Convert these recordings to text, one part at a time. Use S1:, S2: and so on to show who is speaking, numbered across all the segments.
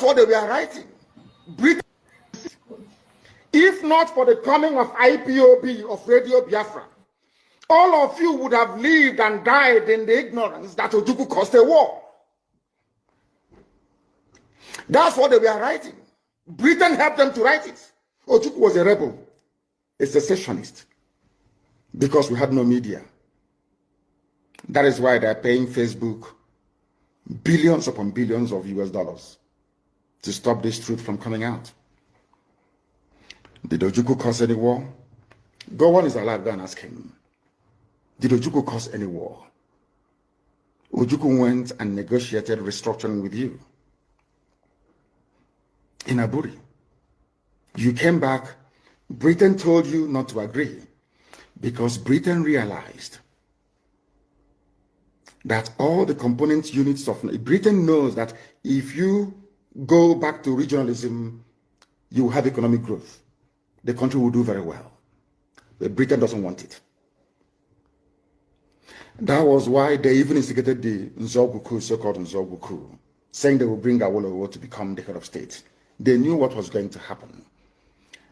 S1: what they were writing. Britain, if not for the coming of IPOB, of Radio Biafra, all of you would have lived and died in the ignorance that Ojukwu caused a war. That's what they were writing. Britain helped them to write it. Ojukwu was a rebel, a secessionist, because we had no media. That is why they're paying Facebook billions upon billions of US dollars to stop this truth from coming out. Did Ojukwu cause any war? Go on is alive, go and ask him. Did Ojukwu cause any war? Ojukwu went and negotiated restructuring with you in Aburi. You came back, Britain told you not to agree because Britain realized that all the component units of Britain knows that if you go back to regionalism, you have economic growth. The country will do very well. But Britain doesn't want it. That was why they even instigated the Nzogwu coup, so-called Nzogwu coup, saying they will bring Awolowo to become the head of state. They knew what was going to happen.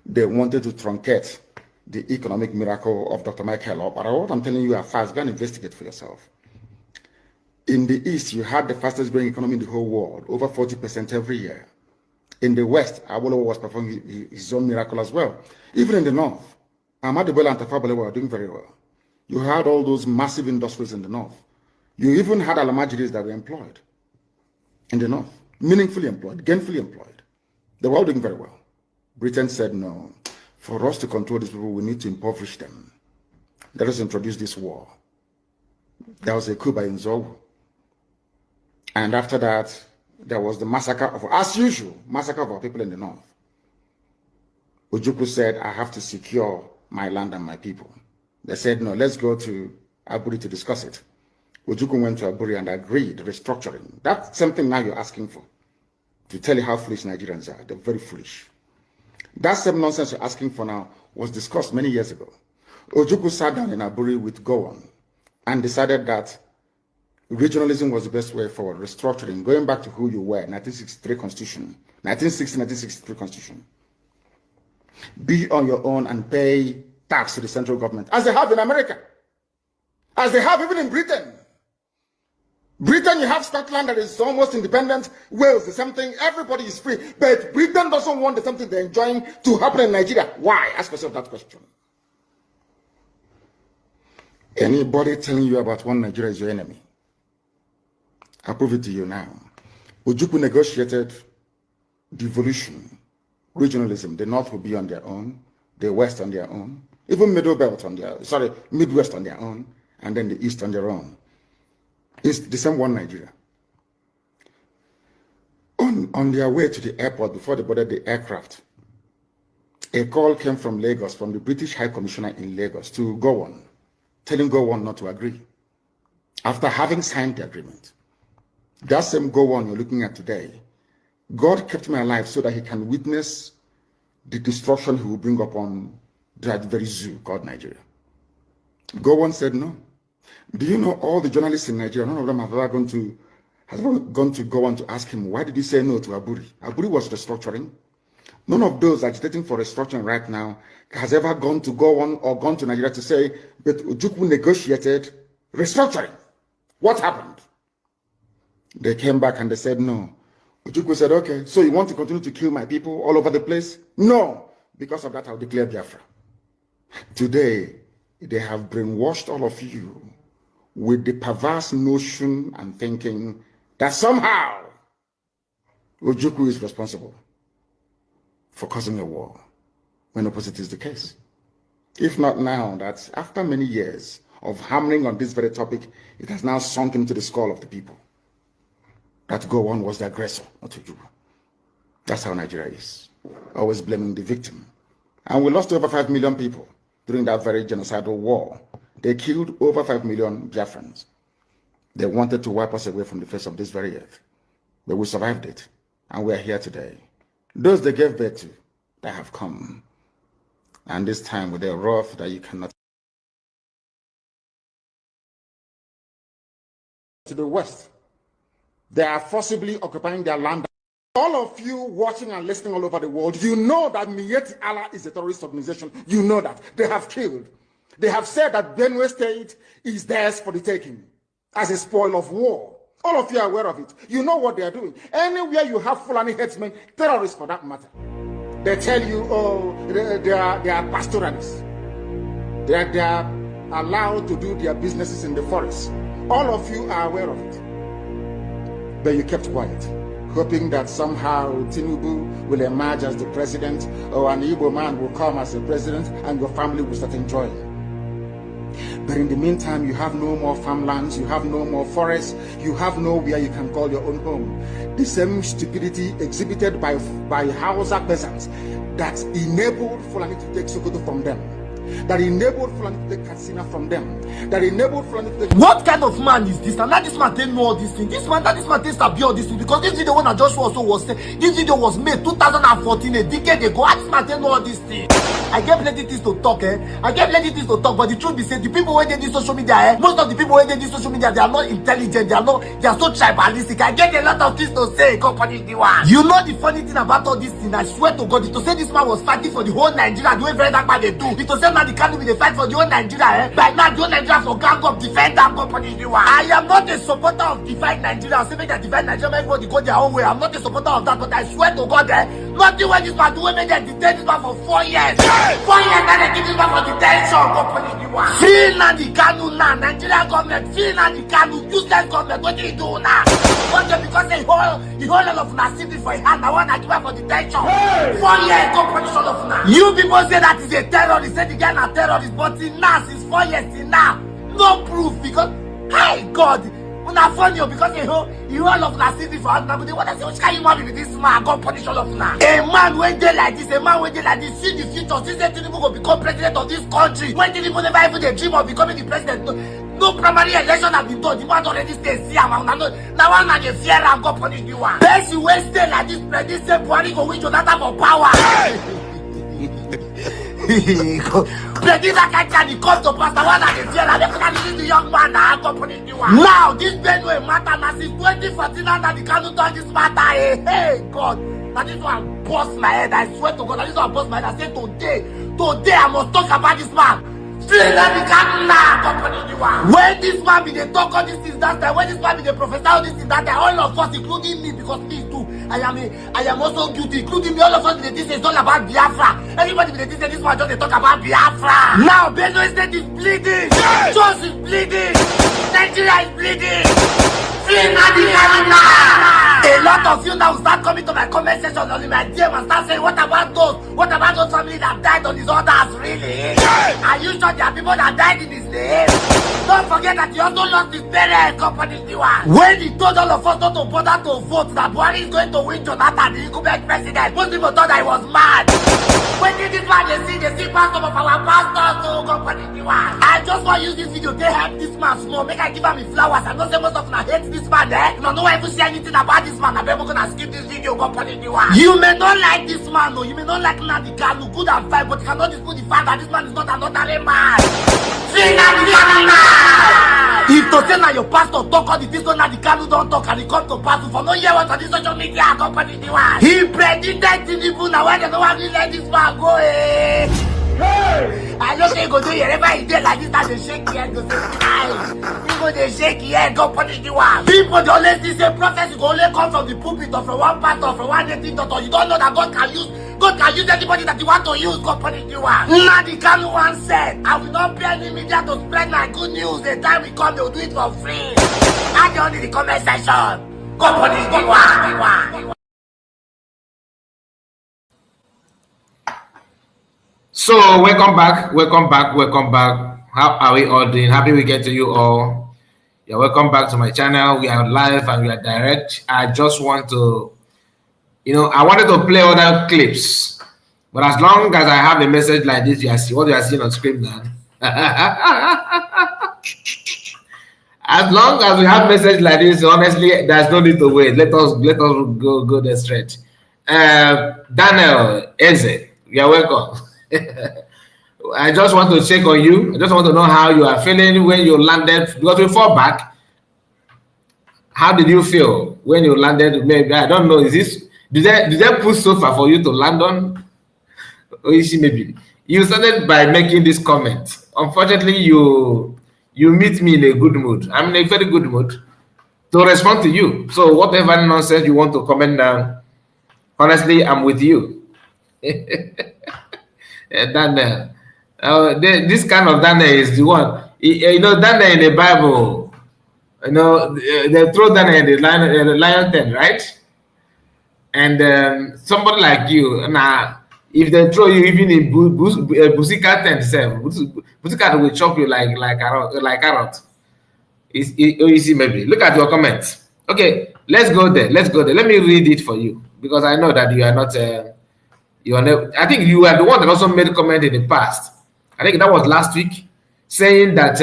S1: They wanted to truncate the economic miracle of Dr. Michael. But what I'm telling you are fast. Go and investigate for yourself. In the East, you had the fastest growing economy in the whole world, over 40% every year. In the West, Awolowo was performing his own miracle as well. Even in the North, Ahmadu Bello and Tafawa Balewa were doing very well. You had all those massive industries in the North. You even had Alamajiris that were employed in the North, meaningfully employed, gainfully employed. They were all doing very well. Britain said, no, for us to control these people, we need to impoverish them. Let us introduce this war. There was a coup by Nzogwu. And after that, there was the massacre of, as usual, massacre of our people in the North. Ojukwu said, I have to secure my land and my people. They said, no, let's go to Aburi to discuss it. Ojukwu went to Aburi and agreed restructuring. That's something now you're asking for. To tell you how foolish Nigerians are. They're very foolish. That same nonsense you're asking for now was discussed many years ago. Ojukwu sat down in Aburi with Gowon and decided that regionalism was the best way forward, restructuring, going back to who you were, 1963 Constitution, 1960-1963 Constitution. Be on your own and pay tax to the central government, as they have in America, as they have even in Britain. Britain, you have Scotland that is almost independent, Wales, the same thing, everybody is free, but Britain doesn't want the same thing they're enjoying to happen in Nigeria. Why? Ask yourself that question. Anybody telling you about one Nigeria is your enemy. I'll prove it to you now. Ojukwu negotiated devolution, regionalism. The North will be on their own, the West on their own, even Midwest on their own, and then the East on their own. It's the same one Nigeria. On their way to the airport, before they boarded the aircraft, a call came from Lagos, from the British High Commissioner in Lagos to Gowon, telling Gowon not to agree, after having signed the agreement. That same Gowon you're looking at today, God kept me alive so that he can witness the destruction he will bring upon that very zoo called Nigeria. Gowon said no. Do you know all the journalists in Nigeria, none of them have ever gone to Gowon to ask him, why did he say no to Aburi? Aburi was restructuring. None of those agitating for restructuring right now has ever gone to Gowon or gone to Nigeria to say, but Ojukwu negotiated restructuring. What happened? They came back and they said no. Ojukwu said, okay, so you want to continue to kill my people all over the place? No. Because of that, I'll declare Biafra. Today, they have brainwashed all of you with the perverse notion and thinking that somehow Ojukwu is responsible for causing a war, when opposite is the case. If not now, that after many years of hammering on this very topic, it has now sunk into the skull of the people that Gowon was the aggressor, not Ojukwu. That's how Nigeria is, always blaming the victim. And we lost over 5 million people during that very genocidal war. They killed over 5 million Biafrans. They wanted to wipe us away from the face of this very earth. But we survived it, and we are here today. Those they gave birth to, they have come. And this time with a wrath that you cannot. To the west, they are forcibly occupying their land. All of you watching and listening all over the world, you know that Miyetti Allah is a terrorist organization. You know that. They have killed. They have said that Benue State is theirs for the taking as a spoil of war. All of you are aware of it. You know what they are doing. Anywhere you have Fulani headsmen, terrorists for that matter, they tell you, oh, they are pastoralists. They are allowed to do their businesses in the forest. All of you are aware of it. But you kept quiet, hoping that somehow Tinubu will emerge as the president, or an Igbo man will come as the president, and your family will start enjoying. But in the meantime, you have no more farmlands, you have no more forests, you have nowhere you can call your own home. The same stupidity exhibited by Hausa peasants that enabled Fulani to take Sokoto from them, that enabled Fulani to take Katsina from them, that enabled Fulani to take...
S2: What kind of man is this? And now this man didn't know all these things. This man takes to be all these things, because this video, when I just also was saying, this video was made 2014, a decade ago. How this man didn't know all these things? I get plenty things to talk, I get plenty things to talk, but the truth is, the people who do social media, most of the people who do social media, they are not intelligent, they are so tribalistic. I get a lot of things to say, company the one. You know the funny thing about all this thing, I swear to God, is to say this man was fighting for the whole Nigeria, the way very that man they do. Is to say now the Kanu they fight for the whole Nigeria, By now the whole Nigeria for gang up, defend that company the one. I am not a supporter of divide Nigeria. I'm saying that divide Nigeria, everybody go their own way. I'm not a supporter of that, but I swear to God, nothing when this man do, when they detain this man for 4 years. 4 years that they give this man for detention, company the one. Free Nnamdi Kanu now, Nigerian government, free Nnamdi Kanu, useless government, what do you do now? Okay, because the whole lot of Nasidi for a hand, I want to give her for detention. 4 years, company shut off now. You people say that is a terrorist, say the guy not terrorist, but in now, since 4 years, till now, no proof, because, hi God, not funny because you all of Nasidi for hand, but what I say, which kind of man with this man, God punish all of now. A man when they like this, see the future, see that Tinubu will become president of this country. When Tinubu never even a dream of becoming the president, no primary election have been done. The man already stays here, man. Now one man is fear and God punish the one. Best you wait stay like this, president Buhari go win Jonathan for power. Predict that can come to pass. The one that is here, and the young man that accompany the one. Now this Benue matter, now since 2014, that the Kanu done this matter. Hey God, now this one bust my head. I swear to God, now this one bust my head. I say today I must talk about this man. Free Nnamdi Kanu now, company the one. When this man be the talk all these things that time, when this man be the professor all these things that time, all of us, including me, because me too, I am also guilty, including me, all of us, this is all about Biafra. Everybody be the this man just talk about Biafra. Now Benue State is bleeding, Jos is bleeding, Nigeria is bleeding. Free Nnamdi Kanu now. A lot of you now start coming to my comment section on my DM and start saying, what about those families that died on his orders, really? Are you sure there are people that died in his name? Don't forget that he also lost his parents, company the one. When he told all of us not to bother to vote, that Buhari is going to win Jonathan, the incumbent president, most people thought I was mad. When did this man they see pastor of our pastors, so company the one. I just want to use this video to help this man small, make I give him flowers. I know say most of them hate this man, You don't even say anything about this man. I'm gonna skip this video, company the one. You may not like this man, no, you may not like Nnamdi Kanu, good and fine, but you cannot dispute the fact that this man is not an ordinary man. Free Nnamdi Kanu now. If to say now your pastor talk all the things so Nnamdi Kanu don't talk and he come to pass for no year what on this social media, company the one. He predicted Tinubu now when they don't want to let this man go, I don't think go do wherever he did like this, that they shake the head, go say, people they shake the head, go punish the one. People they always see say prophecy go only come from the pulpit or from one pastor or from one native doctor. You don't know that God can use anybody that you want to use, go punish the one. Nnamdi Kanu once said, I will not pay any media to spread my good news. The time we come, they will do it for free. Add on in the comment section. Go punish the one.
S3: So welcome back. How are we all doing? Happy weekend to you all. You're welcome back to my channel. We are live and we are direct. I just want to, I wanted to play other clips, but as long as I have a message like this, you see what you are seeing on screen now. As long as we have message like this, honestly, there's no need to wait. Let us go there straight. Daniel Eze, you're welcome. I just want to check on you. I just want to know how you are feeling when you landed. Because we fall back. How did you feel when you landed? Maybe I don't know. Is Did they put sofa for you to land on? Or is she maybe? You started by making this comment. Unfortunately, you meet me in a good mood. I'm in a very good mood to respond to you. So whatever nonsense you want to comment down, honestly, I'm with you. Daniel. This kind of Daniel is the one. You know, Daniel in the Bible, you know, they throw Daniel in the lion den, right? And somebody like you, now, if they throw you even in Busika tent, Busika will chop you like carrot. It's easy, maybe. Look at your comments. Okay, let's go there. Let me read it for you because I know that you are not. I think you are the one that also made a comment in the past. I think that was last week, saying that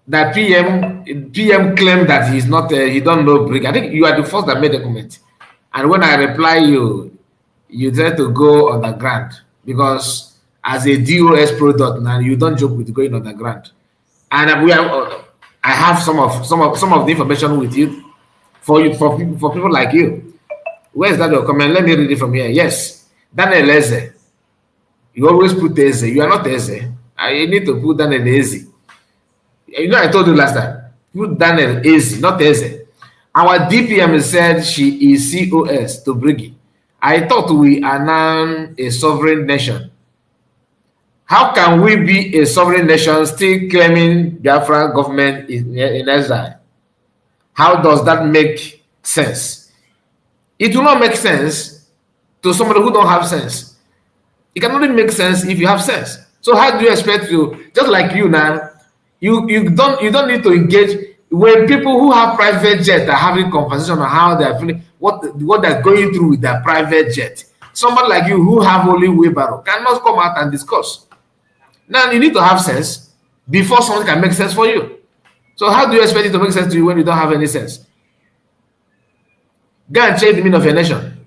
S3: that PM claimed that he's not. He don't know Brig. I think you are the first that made the comment. And when I reply you try to go underground because as a DOS product now you don't joke with going underground. And I have some of the information with you for people like you. Where's that your comment? Let me read it from here. Yes, Daniel Eze. You always put Eze. You are not Eze. I need to put Daniel Eze. You know, I told you last time. Put Daniel Eze, not Eze. Our DPM said she is COS to Briggy. I thought we are now a sovereign nation. How can we be a sovereign nation still claiming Biafra government in exile? How does that make sense? It will not make sense to somebody who don't have sense. It can only make sense if you have sense. So how do you expect to, just like you now, you don't need to engage when people who have private jet are having conversation on how they're feeling, what they're going through with their private jet. Somebody like you who have only wheelbarrow cannot come out and discuss. Now you need to have sense before someone can make sense for you. So how do you expect it to make sense to you when you don't have any sense? Go and change the meaning of your nation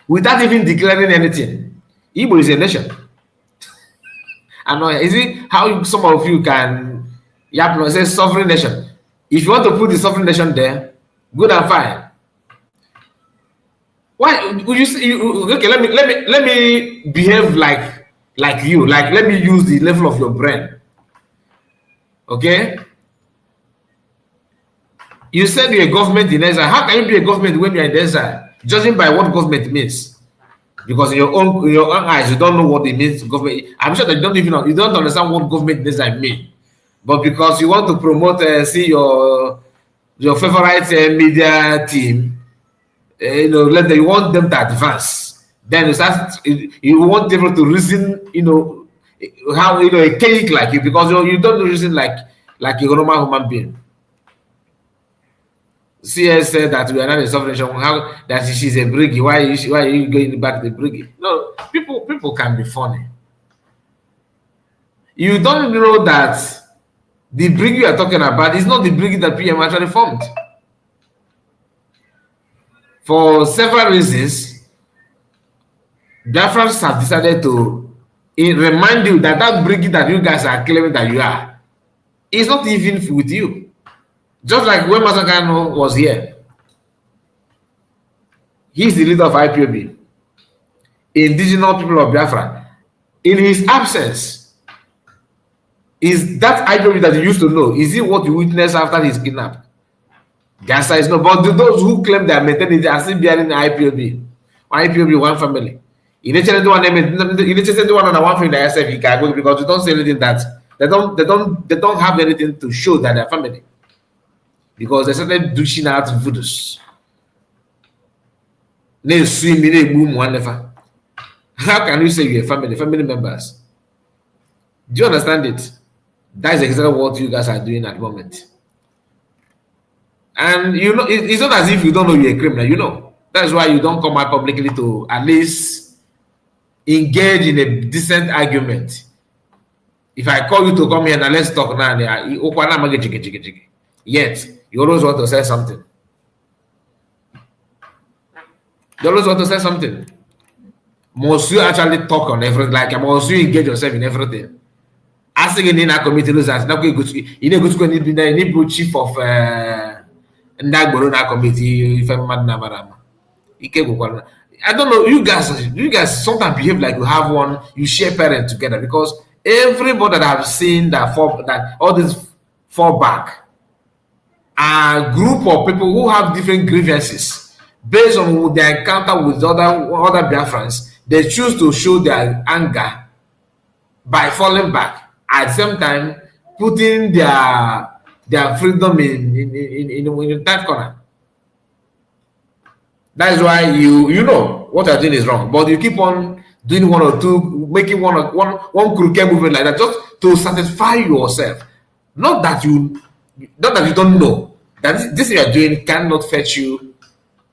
S3: without even declaring anything. Igbo is a nation. And is it how some of you can say sovereign nation? If you want to put the sovereign nation there, good and fine. Why would you say? Okay, let me behave like you. Like let me use the level of your brain. Okay. You said you're a government in exile. How can you be a government when you're in exile? Judging by what government means, because in your own eyes you don't know what it means. Government. I'm sure that you don't understand what government in exile means. But because you want to promote, see your favorite media team, you want them to advance. Then you want them to reason, how a cake like you, because you don't reason like a normal human being. CS said that we are not a sovereign nation. How that she's a briggy? Why are you going back to the briggy? No, people can be funny. You don't know that. The brig you are talking about is not the brig that PM actually formed. For several reasons, Biafrans have decided to remind you that brig that you guys are claiming that you are is not even with you. Just like when Masakano was here, he's the leader of IPOB, indigenous people of Biafra. In his absence, is that IPOB that you used to know, is it what you witnessed after his kidnap? The answer is no. But those who claim they are maintaining, they are still bearing the IPOB. One family. You need to do one on one family that you can go because you don't say anything that they don't have anything to show that they're family. Because they started douching out voodoos. They swim in a boom one never. How can you say you're family members? Do you understand it? That is exactly what you guys are doing at the moment. And it's not as if you don't know you're a criminal, That's why you don't come out publicly to at least engage in a decent argument. If I call you to come here and let's talk now, yet you always want to say something. You always want to say something. Must you actually talk on everything? Like, must you engage yourself in everything? Asking in a committee, you need chief of Ndagboro na committee ife mmadụ na marama. Ike gwụkwara. I don't know, you guys sometimes behave like you have one, you share parent together, because everybody that I've seen that all these fall back are a group of people who have different grievances based on their encounter with other Biafrans. They choose to show their anger by falling back, at the same time putting their freedom in that corner. That is why you know what you're doing is wrong, but you keep on doing one or two, making one crooked movement like that, just to satisfy yourself. Not that you don't know that this you are doing cannot fetch you,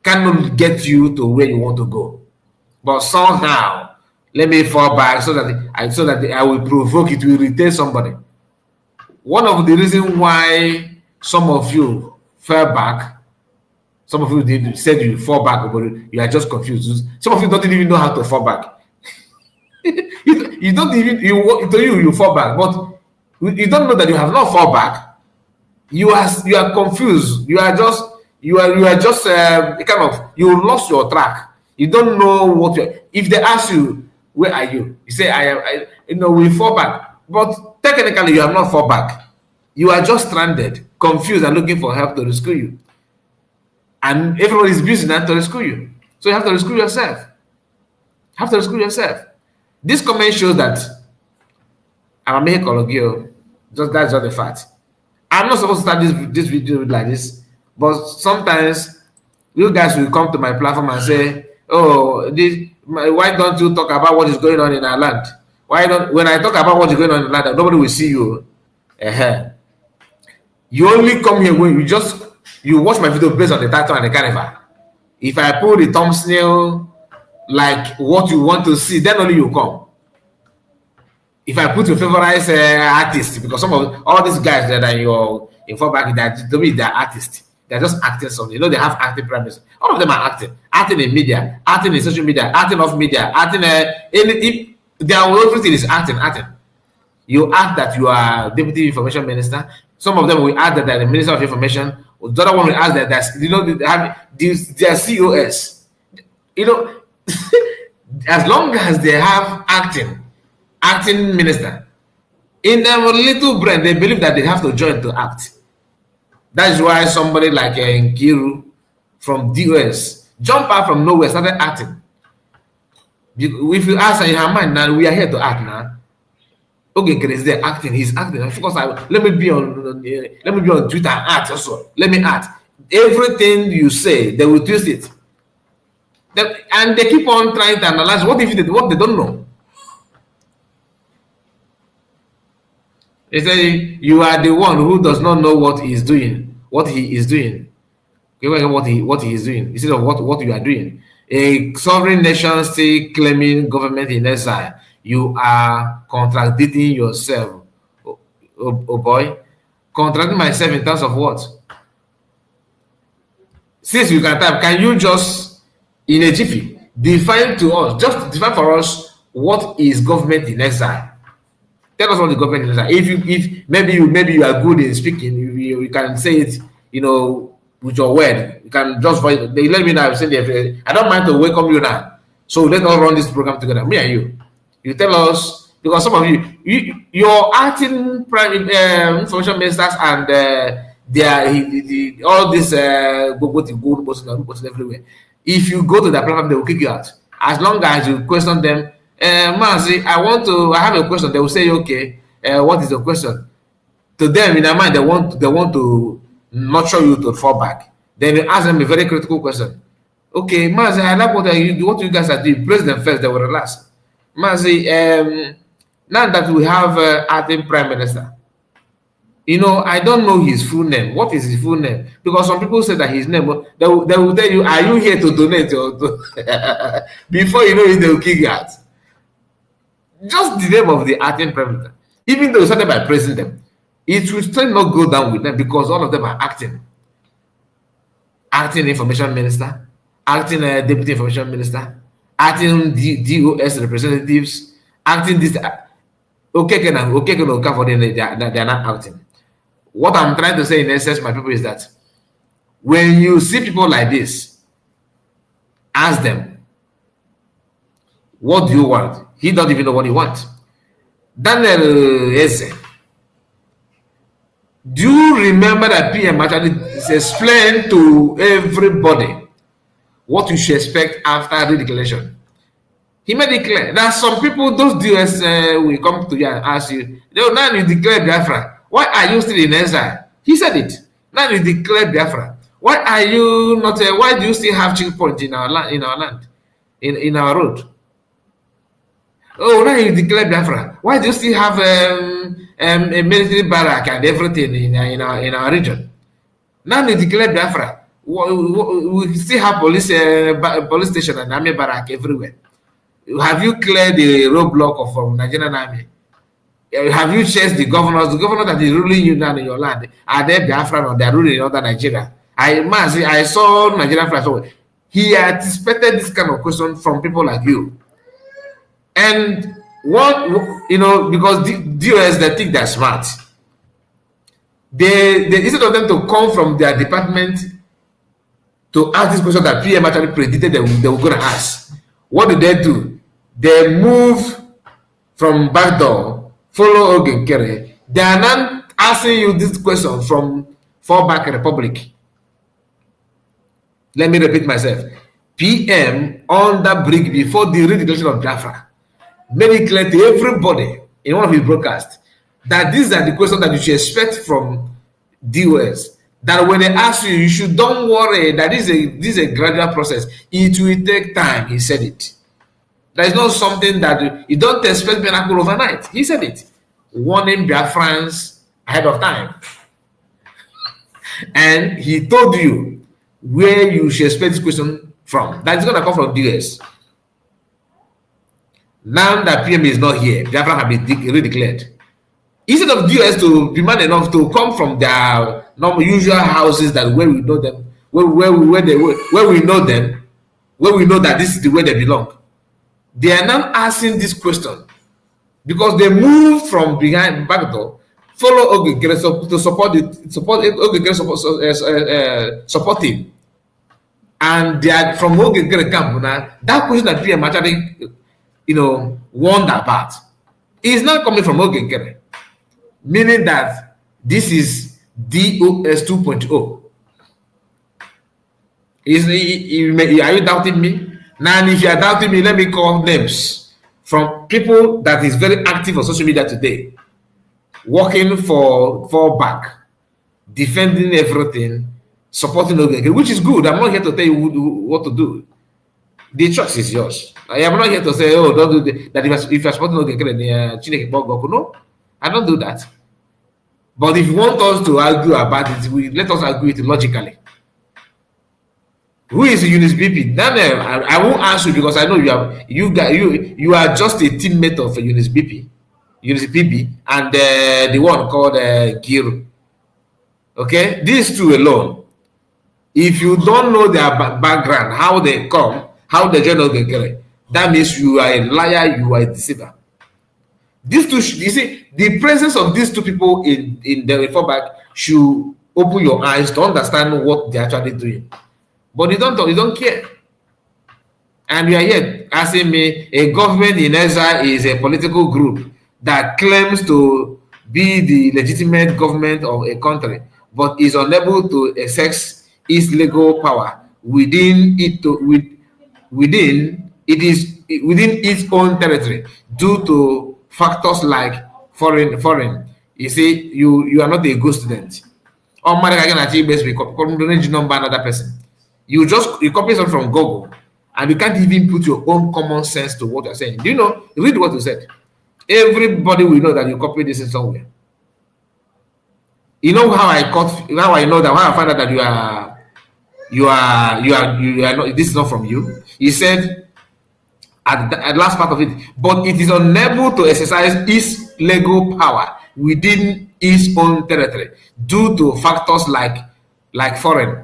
S3: cannot get you to where you want to go. But somehow, let me fall back so that I will provoke it, will irritate somebody. One of the reasons why some of you fell back, some of you said you fall back, but you are just confused. Some of you don't even know how to fall back. you don't even you fall back, but you don't know that you have not fall back. You are confused. You are just kind of, you lost your track. You don't know what you. If they ask you, where are you? You say, we fall back. But technically, you have not fall back. You are just stranded, confused, and looking for help to rescue you. And everybody is busy now to rescue you. So you have to rescue yourself. This comment shows that I'm a make Ologio. That's just the fact. I'm not supposed to start this video like this, but sometimes you guys will come to my platform and say, "Oh, why don't you talk about what is going on in our land? When I talk about what is going on in our land, nobody will see you." You only come here when you watch my video based on the title and the carnival. If I put the thumbnail like what you want to see, then only you come. If I put your favorite artist, because some of all these guys that are your info back, that to me they're artists. They're just acting something. They have acting premises. All of them are acting in media, acting in social media, acting off media, acting their everything is acting. You act that you are deputy information minister. Some of them will add that they're the minister of information. The other one will ask that they have their COS. As long as they have acting minister in their little brain, they believe that they have to join to act. That is why somebody like Nkiru from DOS jumped out from nowhere, started acting. If you ask in her mind, now we are here to act now. Okay, is there acting? He's acting. Of course, let me be on Twitter and act also. Let me act. Everything you say, they will twist it. And they keep on trying to analyze what they don't know. They say you are the one who does not know what he is doing. What he is doing instead of what you are doing. A sovereign nation still claiming government in exile. You are contradicting yourself. Oh boy, contradicting myself in terms of what? Since you can type, can you just in a jiffy define for us what is government in exile? Tell us what the government in exile. If maybe you are good in speaking, you can say it, with your word. You can just voice. They let me know. I don't mind to welcome you now. So let us run this program together, me and you. You tell us, because some of your acting information ministers and all this everywhere. If you go to the platform, they will kick you out. As long as you question them, Mazi, I have a question. They will say, okay, what is the question? To them, in their mind, they want to nurture you to fall back. Then you ask them a very critical question. Okay, Mazi, I like what you guys are doing. Praise them first, they will relax. Mazi, now that we have acting prime minister, I don't know his full name. What is his full name? Because some people say that his name, they will tell you, are you here to donate? Before you know it, they will kick you out. Just the name of the acting prime minister. Even though you started by praising them, it will still not go down with them because all of them are acting. Acting information minister, acting deputy information minister, acting DOS representatives, acting this. Okay, they are not acting. What I'm trying to say in essence, my people, is that When you see people like this, ask them, what do you want? He doesn't even know what he wants. Daniel Eze, do you remember that PM actually explained to everybody what you should expect after the declaration? He made it clear that some people, those DOS will come to you and ask you, now you declare Biafra. Why are you still in exile? He said it. Now you declare Biafra. Why are you not? Why do you still have checkpoints in our land, in our road? Oh, now you declare Biafra. Why do you still have a military barrack and everything in our region? Now you declare Biafra. We still have police station and army barrack everywhere. Have you cleared the roadblock from Nigerian army? Have you chased the governors? The governor that is ruling you now in your land, are they Biafran or they are ruling in other Nigeria? I saw Nigerian flag. So he anticipated this kind of question from people like you. And what, because DOS, they think they're smart. They instead of them to come from their department to ask this question that PM actually predicted they were going to ask, what do? They move from backdoor, follow Ogenkere. They are not asking you this question from fallback republic. Let me repeat myself. PM on that bridge before the redeclaration of Biafra made it clear to everybody in one of his broadcasts that these are the questions that you should expect from DOS. That when they ask you, you should don't worry that this is a gradual process. It will take time. He said it. There is not something that you don't expect miracle overnight. He said it, warning Biafrans ahead of time. And he told you where you should expect this question from. That is going to come from DS. Now that PM is not here, Biafra have been redeclared. Instead of DS to be man enough to come from their normal usual houses that where we know them, where we know them, where we know that this is the way they belong. They are now asking this question because they move from behind backdoor, follow Ogenkere to support him, and they are from Ogenkere camp now. That question that PM actually, warned about is not coming from Ogenkere, meaning that this is DOS 2.0. Are you doubting me? Now, if you are doubting me, let me call names from people that is very active on social media today, working for fallback, defending everything, supporting Ogenkere, which is good. I'm not here to tell you what to do. The choice is yours. I am not here to say, oh, don't do that. If you are supporting Ogenkere, no, I don't do that. But if you want us to argue about it, let us argue it logically. Who is Eunice BP? Daniel, I won't answer you because I know you are just a teammate of Eunice BP, and the one called Giru. Okay, these two alone. If you don't know their background, how they come, how they join Ogenkere, that means you are a liar, you are a deceiver. These two, you see, the presence of these two people in the fallback should open your eyes to understand what they're actually doing. But you don't care. And you are here asking me, a government in exile is a political group that claims to be the legitimate government of a country, but is unable to exercise its legal power within its own territory due to factors like foreign. You see, you are not a good student. Another person. You copy something from Google and you can't even put your own common sense to what you're saying. Do you know? Read what you said. Everybody will know that you copied this in somewhere. You know how I know that, how I find out that you are not, this is not from you. He said at the last part of it, but it is unable to exercise its legal power within its own territory due to factors like foreign.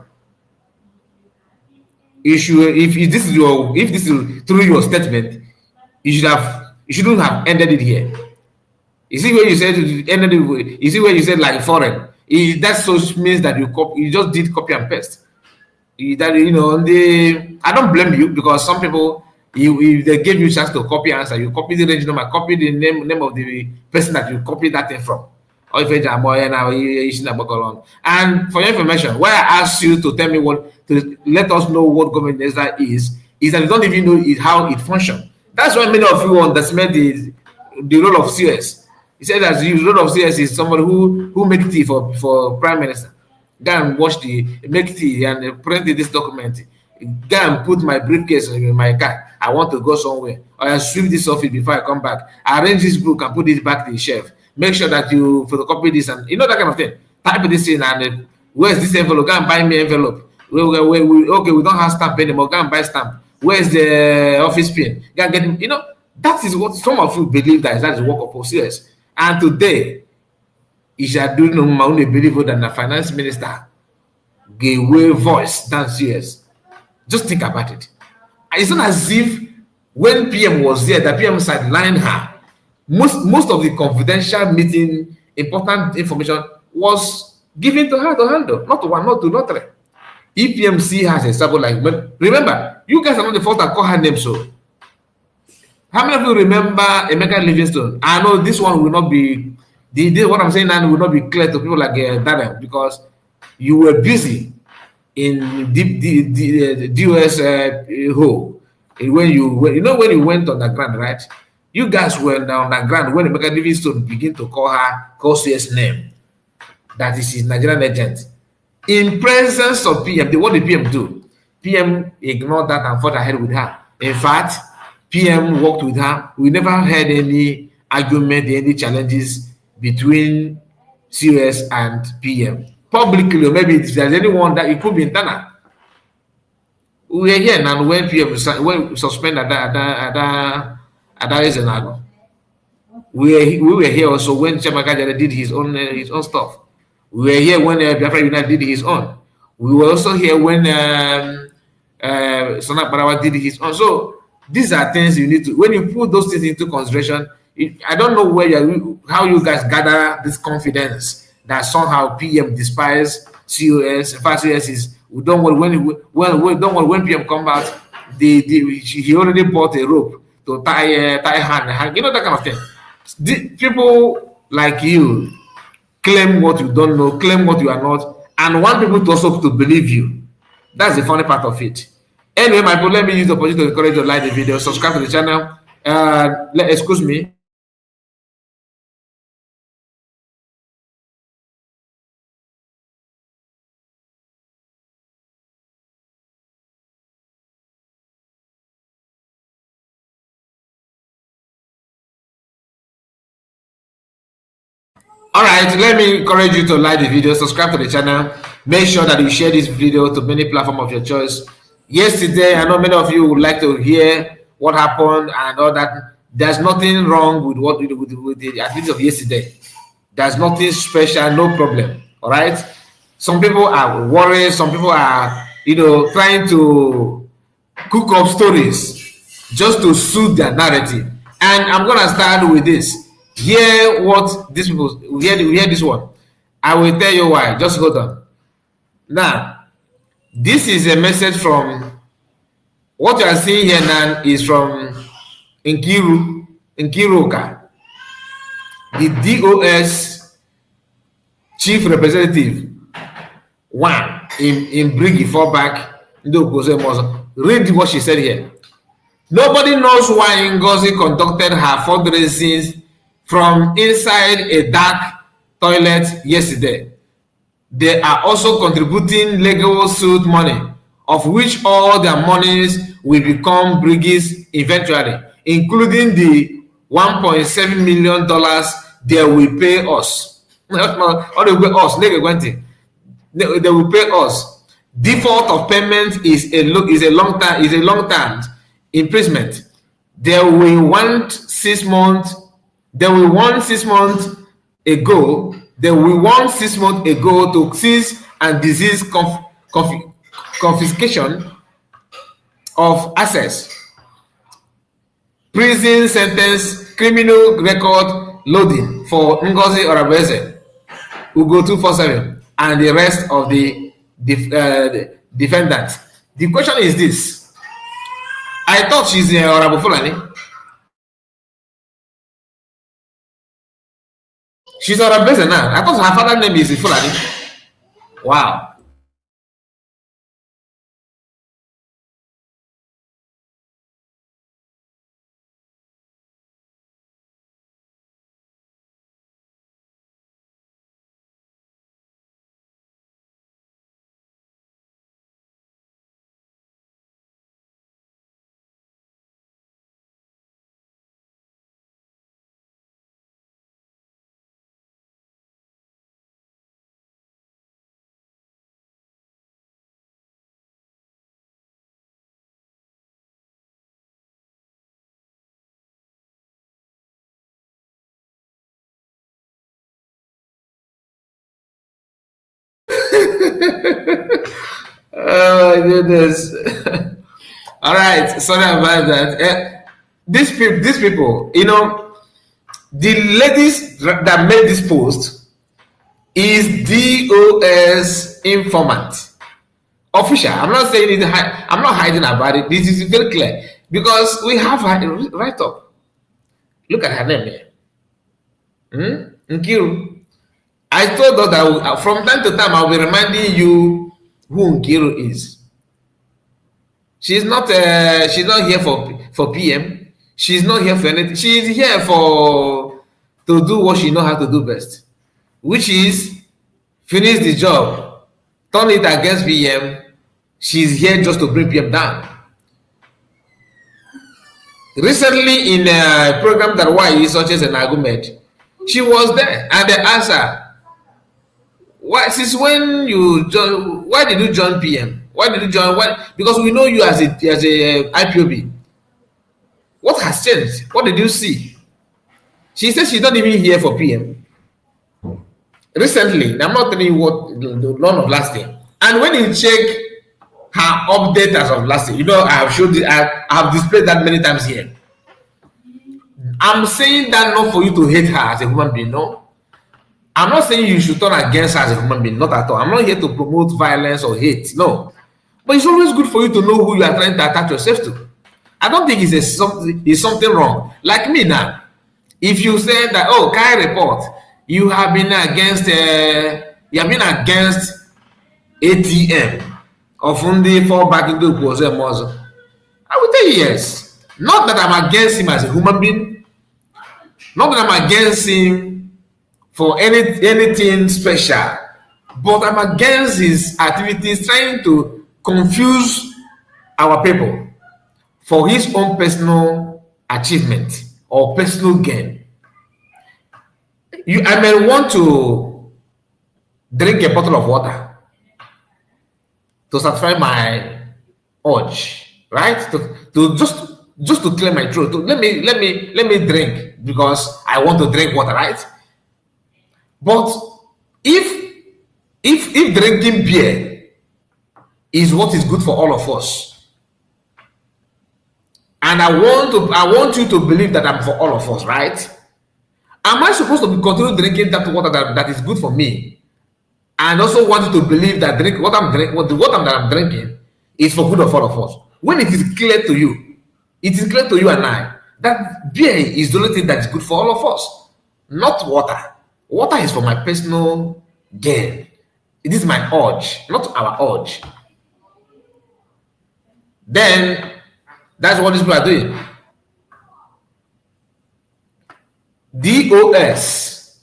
S3: If this is through your statement, you shouldn't have ended it here. You see where you said ended it. You see where you said like foreign. That so means that you just did copy and paste. I don't blame you, because some people, if they give you a chance to copy answer, you copy the range number, copy the name of the person that you copy that thing from. And for your information, why I asked you to tell me to let us know what government is that you don't even know how it functions. That's why many of you understand the role of CS. He said that the role of CS is somebody who make tea for prime minister. Go and make tea and print this document. Go and put my briefcase in my car. I want to go somewhere. Or I sweep this office before I come back. I arrange this book and put it back to the shelf. Make sure that you photocopy this and that kind of thing. Type this in and where's this envelope? Go and buy me envelope. Okay, we don't have stamp anymore. Go and buy stamp. Where's the office pin? Go and get that is what some of you believe that is the work of OCS. And today, you shall do no more believe than the finance minister gave way voice than CS. Just think about it. It's not as if when PM was there, the PM sidelined her. Most of the confidential meeting, important information was given to her to handle, not to one, not to not three. If PMC has a sample like, but remember, you guys are not the first that call her name. So, how many of you remember Emeka Livingstone? I know this one will not be what I'm saying now will not be clear to people like Darren, because you were busy in the DOS hole. When you went on the ground, right? You guys were on the ground when Emeka Livingstone began to call CS name. That is his Nigerian agent. In presence of PM, what did PM do? PM ignored that and fought ahead with her. In fact, PM worked with her. We never had any argument, any challenges between CS and PM. Publicly, or maybe if there's anyone that it could be internal. We were here now when PM suspended Ada Ezenago. We were here also when Chamaka did his own stuff. We were here when Biafra United did his own. We were also here when Sonak Barawa did his own. So these are things you need to, when you put those things into consideration, I don't know how you guys gather this confidence that somehow PM despise COS. In fact, COS is, don't worry, when PM come out, he already bought a rope to tie hand, that kind of thing. People like you claim what you don't know, claim what you are not, and want people to also to believe you. That's the funny part of it. Anyway, my people, let me use the opportunity to encourage you to like the video, subscribe to the channel. Excuse me. All right, let me encourage you to like the video, subscribe to the channel. Make sure that you share this video to many platforms of your choice. Yesterday, I know many of you would like to hear what happened and all that. There's nothing wrong with with the activities of yesterday. There's nothing special, no problem. All right. Some people are worried. Some people are, trying to cook up stories just to suit their narrative. And I'm gonna start with this. Hear what these people hear this one. I will tell you why. Just hold on. Now, this is a message from what you are seeing here now is from Nkiruka, the DOS chief representative one in Brigi fallback. Read what she said here. Nobody knows why Ngozi conducted her fundraising from inside a dark toilet yesterday. They are also contributing legal suit money, of which all their monies will become Brigi's eventually, including the $1.7 million they will pay us. They will pay us. Default of payment is a long term imprisonment. They will want 6 months. They will want 6 months ago. They will want 6 months ago to cease and desist confiscation of assets, prison sentence, criminal record loading for Ngozi Orabeze. Ugo 247, and the rest of the defendants. The question is this. I thought she's Honorable Fulani. She's Honorable Beza now. I thought her father's name is Fulani. Wow. Oh my goodness. All right, sorry about that. These people, you know, the ladies that made this post is DOS informant. Official. I'm not saying it. I'm not hiding about it. This is very clear because we have her right up. Look at her name here. Nkiru. I told her that from time to time I'll be reminding you who Nkiru is. She's not here for PM. She's not here for anything. She's here to do what she knows how to do best, which is finish the job, turn it against PM. She's here just to bring PM down. Recently, in a program that YE such as an argument, she was there, and they asked her, "Why? Since when you join? Why did you join PM? Why did you join? Why? Because we know you as a IPOB. What has changed? What did you see?" She said she's not even here for PM. Recently, I'm not telling you what none of last year. And when you check her update as of last year, you know, I have showed it, I have displayed that many times here. I'm saying that not for you to hate her as a human being, no. I'm not saying you should turn against her as a human being, not at all. I'm not here to promote violence or hate, no. But it's always good for you to know who you are trying to attach yourself to. I don't think it's something wrong. Like me now, if you say that, oh, Kai report, you have been against ATM of Fundi fall back into Kuoze, I will tell you yes. Not that I'm against him as a human being, not that I'm against him for anything special, but I'm against his activities trying to confuse our people for his own personal achievement or personal gain. I may want to drink a bottle of water to satisfy my urge, right? To just to clear my throat. Let me drink because I want to drink water, right? But if drinking beer is what is good for all of us, and I want you to believe that I'm for all of us, right? Am I supposed to continue drinking that water that is good for me, and also want you to believe that what I'm drinking is for good of all of us? When it is clear to you, and I, that beer is the only thing that is good for all of us, not water. Water is for my personal gain. It is my urge, not our urge. Then that's what these people are doing. DOS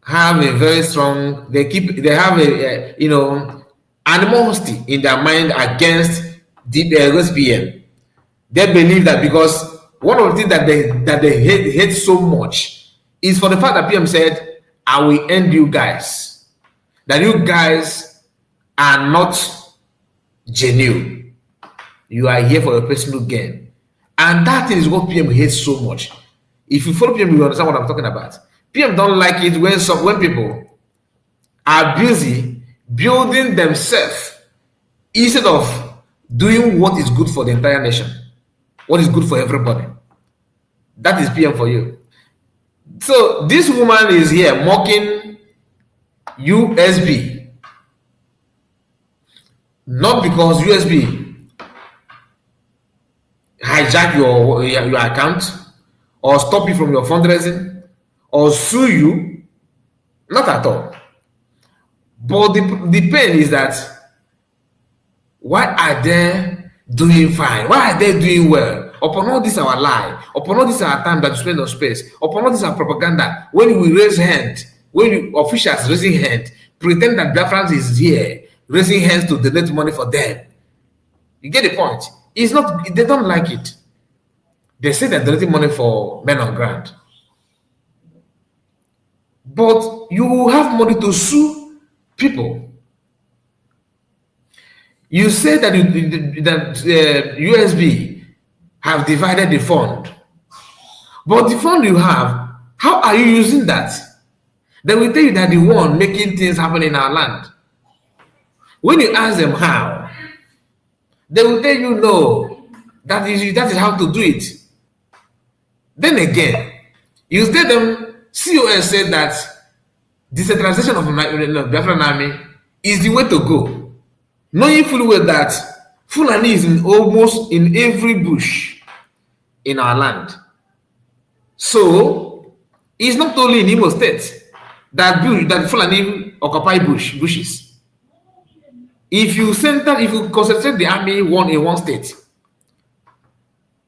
S3: have a very strong. They have a animosity in their mind against the PM. They believe that because one of the things that they hate so much is for the fact that PM said, "I will end you guys. That you guys are not genuine. You are here for your personal gain." And that is what PM hates so much. If you follow PM, you understand what I'm talking about. PM don't like it when people are busy building themselves instead of doing what is good for the entire nation, what is good for everybody. That is PM for you. So this woman is here mocking USB. Not because USB hijack your account or stop you from your fundraising or sue you. Not at all. But the pain is that why are they doing fine? Why are they doing well? Upon all this our lie, upon all this our time that we spend on space, upon all this our propaganda, when we raise hand, when you, officials raising hand, pretend that Biafran is here, raising hands to donate money for them. You get the point? It's not, they don't like it. They say they're donating money for men on ground. But you have money to sue people. You say that USB have divided the fund. But the fund you have, how are you using that? They will tell you that the one making things happen in our land. When you ask them how, they will tell you no, that is how to do it. Then again, you tell them COS said that decentralization of the Biafran army is the way to go, knowing fully well that Fulani is almost in every bush in our land. So it's not only in Imo State that Fulani occupy bushes. If you concentrate the army in one state,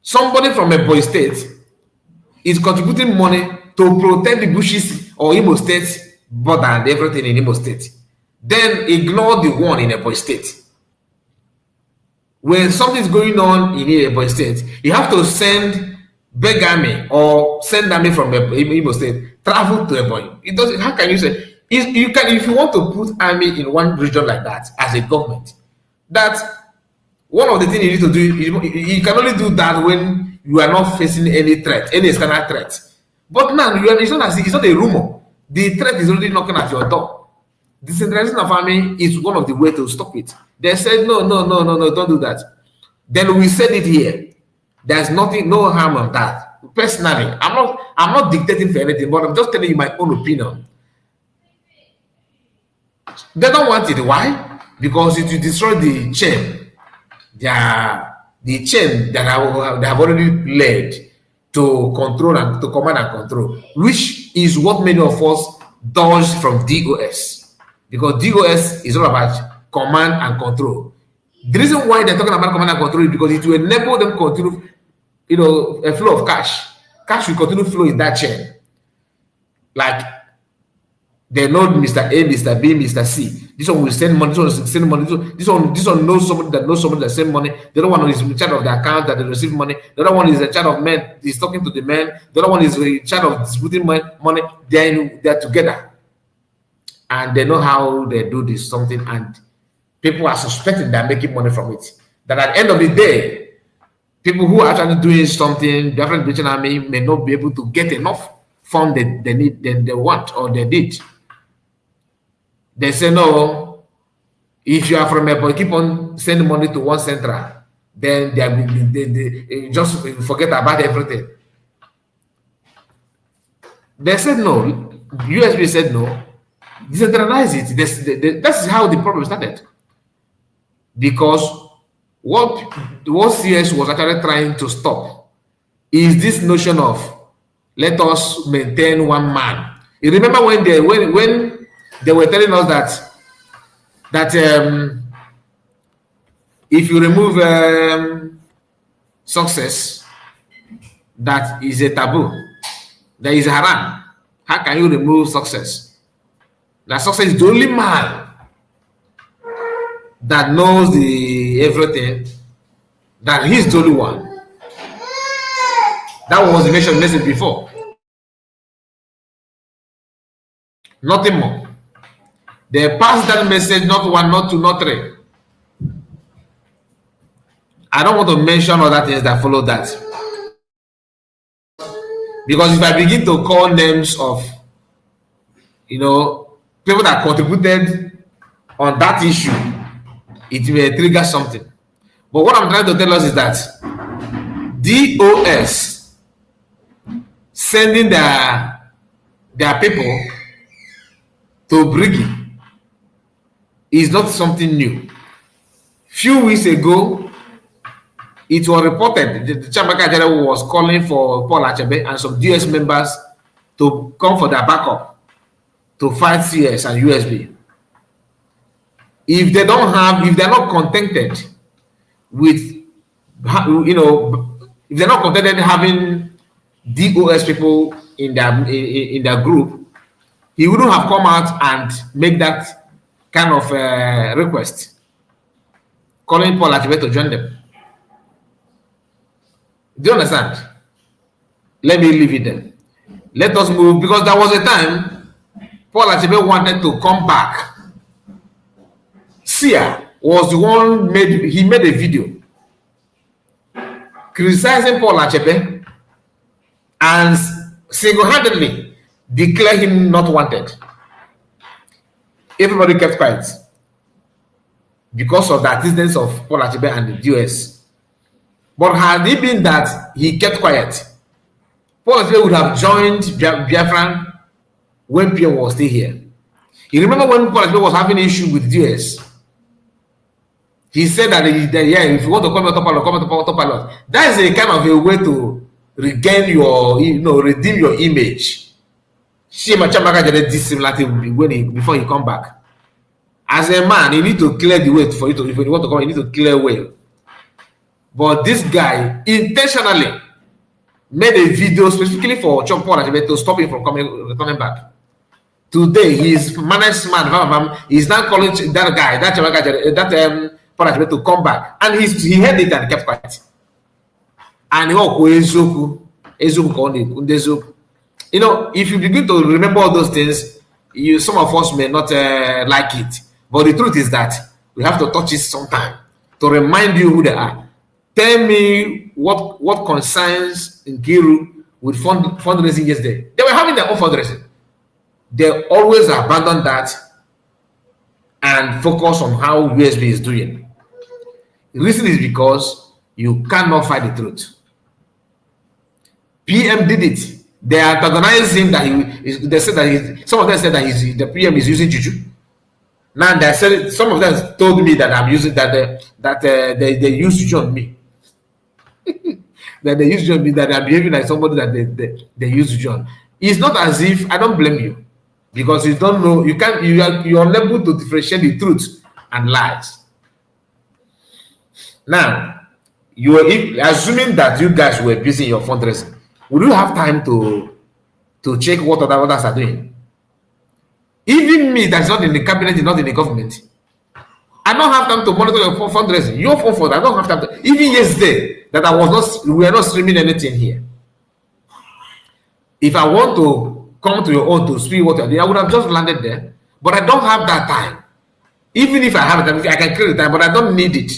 S3: somebody from a boy state is contributing money to protect the bushes or Imo State border and everything in Imo State. Then ignore the one in a boy state. When something is going on in a boy state, you have to send beg army or send army from Imo State, travel to a boy. It doesn't. How can you say? If you want to put army in one region like that as a government, that one of the things you need to do, you can only do that when you are not facing any threat, any external threat. But now it's not a rumor. The threat is already knocking at your door. Decentralization of army is one of the ways to stop it. They said no, don't do that. Then we said it here. There's nothing, no harm on that. Personally, I'm not dictating for anything, but I'm just telling you my own opinion. They don't want it. Why? Because it will destroy the chain. The chain that they have already led to control and to command and control, which is what many of us dodge from DOS. Because DOS is all about command and control. The reason why they're talking about command and control is because it will enable them to continue, a flow of cash. Cash will continue flow in that chain. Like they know Mr. A, Mr. B, Mr. C. This one will send money. This one will send money. This one knows somebody that send money. The other one is in charge of the account that they receive money. The other one is in charge of men. He's talking to the men. The other one is in charge of distributing money. They're together, and they know how they do this something. And people are suspecting they're making money from it. That at the end of the day, people who are actually doing something, different British army may not be able to get enough fund they need, they want, or they need. They say no. If you are from a boy, keep on sending money to one central, then they just forget about everything. They said no. USB said no. Decentralize it. That's how the problem started. Because what CS was actually trying to stop is this notion of let us maintain one man. You remember when they were telling us that if you remove success, that is a taboo. There is haram. How can you remove success? That success is the only man that knows everything. That he's the only one. That was the message before. Nothing more. They passed that message, not one, not two, not three. I don't want to mention other things that follow that. Because if I begin to call names of, people that contributed on that issue, it may trigger something. But what I'm trying to tell us is that DOS sending their people to Briggy is not something new. Few weeks ago, it was reported that the Chamaka General was calling for Paul Achebe and some DS members to come for their backup to fight CS and USB. If they're not contented with, if they're not contented having DOS people in their group, he wouldn't have come out and make that kind of request, calling Paul Achebe to join them. Do you understand? Let me leave it there. Let us move, because there was a time Paul Achebe wanted to come back. Sia was the one made a video criticizing Paul Achebe and single-handedly declared him not wanted. Everybody kept quiet because of the existence of Paul Achebe and the US. But had it been that he kept quiet, Paul Achebe would have joined Biafran when PM was still here. You remember when Paul Achebe was having an issue with US? He said that, if you want to come on top pilot. That is a kind of a way to regain your, redeem your image. Shema Chamaka did this similar thing before he come back. As a man, you need to clear the way for you to, if you want to come, you need to clear way. But this guy intentionally made a video specifically for Paul Achebe to stop him from returning back. Today, his management, he's now calling that guy, Paul Achebe to come back, and he heard it and kept quiet. And if you begin to remember all those things, some of us may not like it. But the truth is that we have to touch it sometime to remind you who they are. Tell me what concerns Nkiru with fundraising yesterday. They were having their own fundraising. They always abandon that and focus on how USB is doing. The reason is because you cannot fight the truth. PM did it. They antagonized him that they said that some of them said that the PM is using juju. Now they said, some of them told me that I'm using they use juju on me. That they use juju on me, that I'm behaving like somebody that they use juju on. It's not as if I don't blame you, because you don't know, you're unable to differentiate the truth and lies. Now, assuming that you guys were busy in your fundraising, would you have time to check what others are doing? Even me, that's not in the cabinet, not in the government, I don't have time to monitor your fundraising. Your phone for that, I don't have time to. Even yesterday, that we were not streaming anything here. If I want to come to your own to speak what you're doing, I would have just landed there. But I don't have that time. Even if I have it, I can create the time, but I don't need it.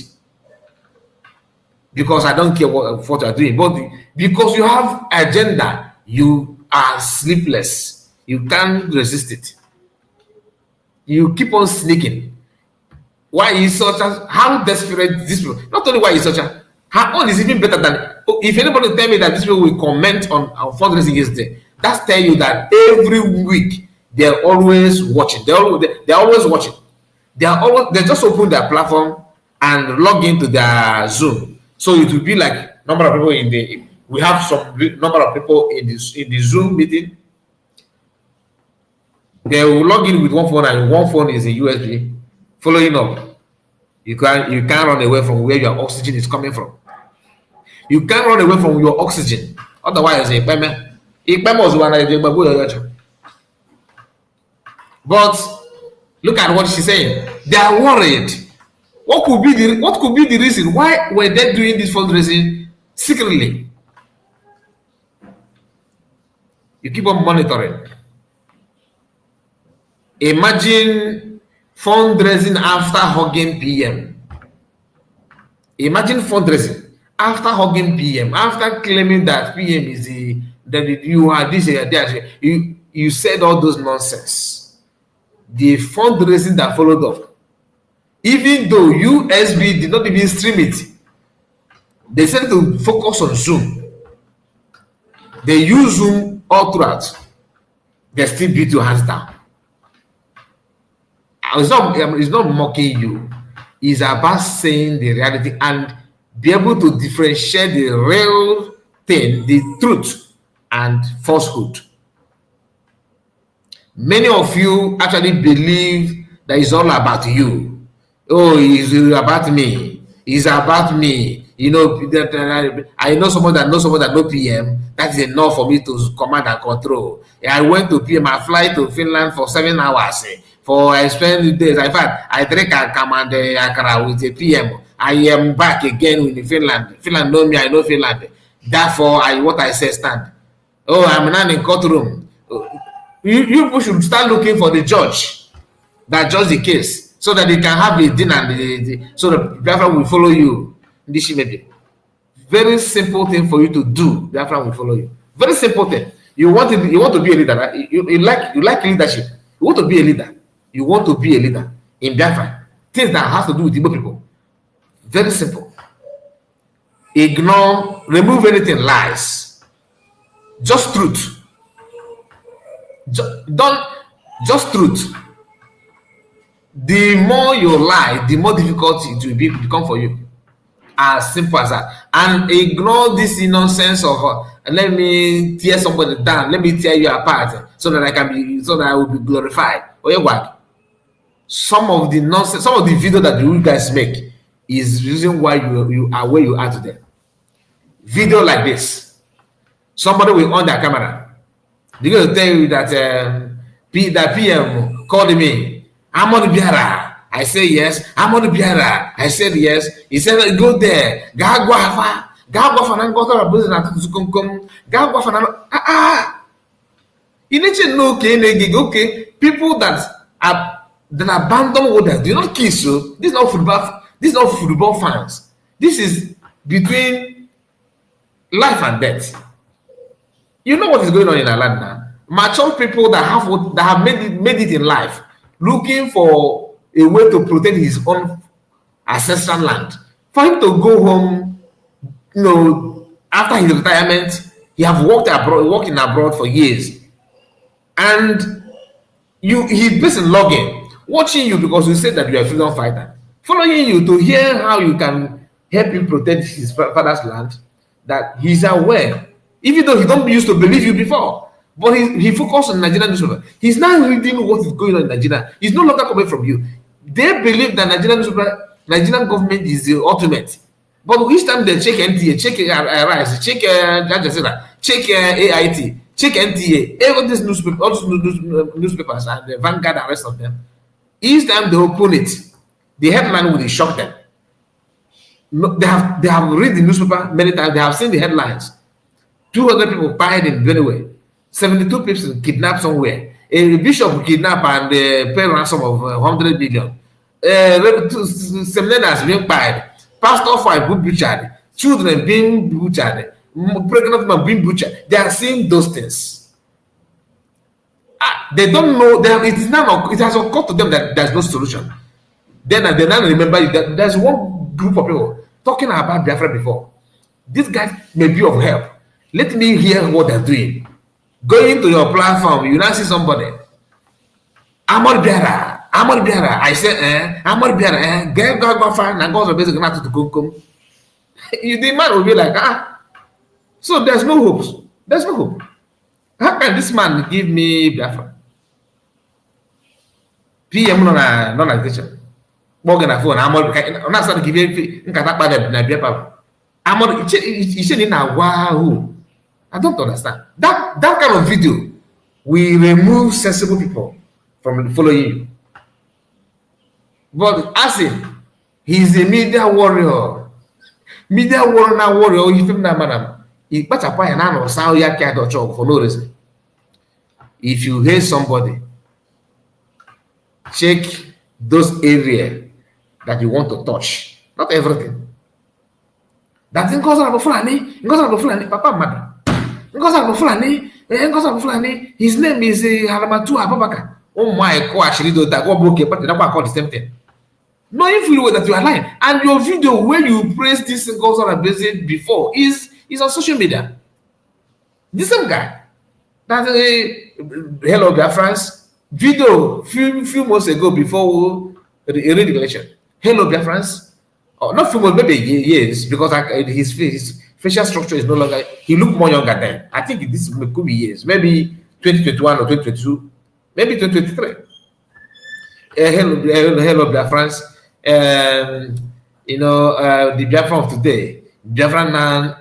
S3: Because I don't care what you're doing. But because you have agenda, you are sleepless. You can't resist it. You keep on sneaking. Why is such a, how desperate this people, not only why is such a, her own is even better than, if anybody tell me that this people will comment on fundraising yesterday, that's tell you that every week they're always watching. They're always watching. They just open their platform and log into their Zoom. So it will be like number of people we have some number of people in the Zoom meeting. They will log in with one phone, and one phone is a USB. Following up, you can't run away from where your oxygen is coming from. You can't run away from your oxygen. Otherwise, but look at what she's saying. They are worried. What could be the reason? Why were they doing this fundraising secretly? You keep on monitoring. Imagine fundraising after hugging PM. Imagine fundraising after hugging PM, after claiming that PM is that you are this, that you said all those nonsense. The fundraising that followed up. Even though USB did not even stream it, they said to focus on Zoom. They use Zoom all throughout. They still beat your hands down. It's not mocking you. It's about saying the reality and be able to differentiate the real thing, the truth, and falsehood. Many of you actually believe that it's all about you. Oh, it's about me. It's about me. You know, I know someone that knows someone that know PM. That is enough for me to command and control. I went to PM. I fly to Finland for 7 hours. I spend days. In fact, I drink a command akara with a PM. I am back again in Finland. Finland know me. I know Finland. Therefore, what I say stand. Oh, I'm now in courtroom. You people should start looking for the judge that judge the case so that they can have a dinner so the Biafra will follow you. This may be very simple thing for you to do. Biafra will follow you. Very simple thing. You want to be a leader, right? You like leadership. You want to be a leader. You want to be a leader in Biafra. Things that has to do with Igbo people. Very simple. Remove anything lies. Just truth. Just truth. The more you lie, the more difficult it will become for you. As simple as that. And ignore this nonsense of let me tear somebody down, let me tear you apart so that I will be glorified. Oh yeah, what? Some of the nonsense, some of the video that you guys make is reason why you are where you are today. Video like this, somebody will on their camera. They're going to tell you that that PM called me. I'm on the Biara. I say yes. I'm on the Biara. I said yes. He said, go there. Okay. People that abandon orders do not kiss you. This is not football fans. This is between life and death. You know what is going on in our land now. Mature people that have made it in life, looking for a way to protect his own ancestral land. For him to go home, after his retirement, he have working abroad for years, and he's based in logging, watching you because you said that you are a freedom fighter, following you to hear how you can help him protect his father's land. That he's aware. Even though he don't used to believe you before, but he focused on Nigerian newspaper. He's now reading what is going on in Nigeria. He's no longer coming from you. They believe that Nigerian government is the ultimate. But each time they check NTA, check RISE, check Al Jazeera, check AIT, check NTA, all these newspapers and the Vanguard and the rest of them, each time they open it, the headline will shock them. They have read the newspaper many times. They have seen the headlines. 200 people died in Benue. 72 people kidnapped somewhere. A bishop kidnapped and pay ransom of 100 billion. Seminarians being fired. Pastor wife being butchered. Children being butchered. Pregnant women being butchered. They are seeing those things. They don't know. It has occurred to them that there's no solution. Then they now remember that there's one group of people talking about Biafra before. This guy may be of help. Let me hear what they're doing. Going to your platform, you now see somebody. Amor Biara. I said, Amor Biara, get go find and go to basic to come. The man will be like, So there's no hope. There's no hope. How can this man give me Biafra? PM non-education. Morgan a phone. Amor, I'm not starting to give you Biafra. Amor, he said in a wow. I don't understand. That kind of video will remove sensible people from following you. But as him, he's a media warrior. Media warrior, you feel that madam. He patch up and I sound ya cat or chalk for no reason. If you hate somebody, check those areas that you want to touch. Not everything. That thing goes on Fulani, Papa madam. His name is Haramatu Abubakar. Oh my gosh, I call the same thing. Knowing fully well that you are lying. And your video where you praise this goes on a before is on social media. The same guy. That hello, Biafrans. video few months ago before read the election. Hello, Biafrans. Oh, not few months, maybe years, because his facial structure is no longer. He looked more younger then. I think this could be years, maybe 2021 or 2022, maybe 2023. Hello, Biafrans. The Biafran of today, Biafran now.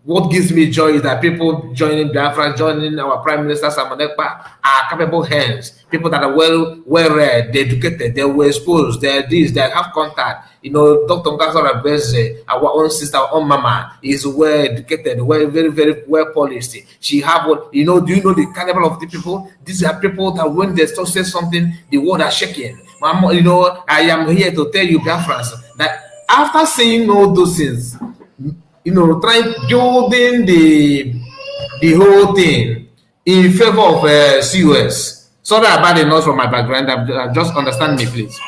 S3: What gives me joy is that people joining Biafra, joining our Prime Minister Samonekpa are capable hands, people that are well read, they're educated, they were exposed, they're this, they have contact. Dr. Nkasora Beze, our own sister, our own mama, is well educated, very, very well polished. She have what, do you know the caliber of the people? These are people that when they say something, the world are shaking. I am here to tell you, Biafrans, that after saying all those things, try building the whole thing in favor of COS. Sorry about the noise from my background. Just understand me, please.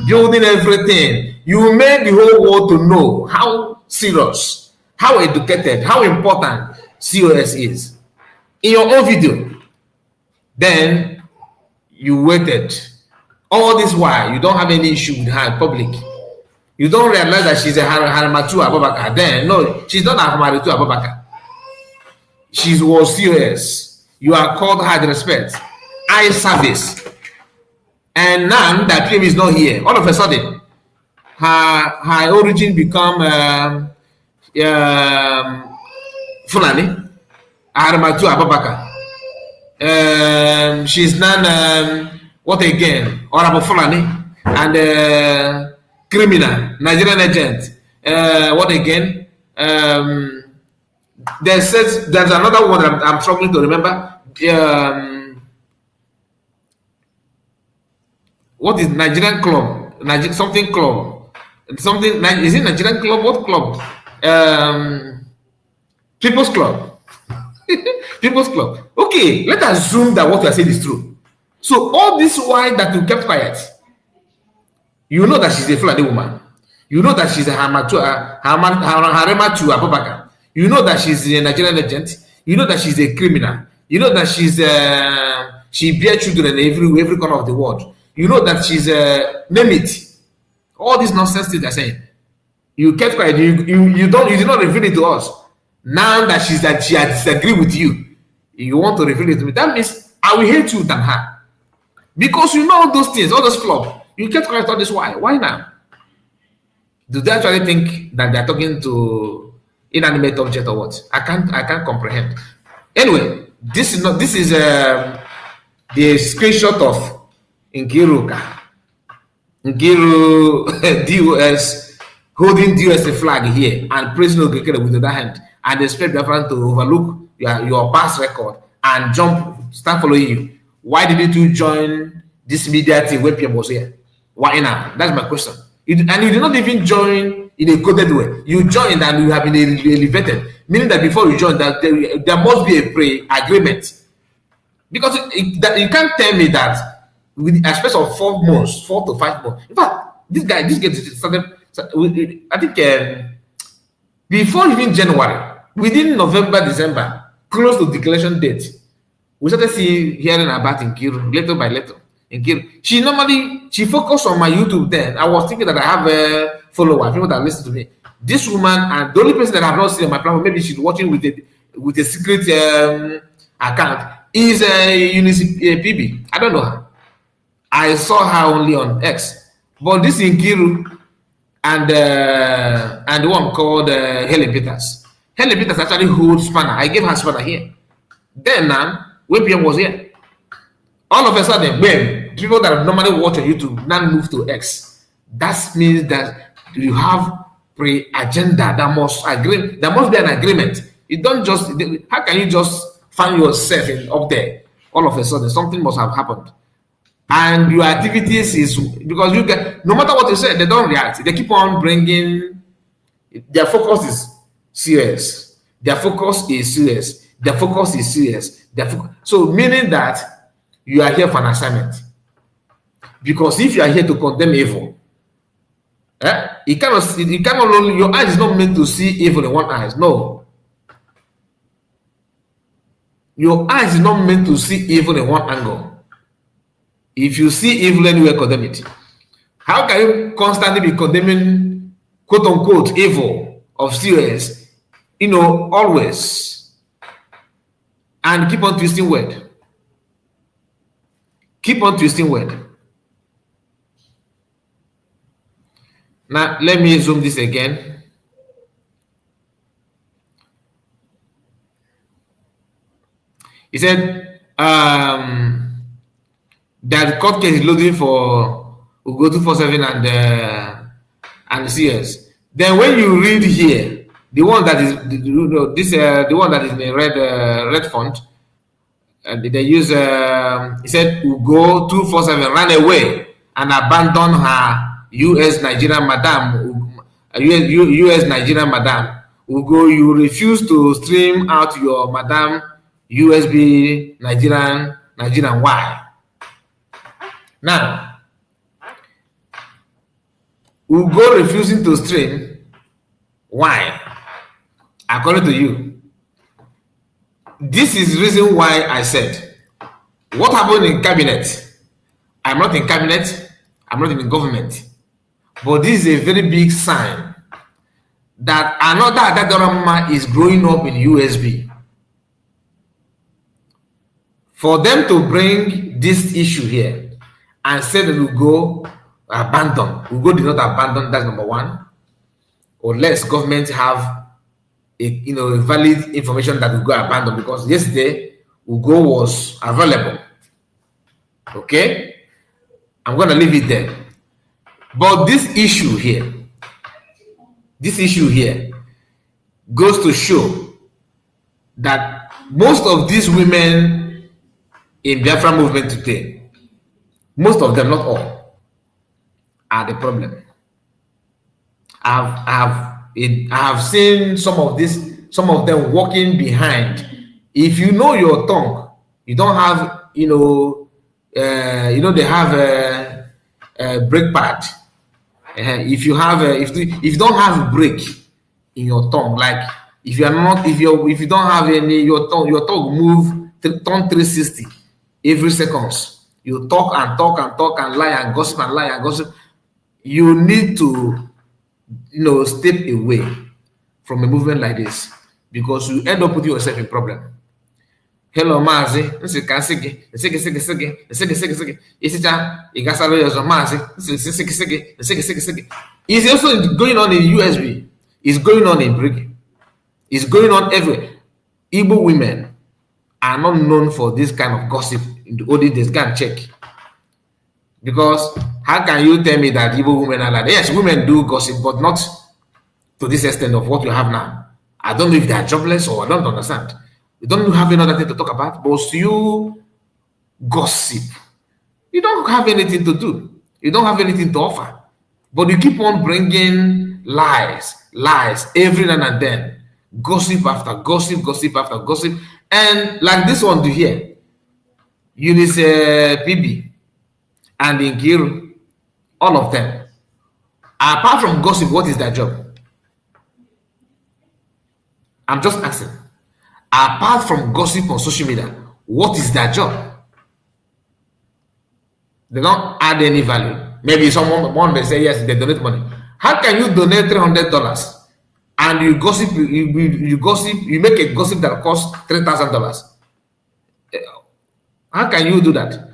S3: Building everything. You made the whole world to know how serious, how educated, how important COS is. In your own video, then you waited. All this while, you don't have any issue with her in public. You don't realize that she's a Haramatu Abubakar. Then, no, she's not a Haramatu Abubakar. She was COS. You are called high respect, eye service. And now that PM is not here, all of a sudden, her origin become Fulani, Haramatu Abubakar. She's not, what again? Honorable Fulani. And criminal, Nigerian agent. What again? There's another one that I'm struggling to remember. What is Nigerian club? Something club. Something is it Nigerian club? What club? People's Club. People's Club. Okay, let us assume that what you are saying is true. So all this while that you kept quiet, you know that she's a Fulani woman. You know that she's a Haramatu Abubakar. You know that she's a Nigerian agent. You know that she's a criminal. You know that she bears children in every corner of the world. You know that she's name it. All these nonsense things they're saying. You kept quiet. You did not reveal it to us. Now that she has disagreed with you, you want to reveal it to me. That means I will hate you than her. Because you know all those things, all those flops. You kept quiet all this why? Why now? Do they actually think that they're talking to inanimate object or what? I can't comprehend. Anyway, this is the screenshot of Nkiru DOS holding DOS flag here and praising Ogekere with the other hand, and expect Biafran to overlook your past record and start following you. Why didn't you join this media team when PM was here? Why now? That's my question. And you did not even join in a coded way. You joined and you have been elevated, meaning that before you joined, that there must be a pre-agreement. Because you can't tell me that with a space of 4 months, 4 to 5 months. In fact, this guy started. I think before even January, within November, December, close to declaration date, we started hearing about Nkiru little by little. Nkiru, she focused on my YouTube then. I was thinking that I have a follower, people that listen to me. This woman, and the only person that I have not seen on my platform, maybe she's watching with a secret account, is Eunice PB. I don't know her. I saw her only on X. But this Nkiru and the one called Helen Peters. Helen Peters actually holds spanner. I gave her spanner here. Then now, when PM was here, all of a sudden, when people that normally watch on YouTube now move to X, that means that you have pre-agenda that must agree. There must be an agreement. You don't just. How can you just find yourself up there? All of a sudden, something must have happened. And your activities is because you get, no matter what you say, they don't react. They keep on bringing. Their focus is serious. Their focus is serious. Their focus is serious. So meaning that you are here for an assignment. Because if you are here to condemn evil, you cannot. Your eyes is not meant to see evil in one eye. No. Your eyes is not meant to see evil in one angle. If you see evil anywhere, condemn it. How can you constantly be condemning quote unquote evil of COS, always, and keep on twisting word? Keep on twisting word. Now, let me zoom this again. He said, that court case is loading for Ugo 247 and CS. Then when you read here, the one that is the one that is in the red font, they use he said Ugo 247 ran away and abandoned her US Nigerian madam. US Nigerian madam. Ugo, you refuse to stream out your madam USB Nigerian. Why? Now, Ugo refusing to stream. Why? According to you, this is the reason why I said, what happened in cabinet? I'm not in cabinet. I'm not in the government. But this is a very big sign that another Agadarama is growing up in USB. For them to bring this issue here and say that Ugo abandoned. Ugo did not abandon, that's number one. Unless government have a valid information that Ugo abandoned, because yesterday Ugo was available. Okay? I'm going to leave it there. But this issue here goes to show that most of these women in Biafra movement today, most of them, not all, are the problem. I have seen some of them walking behind. If you know your tongue, you don't have, they have a brake pad. If you don't have a brake in your tongue, like if you don't have any, your tongue move turn 360 every seconds. You talk and lie and gossip. You need to step away from a movement like this, because you end up putting yourself in problem. Hello, Mazi. It's also going on in USB. It's going on in Brick. It's going on everywhere. Igbo women are not known for this kind of gossip in the olden days. Go and check. Because how can you tell me that Igbo women are like, yes, women do gossip, but not to this extent of what you have now? I don't know if they are jobless or I don't understand. You don't have another thing to talk about, but you gossip. You don't have anything to do. You don't have anything to offer. But you keep on bringing lies every now and then. Gossip after gossip. And like this one to here, Eunice PB and Nkiru, all of them. Apart from gossip, what is their job? I'm just asking. Apart from gossip on social media, what is their job? They don't add any value. Maybe someone may say, yes, they donate money. How can you donate $300 and you gossip, you make a gossip that costs $3,000? How can you do that?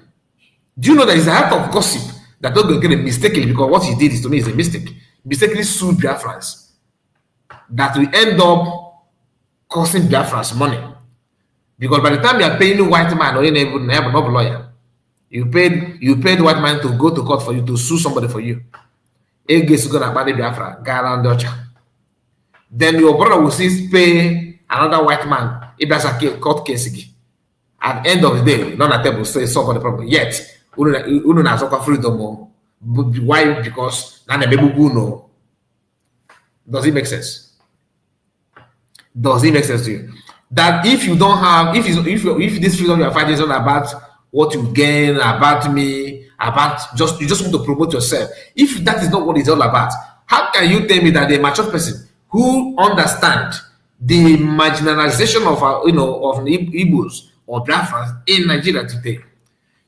S3: Do you know there is a lot of gossip that don't get it mistakenly, because what he did is, to me, is a mistake. Mistakenly sued Biafrans that will end up costing Biafrans money. Because by the time you are paying white man or any lawyer, you paid white man to go to court for you, to sue somebody for you. Then your brother will still pay another white man if that's a court case. At the end of the day, none of them will say solve the problem. Yet, freedom. Why? Because no. Does it make sense? Does it make sense to you? That if you don't have, if this freedom you are fighting is not about what you gain, about me, about you just want to promote yourself. If that is not what it's all about, how can you tell me that a mature person who understands the marginalization of of Igbos, or Biafrans in Nigeria today,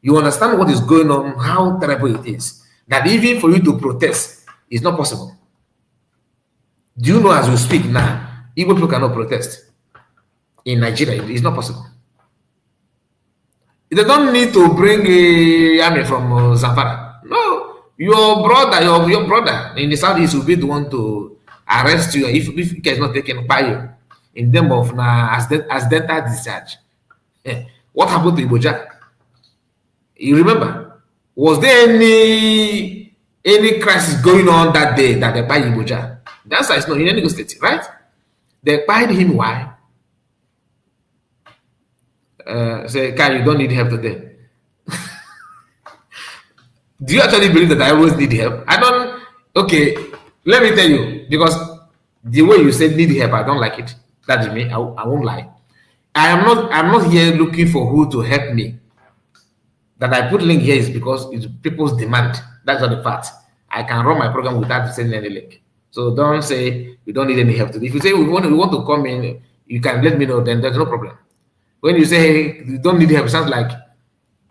S3: you understand what is going on, how terrible it is. That even for you to protest is not possible. Do you know, as we speak now, Igbo people cannot protest in Nigeria? It's not possible. They don't need to bring a army from Zamfara. No, your brother in the southeast will be the one to arrest you if it is not taken by you in terms of accidental discharge. What happened to Iboja? You remember? Was there any crisis going on that day that they buy Iboja? The answer is no. In any state, right? They buyed him. Why? Say, Kai, you don't need help today. Do you actually believe that I always need help? I don't. Okay, let me tell you, because the way you said need help, I don't like it. That's me. I won't lie. I'm not here looking for who to help me. That I put link here is because it's people's demand. That's not the fact. I can run my program without sending any link. So don't say we don't need any help today. If you say we want to come in, you can let me know. Then there's no problem. When you say hey, you don't need help, it sounds like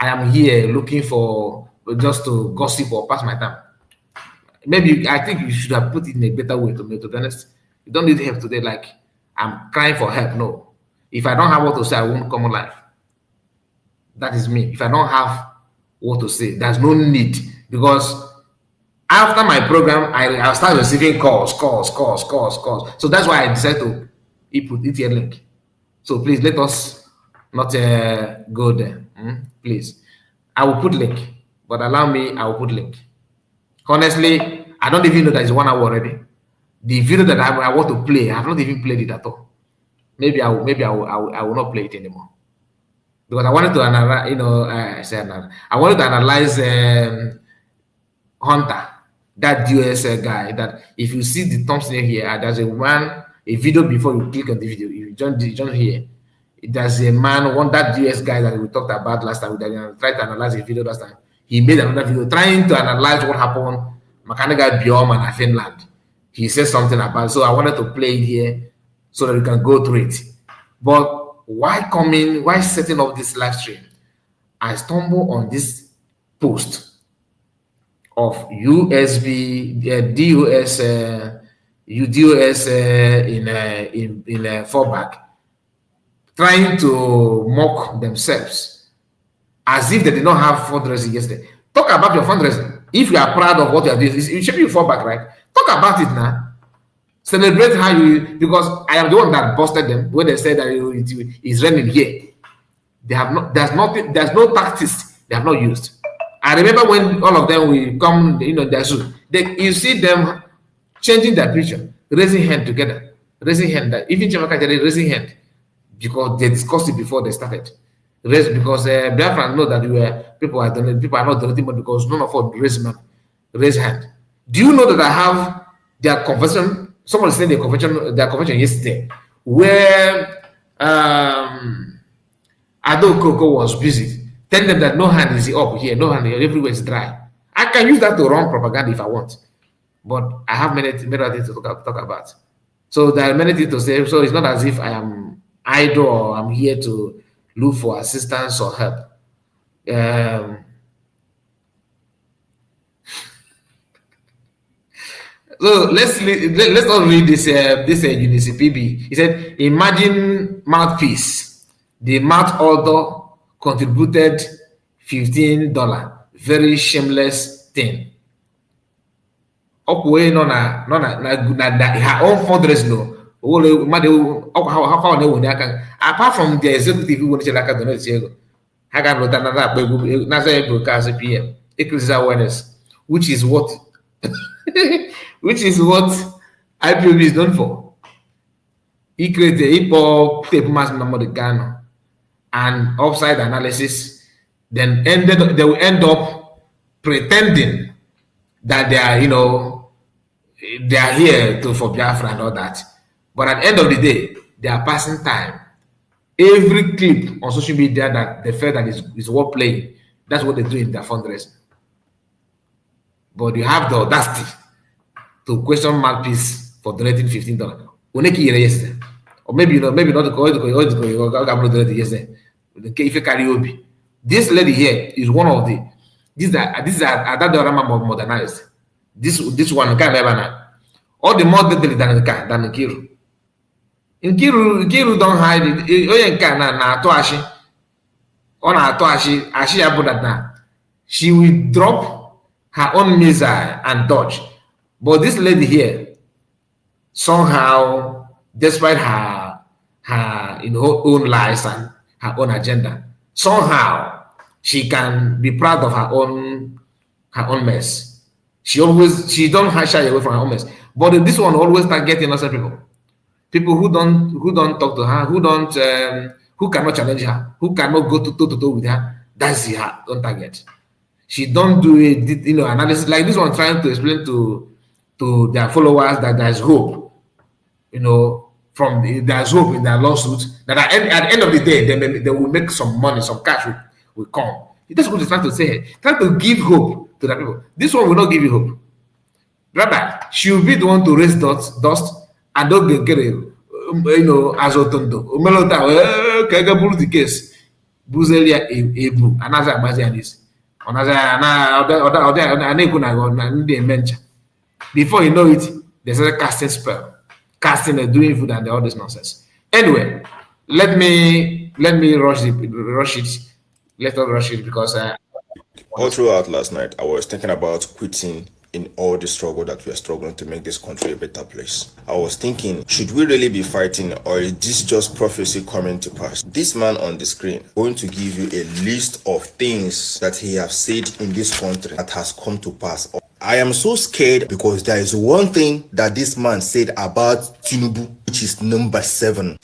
S3: I am here looking for just to gossip or pass my time. Maybe I think you should have put it in a better way to be honest. You don't need help today, like I'm crying for help. No. If I don't have what to say, I won't come alive. That is me. If I don't have what to say, there's no need. Because after my program, I'll start receiving calls. So that's why I decided to put it here link. So please let us not go there. Please. I will put link. But allow me, I will put link. Honestly, I don't even know that it's 1 hour already. The video that I want to play, I have not even played it at all. Maybe I will not play it anymore. Because I wanted to analyze, I wanted to analyze Hunter, that US guy. That if you see the thumbnail here, there's a video before you click on the video. You don't here. There's a man, that US guy that we talked about last time. We tried to analyze a video last time. He made another video trying to analyze what happened. Mechanical Bjorn and Finland. He said something about it. So I wanted to play it here so that we can go through it. But why setting up this live stream? I stumbled on this post of USB DOS in fallback, trying to mock themselves as if they did not have fundraising yesterday. Talk about your fundraising. If you are proud of what you are doing, it should be fallback, right? Talk about it now. Celebrate how you, because I am the one that busted them when they said that it's raining here. They have not. There's no tactics they have not used. I remember when all of them will come, you see them changing their picture, raising hand together, raising hand. Even Jamaica raising hand because they discussed it before they started. Because Biafran know that people are not donating money because none of us raise hand. Do you know that I have their conversation? Someone said their convention yesterday, where Ado Coco was busy telling them that no hand is up here, no hand here, everywhere is dry. I can use that to run propaganda if I want, but I have many things to talk about. So there are many things to say. So it's not as if I am idle or I'm here to look for assistance or help. So let's all read this Eunice PB. He said, imagine mouthpiece. The mouth author contributed $15. Very shameless thing. Upway no na her own fundraising no. Apart from the executive who want to like donate, I got another broadcast PM. Increases awareness, which is what IPOB is done for. He created a hip hop tape mass number the Ghana and upside analysis, then they will end up pretending that they are, they are here for Biafra and all that. But at the end of the day, they are passing time. Every clip on social media that they feel that is worth playing, that's what they do in their fundraising. But you have the audacity to question mouthpiece for donating $15. Yesterday. Or maybe not yesterday. If you carry Obi, this lady here is one of the these are that the Rama modernized. This one can't ever now. All the more deadly than Nkiru. Nkiru don't hide it. Onye nke na atụ ashi. Ọ na-atụ ashi ya bụ that now. She will drop her own missile and dodge. But this lady here, somehow, despite her own lies and her own agenda, somehow she can be proud of her own mess. She don't shy away from her own mess. But this one always target innocent people who don't talk to her, who cannot challenge her, who cannot go toe with her. That's her own target. She don't do it, analysis like this one, trying to explain to their followers that there's hope, there's hope in their lawsuit, that at the end of the day, they will make some money, some cash will come. That's what he's trying to say. Trying to give hope to the people. This one will not give you hope. Rather, she will be the one to raise dust and don't get it, as Otondo. Umelota, Kagabulu the case. Buzelia Ebu, another Bazianis. Before you know it, there's a casting spell, casting and doing food and all this nonsense. Anyway, let me rush it. Let us rush it because
S4: all throughout last night, I was thinking about quitting in all the struggle that we are struggling to make this country a better place. I was thinking, should we really be fighting, or is this just prophecy coming to pass? This man on the screen going to give you a list of things that he has said in this country that has come to pass. I am so scared because there is one thing that this man said about Tinubu, which is number 7.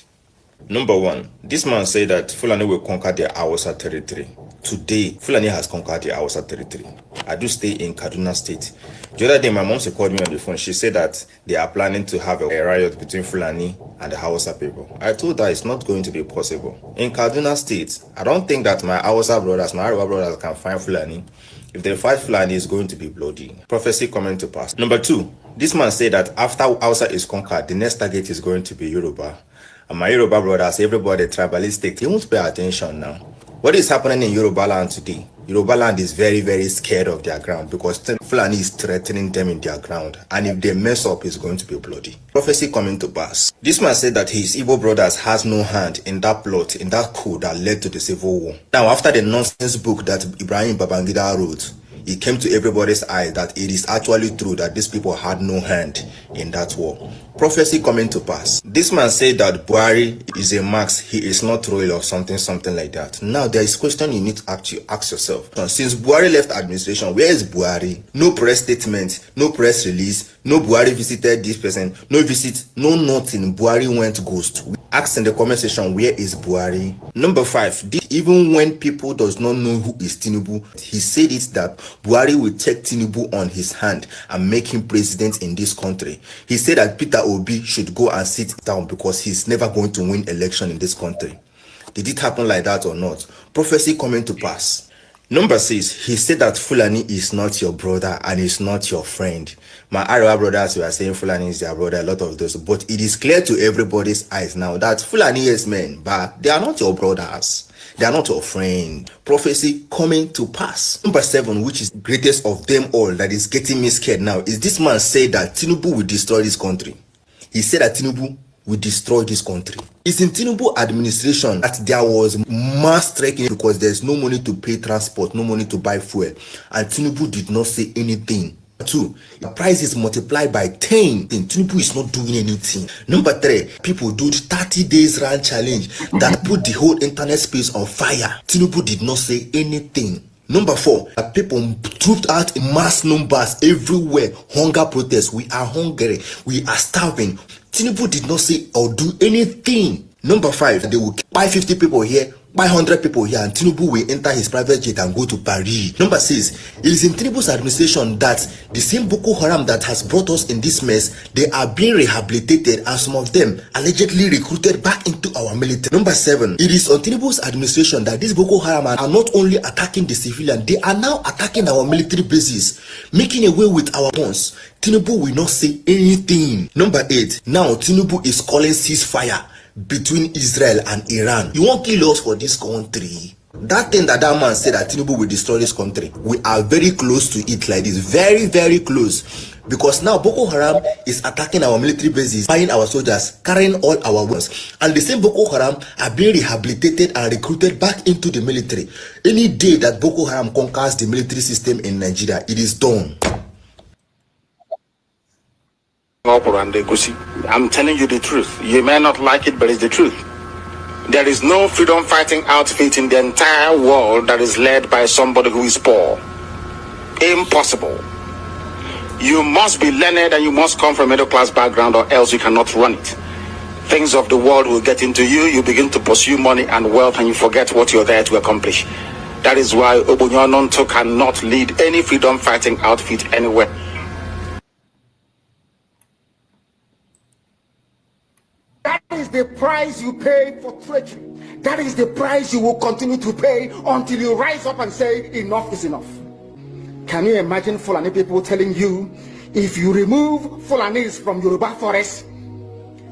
S4: Number 1, this man said that Fulani will conquer the Hausa territory. Today, Fulani has conquered the Hausa territory. I do stay in Kaduna State. The other day, my mom called me on the phone. She said that they are planning to have a riot between Fulani and the Hausa people. I told her it's not going to be possible. In Kaduna State, I don't think that my Hausa brothers, my Yoruba brothers can fight Fulani. If they fight Fulani, it's going to be bloody. Prophecy coming to pass. Number 2, this man said that after Hausa is conquered, the next target is going to be Yoruba. And my Yoruba brothers, everybody tribalistic, they won't pay attention now. What is happening in Yoruba land today? Yoruba land is very, very scared of their ground because Fulani is threatening them in their ground. And if they mess up, it's going to be bloody. Prophecy coming to pass. This man said that his Igbo brothers has no hand in that plot, in that coup that led to the civil war. Now, after the nonsense book that Ibrahim Babangida wrote, it came to everybody's eye that it is actually true that these people had no hand in that war. Prophecy coming to pass. This man said that Buhari is a max, he is not royal or something like that. Now there is a question you need to ask yourself. Since Buhari left administration, where is Buhari? No press statement, no press release, no Buhari visited this person, no visit, no nothing. Buhari went ghost. Ask in the comment section, where is Buhari? Number 5, even when people does not know who is Tinubu, he said it that Buhari will take Tinubu on his hand and make him president in this country. He said that Peter Obi should go and sit down because he's never going to win election in this country. Did it happen like that or not? Prophecy coming to pass. Number 6, he said that Fulani is not your brother and is not your friend. My Arab brothers were saying Fulani is their brother, a lot of those. But it is clear to everybody's eyes now that Fulani is men, but they are not your brothers. They are not your friend. Prophecy coming to pass. Number 7, which is greatest of them all, that is getting me scared now, is this man said that Tinubu will destroy this country. He said that Tinubu will destroy this country. It's in Tinubu administration that there was mass striking because there's no money to pay transport, no money to buy fuel. And Tinubu did not say anything. 2, the price is multiplied by 10. Tinubu is not doing anything. Number 3, people do 30 days run challenge that put the whole internet space on fire. Tinubu did not say anything. Number 4, people trooped out in mass numbers everywhere. Hunger protests. We are hungry. We are starving. Tinubu did not say or do anything. Number 5, they will buy 50 people here, buy 100 people here, and Tinubu will enter his private jet and go to Paris. Number 6, it is in Tinubu's administration that the same Boko Haram that has brought us in this mess, they are being rehabilitated and some of them allegedly recruited back into our military. Number 7, it is on Tinubu's administration that these Boko Haram are not only attacking the civilian, they are now attacking our military bases, making away with our guns. Tinubu will not say anything. Number 8, now Tinubu is calling ceasefire. between Israel and Iran. You won't kill us for this country. That thing that man said that Tinubu will destroy this country, we are very close to it like this. Very, very close. Because now Boko Haram is attacking our military bases, buying our soldiers, carrying all our weapons. And the same Boko Haram are being rehabilitated and recruited back into the military. Any day that Boko Haram conquers the military system in Nigeria, it is done.
S2: I'm telling you the truth. You may not like it, but it's the truth. There is no freedom fighting outfit in the entire world that is led by somebody who is poor. Impossible. You must be learned and you must come from a middle class background, or else you cannot run it. Things of the world will get into you. You begin to pursue money and wealth, and you forget what you're there to accomplish. That is why Obunyononto cannot lead any freedom fighting outfit anywhere.
S1: That is the price you pay for treachery. That is the price you will continue to pay until you rise up and say, enough is enough. Can you imagine Fulani people telling you, if you remove Fulanis from Yoruba forest,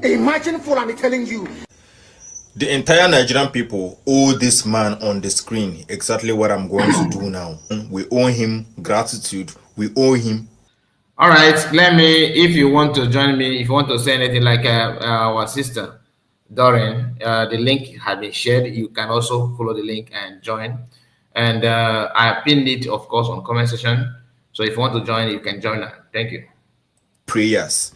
S1: imagine Fulani telling you.
S4: The entire Nigerian people owe this man on the screen exactly what I'm going to do now. We owe him gratitude. We owe him.
S3: All right, if you want to join me, if you want to say anything like our sister, Doreen, the link has been shared. You can also follow the link and join. And I pinned it, of course, on comment section. So if you want to join, you can join now. Thank you.
S4: Prayers.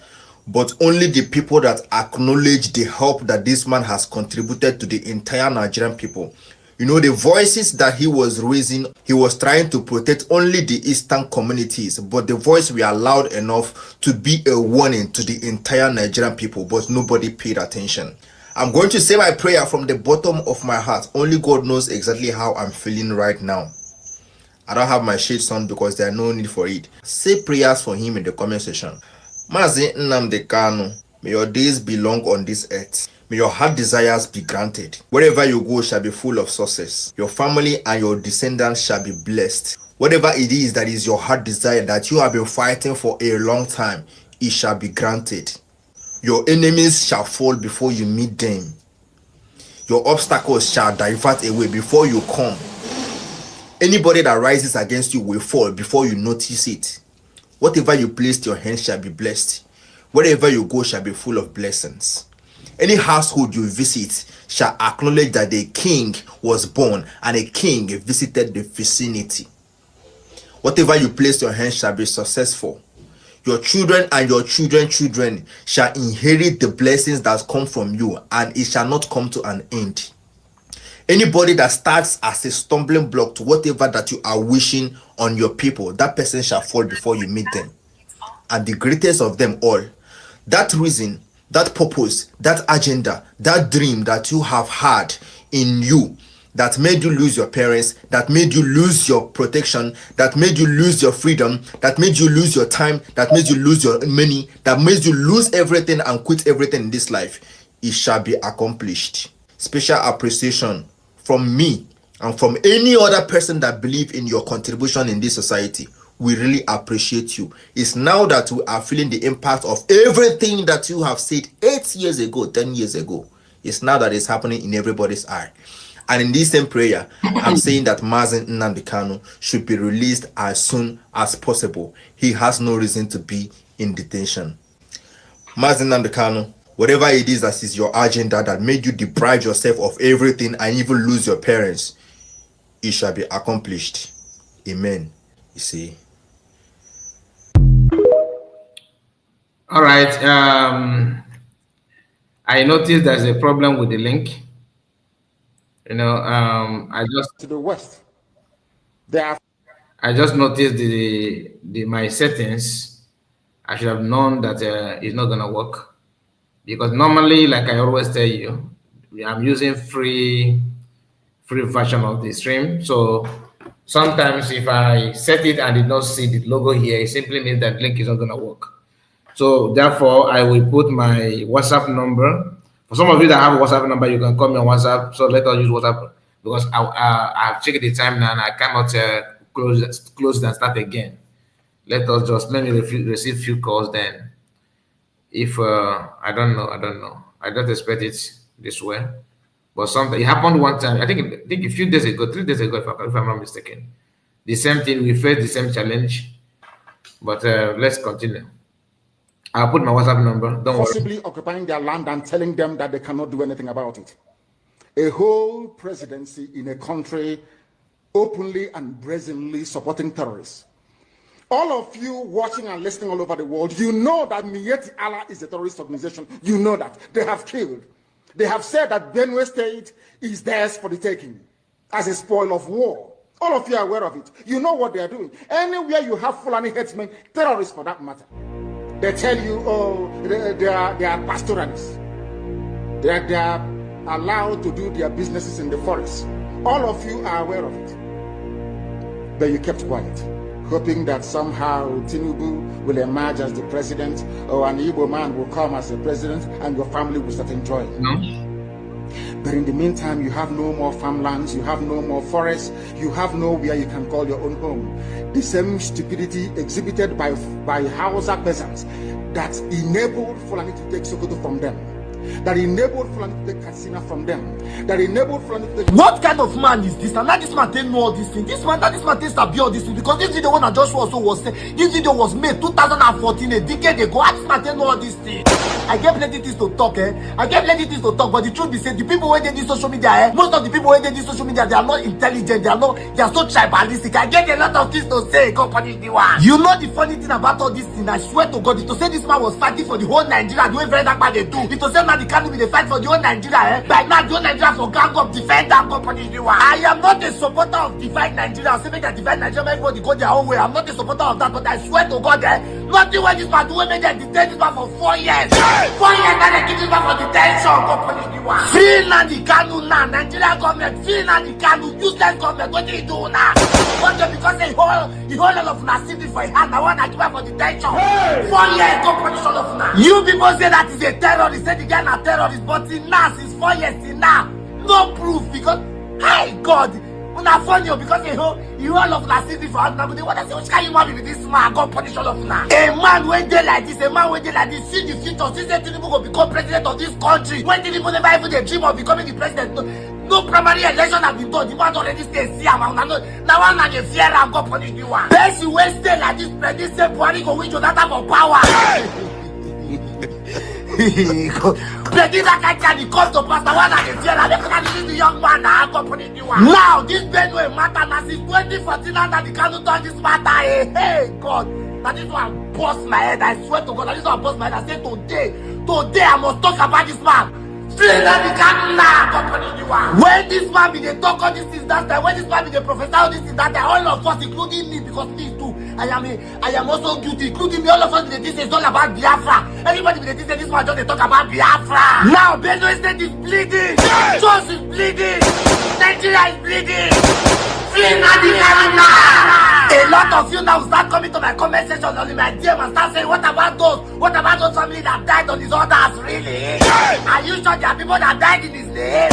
S4: But only the people that acknowledge the help that this man has contributed to the entire Nigerian people. You know, the voices that he was raising, he was trying to protect only the eastern communities, but the voice were loud enough to be a warning to the entire Nigerian people, but nobody paid attention. I'm going to say my prayer from the bottom of my heart. Only God knows exactly how I'm feeling right now. I don't have my shades on because there's no need for it. Say prayers for him in the comment section. Mazi Nnamdi Kanu, may your days be long on this earth. May your heart desires be granted. Wherever you go shall be full of success. Your family and your descendants shall be blessed. Whatever it is that is your heart desire that you have been fighting for a long time, it shall be granted. Your enemies shall fall before you meet them. Your obstacles shall divert away before you come. Anybody that rises against you will fall before you notice it. Whatever you place your hands shall be blessed. Wherever you go shall be full of blessings. Any household you visit shall acknowledge that the king was born and a king visited the vicinity. Whatever you place your hands shall be successful. Your children and your children's children shall inherit the blessings that come from you, and it shall not come to an end. Anybody that starts as a stumbling block to whatever that you are wishing on your people, that person shall fall before you meet them. And the greatest of them all, that reason, that purpose, that agenda, that dream that you have had in you, that made you lose your parents, that made you lose your protection, that made you lose your freedom, that made you lose your time, that made you lose your money, that made you lose everything and quit everything in this life, it shall be accomplished. Special appreciation from me and from any other person that believe in your contribution in this society. We really appreciate you. It's now that we are feeling the impact of everything that you have said 8 years ago, 10 years ago. It's now that it's happening in everybody's eye. And in this same prayer, I'm saying that Mazi Nnamdi Kanu should be released as soon as possible. He has no reason to be in detention. Mazi Nnamdi Kanu, whatever it is that is your agenda that made you deprive yourself of everything and even lose your parents, it shall be accomplished. Amen. You see.
S3: All right. I noticed there's a problem with the link. You know, I just
S1: To the west.
S3: I just noticed my settings. I should have known that it's not gonna work, because normally, like I always tell you, I'm using free version of the stream. So sometimes if I set it and did not see the logo here, it simply means that link is not gonna work. So therefore, I will put my WhatsApp number. For some of you that have a WhatsApp number, you can call me on WhatsApp. So let us use WhatsApp, because I've checked the time now and I cannot close and start again. Let me receive few calls then. If I don't know, I don't expect it this way. But something it happened one time. I think a few days ago, 3 days ago, if I'm not mistaken. The same thing. We faced the same challenge. But let's continue. I'll put my WhatsApp number. Don't
S1: forcibly occupying their land and telling them that they cannot do anything about it. A whole presidency in a country openly and brazenly supporting terrorists. All of you watching and listening all over the world, you know that Miyetti Allah is a terrorist organization. You know that. They have killed. They have said that Benue State is theirs for the taking as a spoil of war. All of you are aware of it. You know what they are doing. Anywhere you have Fulani headsmen, terrorists for that matter, they tell you, oh, they are pastoralists. They are allowed to do their businesses in the forest. All of you are aware of it. But you kept quiet, hoping that somehow Tinubu will emerge as the president, or an Igbo man will come as the president, and your family will start enjoying.
S3: No.
S1: But in the meantime, you have no more farmlands, you have no more forests, you have nowhere you can call your own home. The same stupidity exhibited by Hausa peasants that enabled Fulani to take Sokoto from them, that enabled Fulani to take Katsina from them, that enabled Fulani to take...
S2: What kind of man is this? And now this man didn't know all these things. This man takes to be all these things, because this video one that Joshua also was saying, this video was made 2014, a decade ago. How this man didn't know all these things? I get plenty things to talk, I get plenty things to talk, but the truth is that the people who did this social media, most of the people who did this social media, they are not intelligent, they are so tribalistic. I get a lot of things to say, company the one. You know the funny thing about all this thing, I swear to God, is to say this man was fighting for the whole Nigeria, the way very that bad they do. It to say now the Kanu they fight for the whole Nigeria, By now the whole Nigeria for gang up, defend that company the one. I am not a supporter of divide Nigeria. I'm saying that divide Nigeria, everybody go their own way. I'm not a supporter of that, but I swear to God, nothing when this man do, when they detain this man for 4 years. 4 years now they keep this man for detention, company the one. Free Nnamdi Kanu now, Nigeria government, free Nnamdi Kanu, useless government, what do you do now? But just because he hold all of Nasidi for a hand, I want to give him for detention. 4 years, company all of now. You people say that he's a terrorist, say the guy not terrorist, but in now, since 4 years till now, no proof, because, hi God, una funny because you all of Nasidi for hand, but they want to say, which kind of man with this man, God punish all of now. A man when they like this, see the future, see that Tinubu will become president of this country. When Tinubu never even the dream of becoming the president, no primary election has been done. The man already stay see him. Now one man fear and God punish the one. Best you will stay like this, this same Buhari go win Jonathan for power. That can come to pass. The one that is fear, they can the young man now God punish the one. Now this Benue matter now since 2014 under the Kanu turn this matter. Hey God. Now this one bust my head. I swear to God, now this one bust my head. I say today I must talk about this man. When this man be the talk all these things that time, when this man be the professor all these things that time, all of us, including me, because me too, I am also guilty, including me, all of us, this is all about Biafra. Everybody be the this man just talk about Biafra. Now Benue State is bleeding, Jos is bleeding, Nigeria is bleeding. A lot of you now start coming to my comment section on my DM and start saying, what about those families that died on his orders, really? Are you sure there are people that died in his name?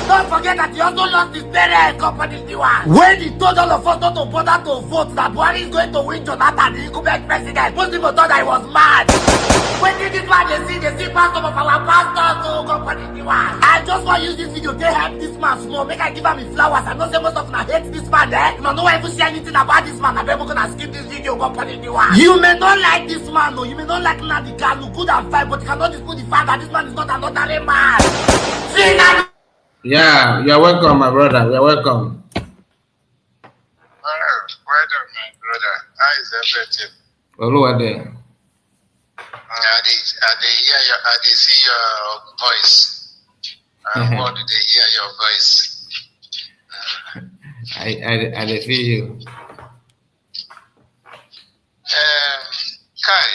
S2: Don't forget that he also lost his parents, company one. When he told all of us not to bother to vote, that Buhari is going to win Jonathan, the incumbent president, most people thought I was mad. When did this man they see part of our pastors, so company one. I just want to use this video to help this man small, make I give him his flowers. I know say most of them hate this man, You know, no one even say anything about this man. I'm gonna skip this video, company one. You may not like this man, no, you may not like Nnamdi Kanu, good and fine, but you cannot dispute the fact that this man is not an ordinary man.
S3: Yeah, you're welcome, my brother. You're welcome.
S5: Well done, my brother. How is everything?
S3: Hello, there.
S5: I see your voice. What do they hear your voice?
S3: I feel you.
S5: Kai,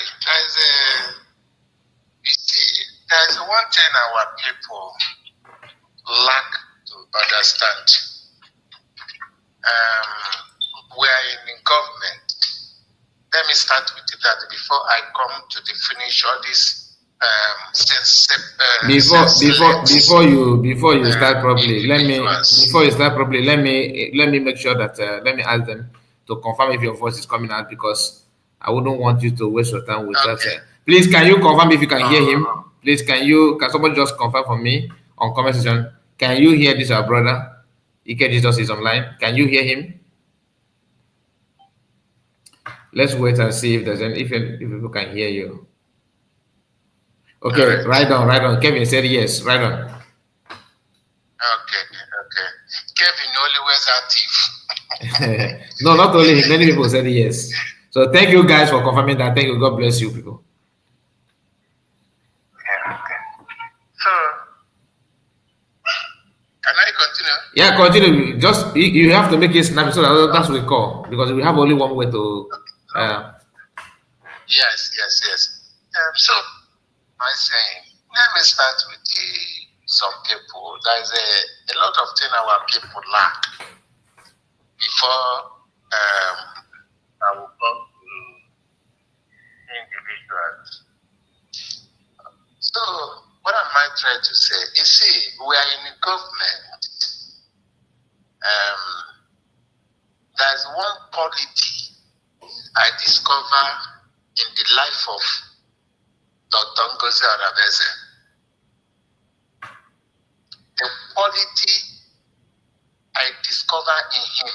S5: there's one thing our people lack to understand. We are in government. Let me start with that before I come to the finish all this.
S3: Before you start properly, let me make sure that let me ask them to confirm if your voice is coming out, because I wouldn't want you to waste your time with that. Please, can you confirm if you can hear him? Please, can somebody just confirm for me on comment section. Can you hear this, our brother? Ike Jesus is online. Can you hear him? Let's wait and see if there's any, if people can hear you. Okay, right on. Kevin said yes, right on.
S5: Okay. Kevin always active.
S3: No, not only him, many people said yes. So thank you guys for confirming that. Thank you. God bless you, people.
S5: So, can I continue?
S3: Yeah, continue. Just you have to make it snappy so that's what we call, because we have only one way to.
S5: Yes. So, my saying, let me start with some people. There's a lot of things our people lack before I will come to individuals. So, what am I trying to say? You see, we are in a government. There's one quality I discover in the life of Dr. Ngozi Arabeze. The quality I discover in him,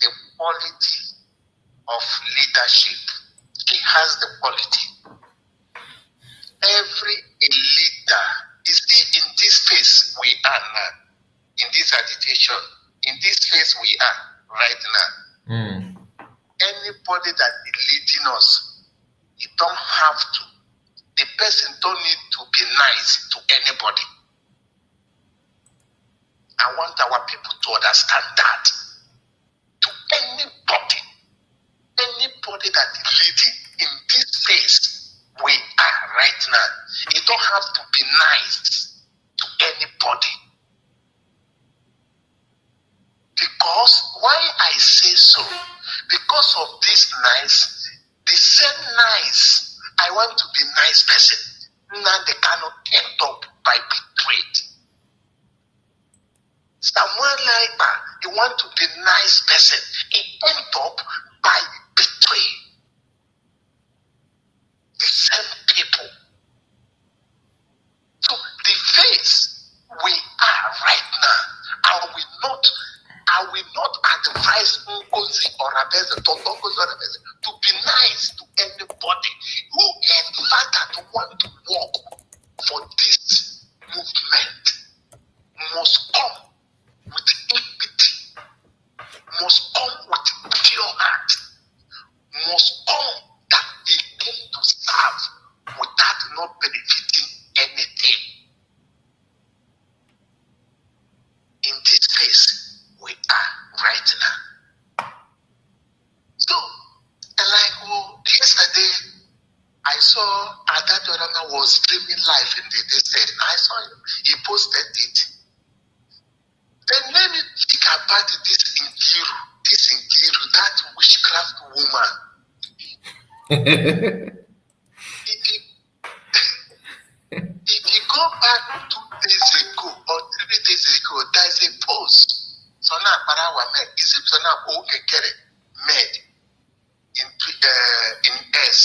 S5: the quality of leadership. He has the quality. Every leader, you see, in this phase we are now, in this agitation, in this phase we are right now. Anybody that is leading us, you don't have to. The person don't need to be nice to anybody. I want our people to understand that. To anybody that is leading in this phase we are right now, you don't have to be nice to anybody. Because why I say so? Because of this nice, the same nice, I want to be nice person. Now they cannot end up by betrayed. Someone like that, you want to be nice person, it end up by betrayed. The same people. So the phase we are right now, I will not advise Ngozi or Abeze, Dr. Ngozi or Abeze, to be nice to anybody. Whoever that want to work for this movement must come with equity, must come with pure heart, must come that he came to serve without not benefiting anything. In this phase we are right now. So, like yesterday, I saw Adadorama was streaming live in the day. I saw him. He posted it. Then let me think about this Nkiru, that witchcraft woman. If you go back 2 days ago or 3 days ago, there's a post. Sona Parawa made. Is it Sona Okekere made in S?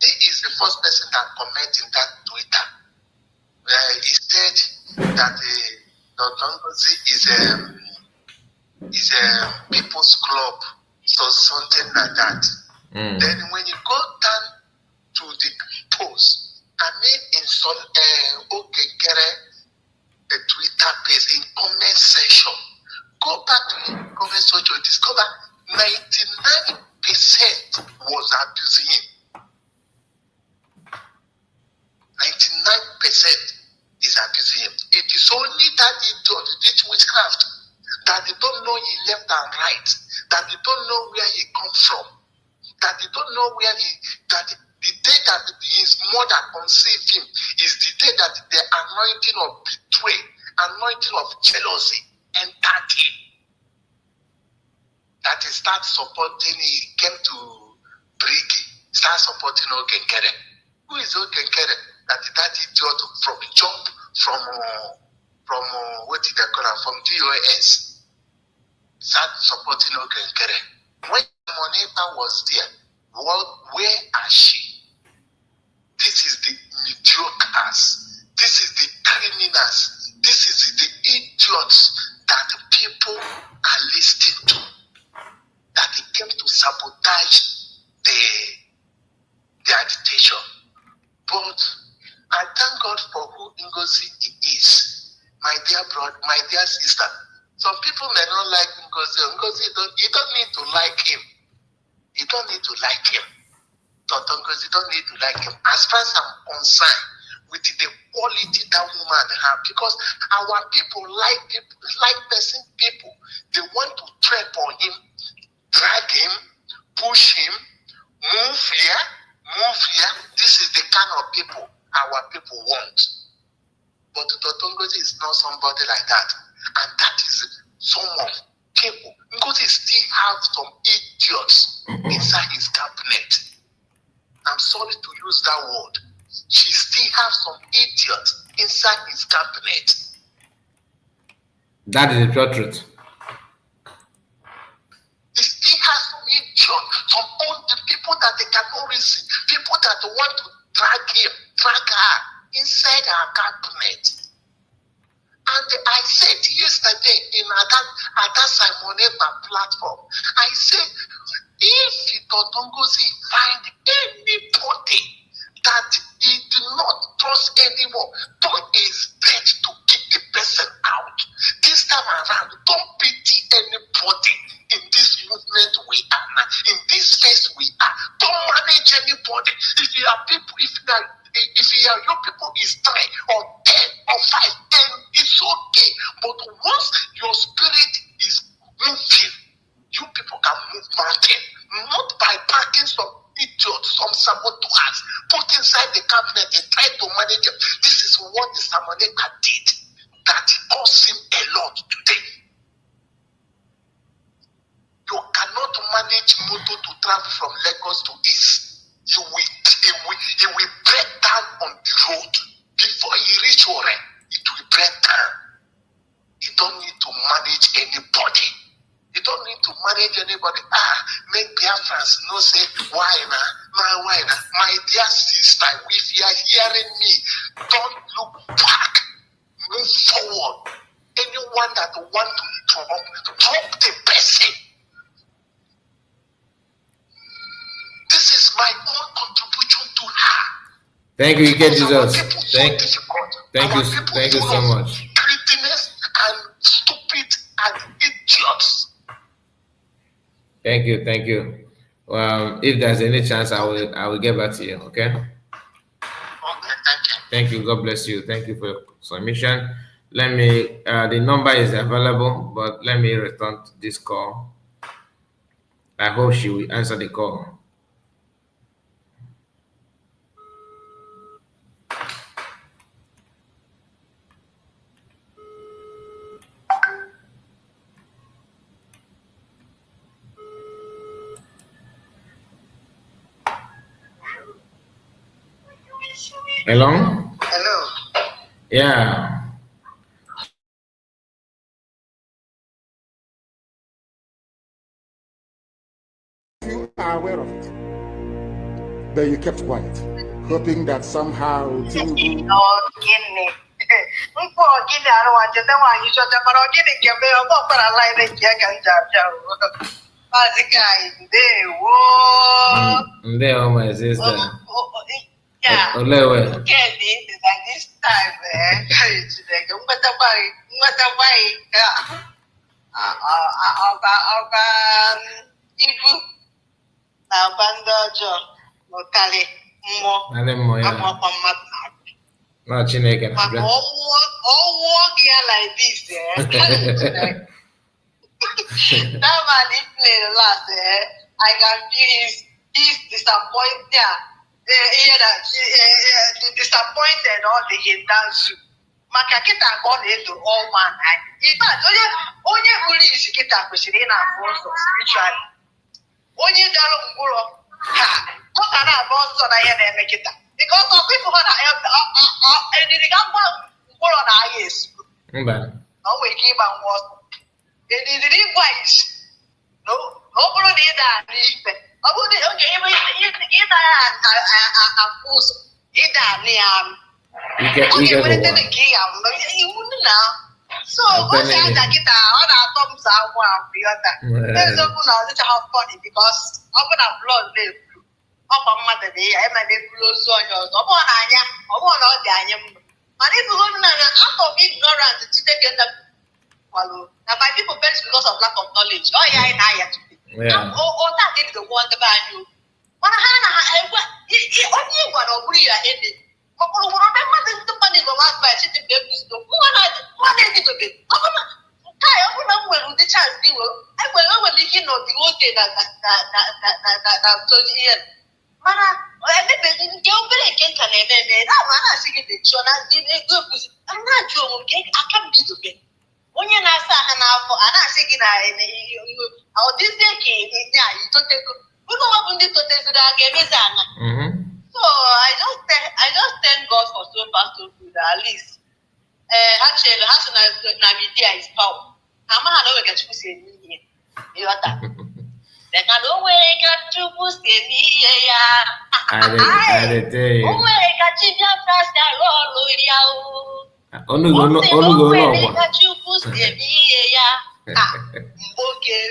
S5: He is the first person that commented in that Twitter. He said that Dr. Ngozi is a people's club, so something like that. Then when you go down to the post, I mean in some Okekere the Twitter page in comment section, go back to the comment section, discover 99% was abusing him. 99% is abusing him. It is only that he did witchcraft, that they don't know he left and right, that they don't know where he come from, that they don't know where that the day that his mother conceived him is the day that the anointing of betrayal, anointing of jealousy entered him. That he started supporting, he came to Brigi, started supporting Ogenkere. Who is Ogenkere? That idiot from jump from what did they call it? From DOS. Start supporting Ogenkere. When Moneta was there, where are she? This is the mediocres. This is the criminal us, this is the idiots that the people are listening to, that they came to sabotage the agitation. But I thank God for who Ngozi is, my dear brother, my dear sister. Some people may not like Ngozi. Ngozi, you don't need to like him. You don't need to like him. Dr. Ngozi, you don't need to like him. As far as I'm concerned, with the quality that woman have, because our people like person people. They want to tread on him, drag him, push him, move here, move here. This is the kind of people our people want. But Dr. Ngozi is not somebody like that. And that is some of people. Ngozi still have some idiots inside his cabinet. I'm sorry to use that word. She still has some idiots inside his cabinet.
S3: That is the pure truth.
S5: He still has some idiots, some old people that they cannot reason, people that want to drag him, drag her inside our cabinet. And I said yesterday in Ada Simoneva platform, I said, if Dr. Ngozi find anybody that he did not trust anymore, don't expect to kick the person out. This time around, don't pity anybody in this movement we are now, in this space we are. Don't manage anybody. If you are people, if you are your people is 3 or 10 or 5, then it's okay. But once your spirit is moving, you people can move mountain, not by packing some idiots, some saboteurs, put inside the cabinet and try to manage them. This is what the Samoneka did that cost him a lot today. You cannot manage motor to travel from Lagos to East. He will break down on the road. Before he reach Ore, it will break down. You don't need to manage anybody. You don't need to manage anybody. Make Biafrans no say, why now? My dear sister, if you are hearing me, don't look back. Move forward. Anyone that want to drop the person. This is my own contribution to her.
S3: Thank you,
S5: Because
S3: Jesus. Thank you so much.
S5: Greediness and stupid and idiots.
S3: Thank you. If there's any chance, I will get back to you. Okay.
S5: Okay, thank you.
S3: Thank you. God bless you. Thank you for your submission. Let me. The number is available, but let me return to this call. I hope she will answer the call. Hello?
S5: Hello.
S3: Yeah.
S1: You are aware of it, but you kept quiet, hoping that somehow Tinubu.
S3: Ndewo, my sister.
S5: Yeah.
S3: Olewe.
S5: Okay, like this time, ibu na bando ọjọọ n'ụtalị mmụọ agbakwa mmadụ
S3: na Chineke
S5: maka ọwụọ gị ya like this that man he played last I can feel his disappointed the disappointed all the hate dance maka kita ka ọ na-edo all man in fact onye kpụrụ isi kita kwesịrị ị na-afụ ụzọ spiritually onye gara ngwụrọ ha ọ ga na-agba ọsọ na ihe na-eme kita because of people na ediri ga ngwa ngwụrọ na ahịa esu
S3: mba
S5: na o nwere ike ịgba nwa ọsọ ediri ịgwa isi na ọ bụrụ na ị dara n'ife ọ bụrụ na oge ebe ị dara afụ ụzọ ị dara ya
S3: We get
S5: the
S3: one.
S5: you wouldn't know. So what's that guitar? On our thumbs out one beyond. There's a funny because open a blood live up on Mother Day, I might be close on yours. Upon Anya, upon all the Anya. And if you want out of ignorance, to take them follow. Now my people perish because of lack of knowledge. Oh yeah, I have to be. Oh, that is the one about you. But I only one of we are ending. But remember the money go out by sitting babies. One day to be. I open the chance. I will begin on the old day that told you. Mana, I never did go break and can I'm not seeing the Jonah did a good. I'm not sure I can't be to be. When you're not saying now for an asking our this decade, yeah, you took a good. We don't want to take the game. So I just thank God for so far so good at least. Actually, has an idea is power. I'm not going to choose any. You are that. Then I don't wake up to push the knee.
S3: I tell you.
S5: Oh, wake up to your fast.
S3: Only go
S5: wake up to push the knee. Okay.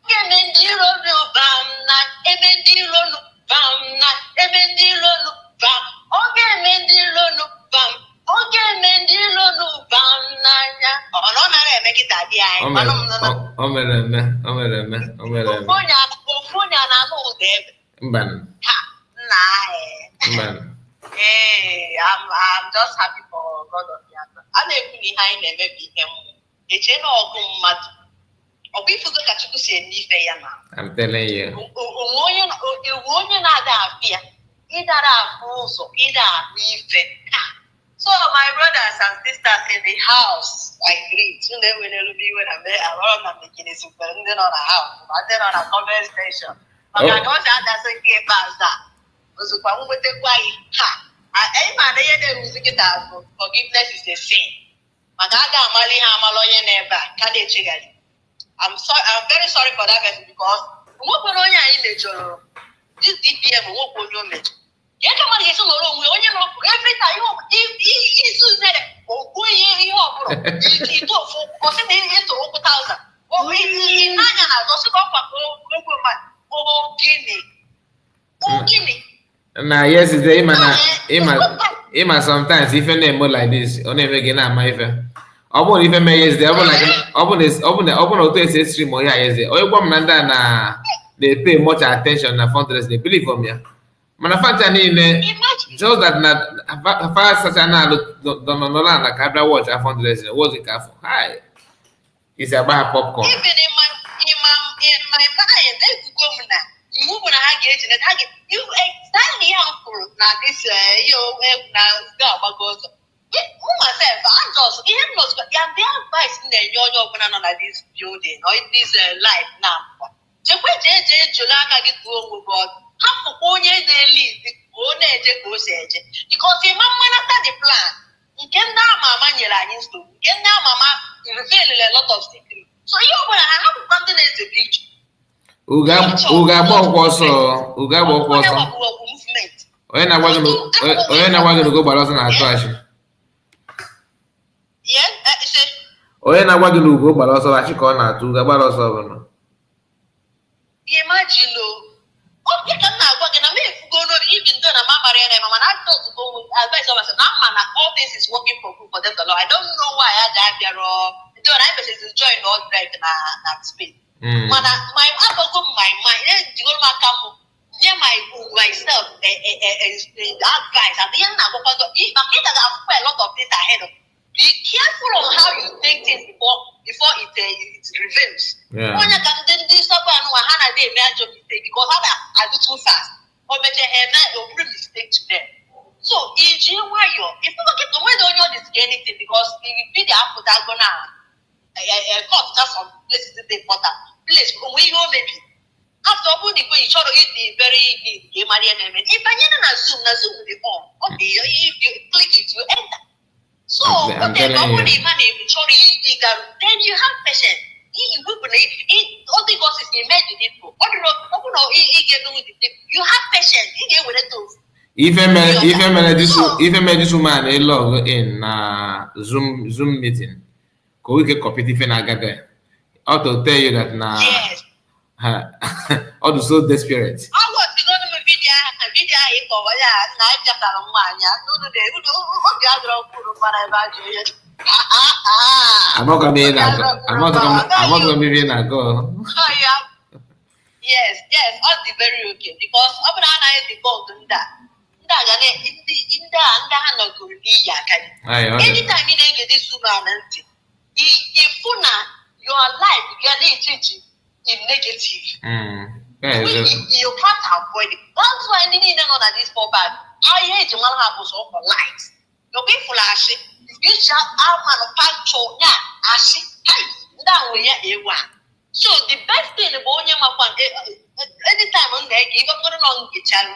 S5: Emendiro no bamna, emendiro no bamna, emendiro no bam. Okay, emendiro no bam. Okay, emendiro no bamna. Oh no, na make it that yeah. Ofonya na no dem.
S3: Mban.
S5: Hey, I'm just happy for God of the answer. I'm even behind them maybe him. It's no ogun people look at you say
S3: I'm telling you.
S5: So my brothers and sisters in the house, I greet. You know when they'll be when I'm there, I'm making a super on a house, and then on a conversation. But I don't understand that. So I'm with the quiet. Forgiveness is a sin. I'm sorry. I'm very sorry for that person because this DPM every time
S3: Now yesterday, Ima sometimes if you name like this, only again my open even me yesterday, open auto stream or yesterday. Or you na they pay much attention na fundraising. They believe for me. Manufacture just that na fast such an don't know like I watch a fundraising. What's it for? Hi, it's about popcorn.
S5: Even in my mind, they could go now. You move on a haggy and haggy. You stand me out for now. This now go goes. Myself, I'm just they are advice in the young like this building or in this life now. Just wait, Julaka get go God. Half of 1 year they leave because the mama after the plan. You can now mama used to get now mama you reveal a lot of secrets. So you will have confidence to teach.
S3: Uga movement. When I wasn't go balance on our onye na-agwa gị na ugo gbara ọsọ achị ka ọ na-atụ ugo gbara ọsọ bụ na
S5: imagine okay ka na-agwa gị na m efugo n'obi even though na m amara ya na mama na adult go advice of us na ma na all this is working for good for them the Lord. I don't know why I got there though I message to join all drive na space mana my abago my mind the whole maka mo yeah myself advice and then na go if I get a lot of things ahead of be careful on how you take things before it reveals.
S3: Yeah.
S5: When you can then this stuff and Hana they major mistake because I do too fast. Or make a mistake to them. So in January, if you look at the way they don't do anything because if you be the apple that gonna cut just some places that they important. Place we know maybe. After all the way you try to eat the very game if I didn't Zoom with the phone. Okay, if you click it, you enter. So,
S3: I'm
S5: then
S3: telling you.
S5: then you have patience. All the causes you made the people. You have patience. You get with it too.
S3: Even this woman a log in Zoom meeting. Go we get copy different again. How to tell you that now?
S5: Yes.
S3: All the so desperate.
S5: I was going to video
S3: I'm not coming in. I'm not coming in. Go.
S5: Yes, all the very okay because the gold in that. Anytime you get this woman, if your life you in negative. You can't avoid it. That's why you need to know that this for bad. I hate you want to have also for light. You'll be flashy. You shall out manufacture that way. So the best thing about your anytime on there, you got to on the channel.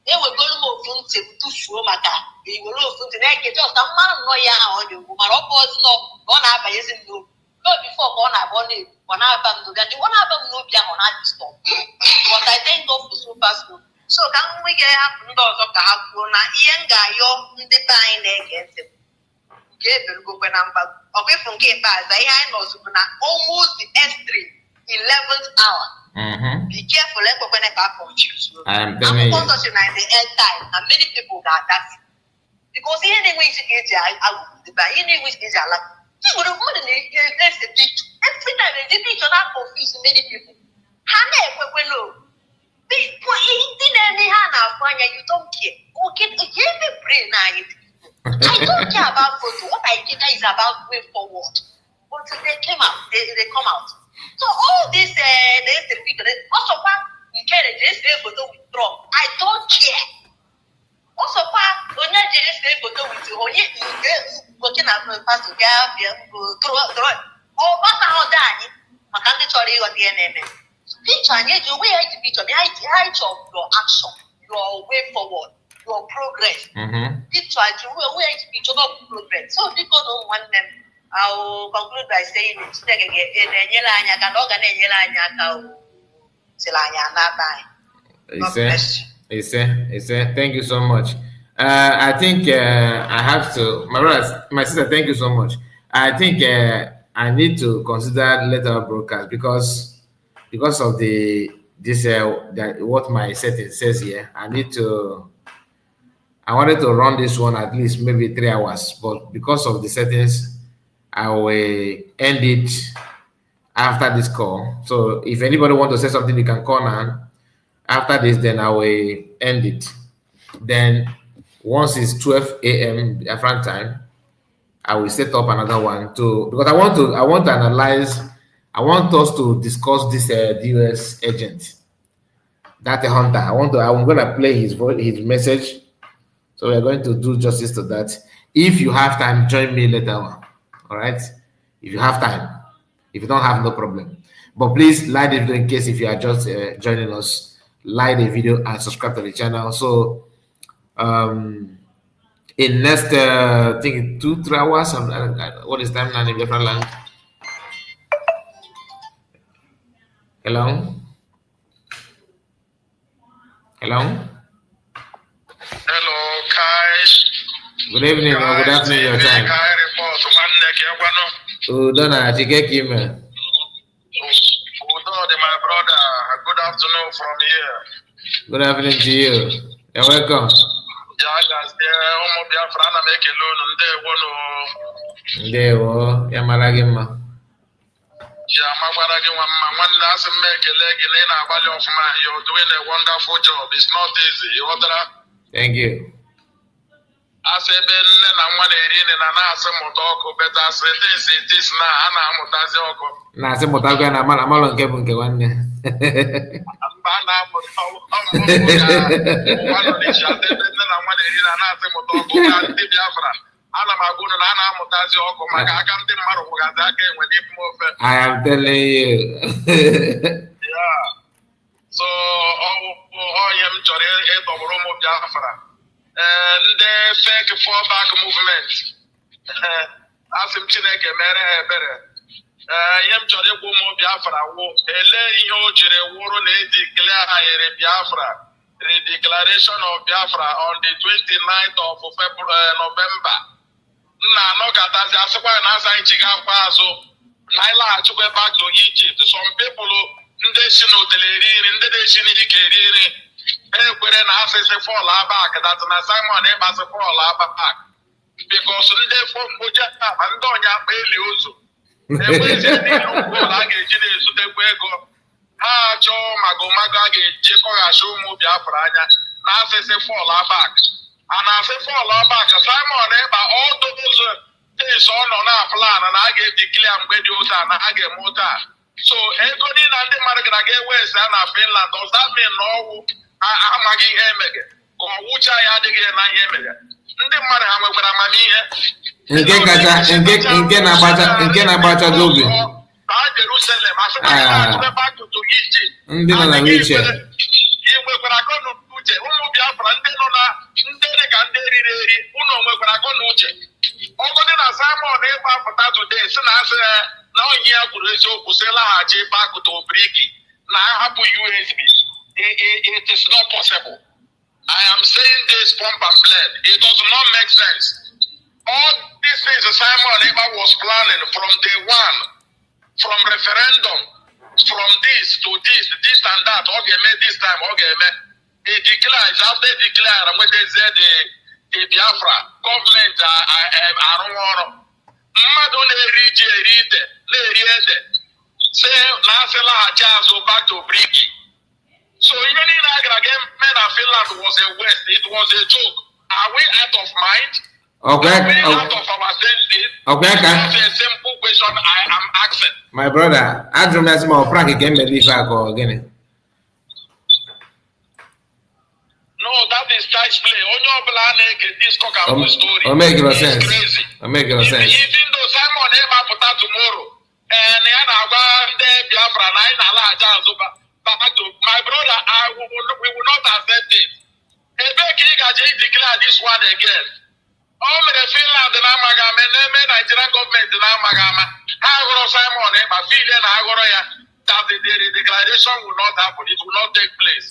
S5: They will go to show my car. They will look to the naked just a man no ya or you. My opposite no gone up by using no. Go before gone up on it. One album to that. One album no be on that stop. But I thank God for super school. So can we get up and doors of the house? Ian Gayo in the time against him. Get the go number. Okay, from Cape Bad, I know almost the S3, 11th hour. Be careful, let when I got confused. I'm telling you. I'm also in the end time, and many people got that. Because anyway, I would buy anyway, is like, you would have put in the picture. Every time the picture that confused many people. Hannah, you don't care. Okay, give me brain. I don't care about photo. What I care is about way forward. But they came out, they come out. So all this, the people, also you can just photo with Trump. I don't care. Also, when you just photo with you, working at the past to get throw. Oh, but how done? I can't tell you what the enemy. Picture, you way to picture the height of your action, your way forward, your progress. Picture, you way to picture of progress. So, because of one them, I'll conclude by saying it's again in a yelanya can organize
S3: yelanya. Thank you so much. I think I have to, my sister, thank you so much. I think I need to consider later broadcast because of that what my setting says here. I wanted to run this one at least maybe 3 hours, but because of the settings, I will end it after this call. So if anybody want to say something, you can call now. After this, then I will end it. Then once it's 12 a.m. Afghan time, I will set up another one because I want to analyze. I want us to discuss this US agent, that hunter. I'm gonna play his message. So we're going to do justice to that. If you have time, join me later on. All right. If you have time. If you don't have, no problem. But please like the video in case if you are just joining us. Like the video and subscribe to the channel. So in next I think 2-3 hours. What is time now in different land? Hello.
S5: Hello, Kai.
S3: Good evening or good afternoon your time.
S5: Kai report.
S3: Donna, Chikeki, man.
S5: My brother, good afternoon from here.
S3: Good afternoon to you. You're welcome.
S5: You're doing a wonderful job. It's not easy.
S3: Thank you.
S5: I said,
S3: I am telling you.
S5: Yeah. So, the fake fallback movement. As him Chineke mere ebere. Yem chọrọ ịkwụ ụmụ Biafra wụ ele ihe o jiri wụrụ na declare ayere Biafra the declaration of Biafra on the 29th of November. Back to Egypt. Some people fall back that Simon fall back because they from Mujata and Donya Beliozo. Fall back. And I say fall back. Simon all those things on our plan and I get declare I'm going to and I get motor. So Encoding and the Margaret get West and Finland. Does that mean no? I'm making him again. Or which I had again, I am again. The mother, I'm with a money here.
S3: Again about a Gobi.
S5: Jerusalem, I said, back to Egypt.
S3: When I reach it.
S5: It is not possible. I am saying this pump and blend. It does not make sense. All these things Simon Eba was planning from day one, from referendum, from this to this and that, okay, this time, okay, he declares, after declaring when they said the Biafra government say back to Briki. So even in Agra, men of Finland was a West, it was a joke. Are we out of mind?
S3: Okay.
S5: Are we out of our senses?
S3: Okay,
S5: that's a simple question I am asking.
S3: My brother, I don't know small Frank again, maybe if I go again.
S5: No, that is child's play. On your plan, this cock story.
S3: I'll make no sense.
S5: Crazy.
S3: I'll make no sense.
S5: Even though Simon ever put out tomorrow, and Biafra, my brother, we will not accept it. Declare this one again. All the Finland and Amagama, Nigerian government in Amagama, Simon, that the declaration will not happen, it will not take place.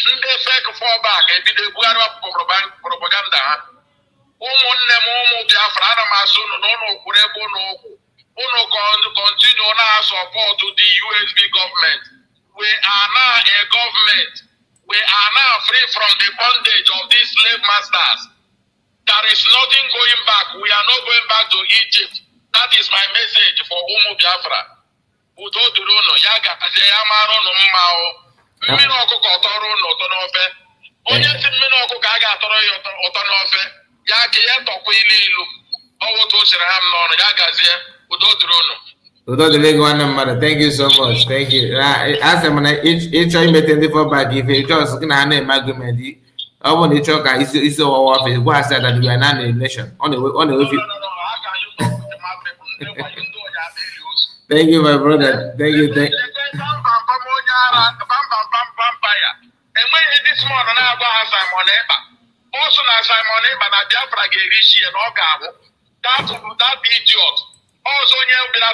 S5: They fake fallback, and they propaganda. Continue now support to the USB government. We are now a government. We are now free from the bondage of these slave masters. There is nothing going back. We are not going back to Egypt. That is my message for Umu Biafra. Udo Durono, Yaga, Ayamarono Mao, Minoko Toro, Tonofe, Onye Minoko Gaga Toro, Otonofe, Yaki Yatokwilu, Owoto Shram non, Yagazia, Udo Durono.
S3: Thank you so much. Thank you. As I'm each time for back if you just can name argument. I want to talk. It's our office. What I said that we are not a nation. On the Thank you, my brother. Thank you.
S5: And when this morning I go have Simon Eba. Also, Simon Eba, Biafra Gerishi and Ogabo. That idiot. Also,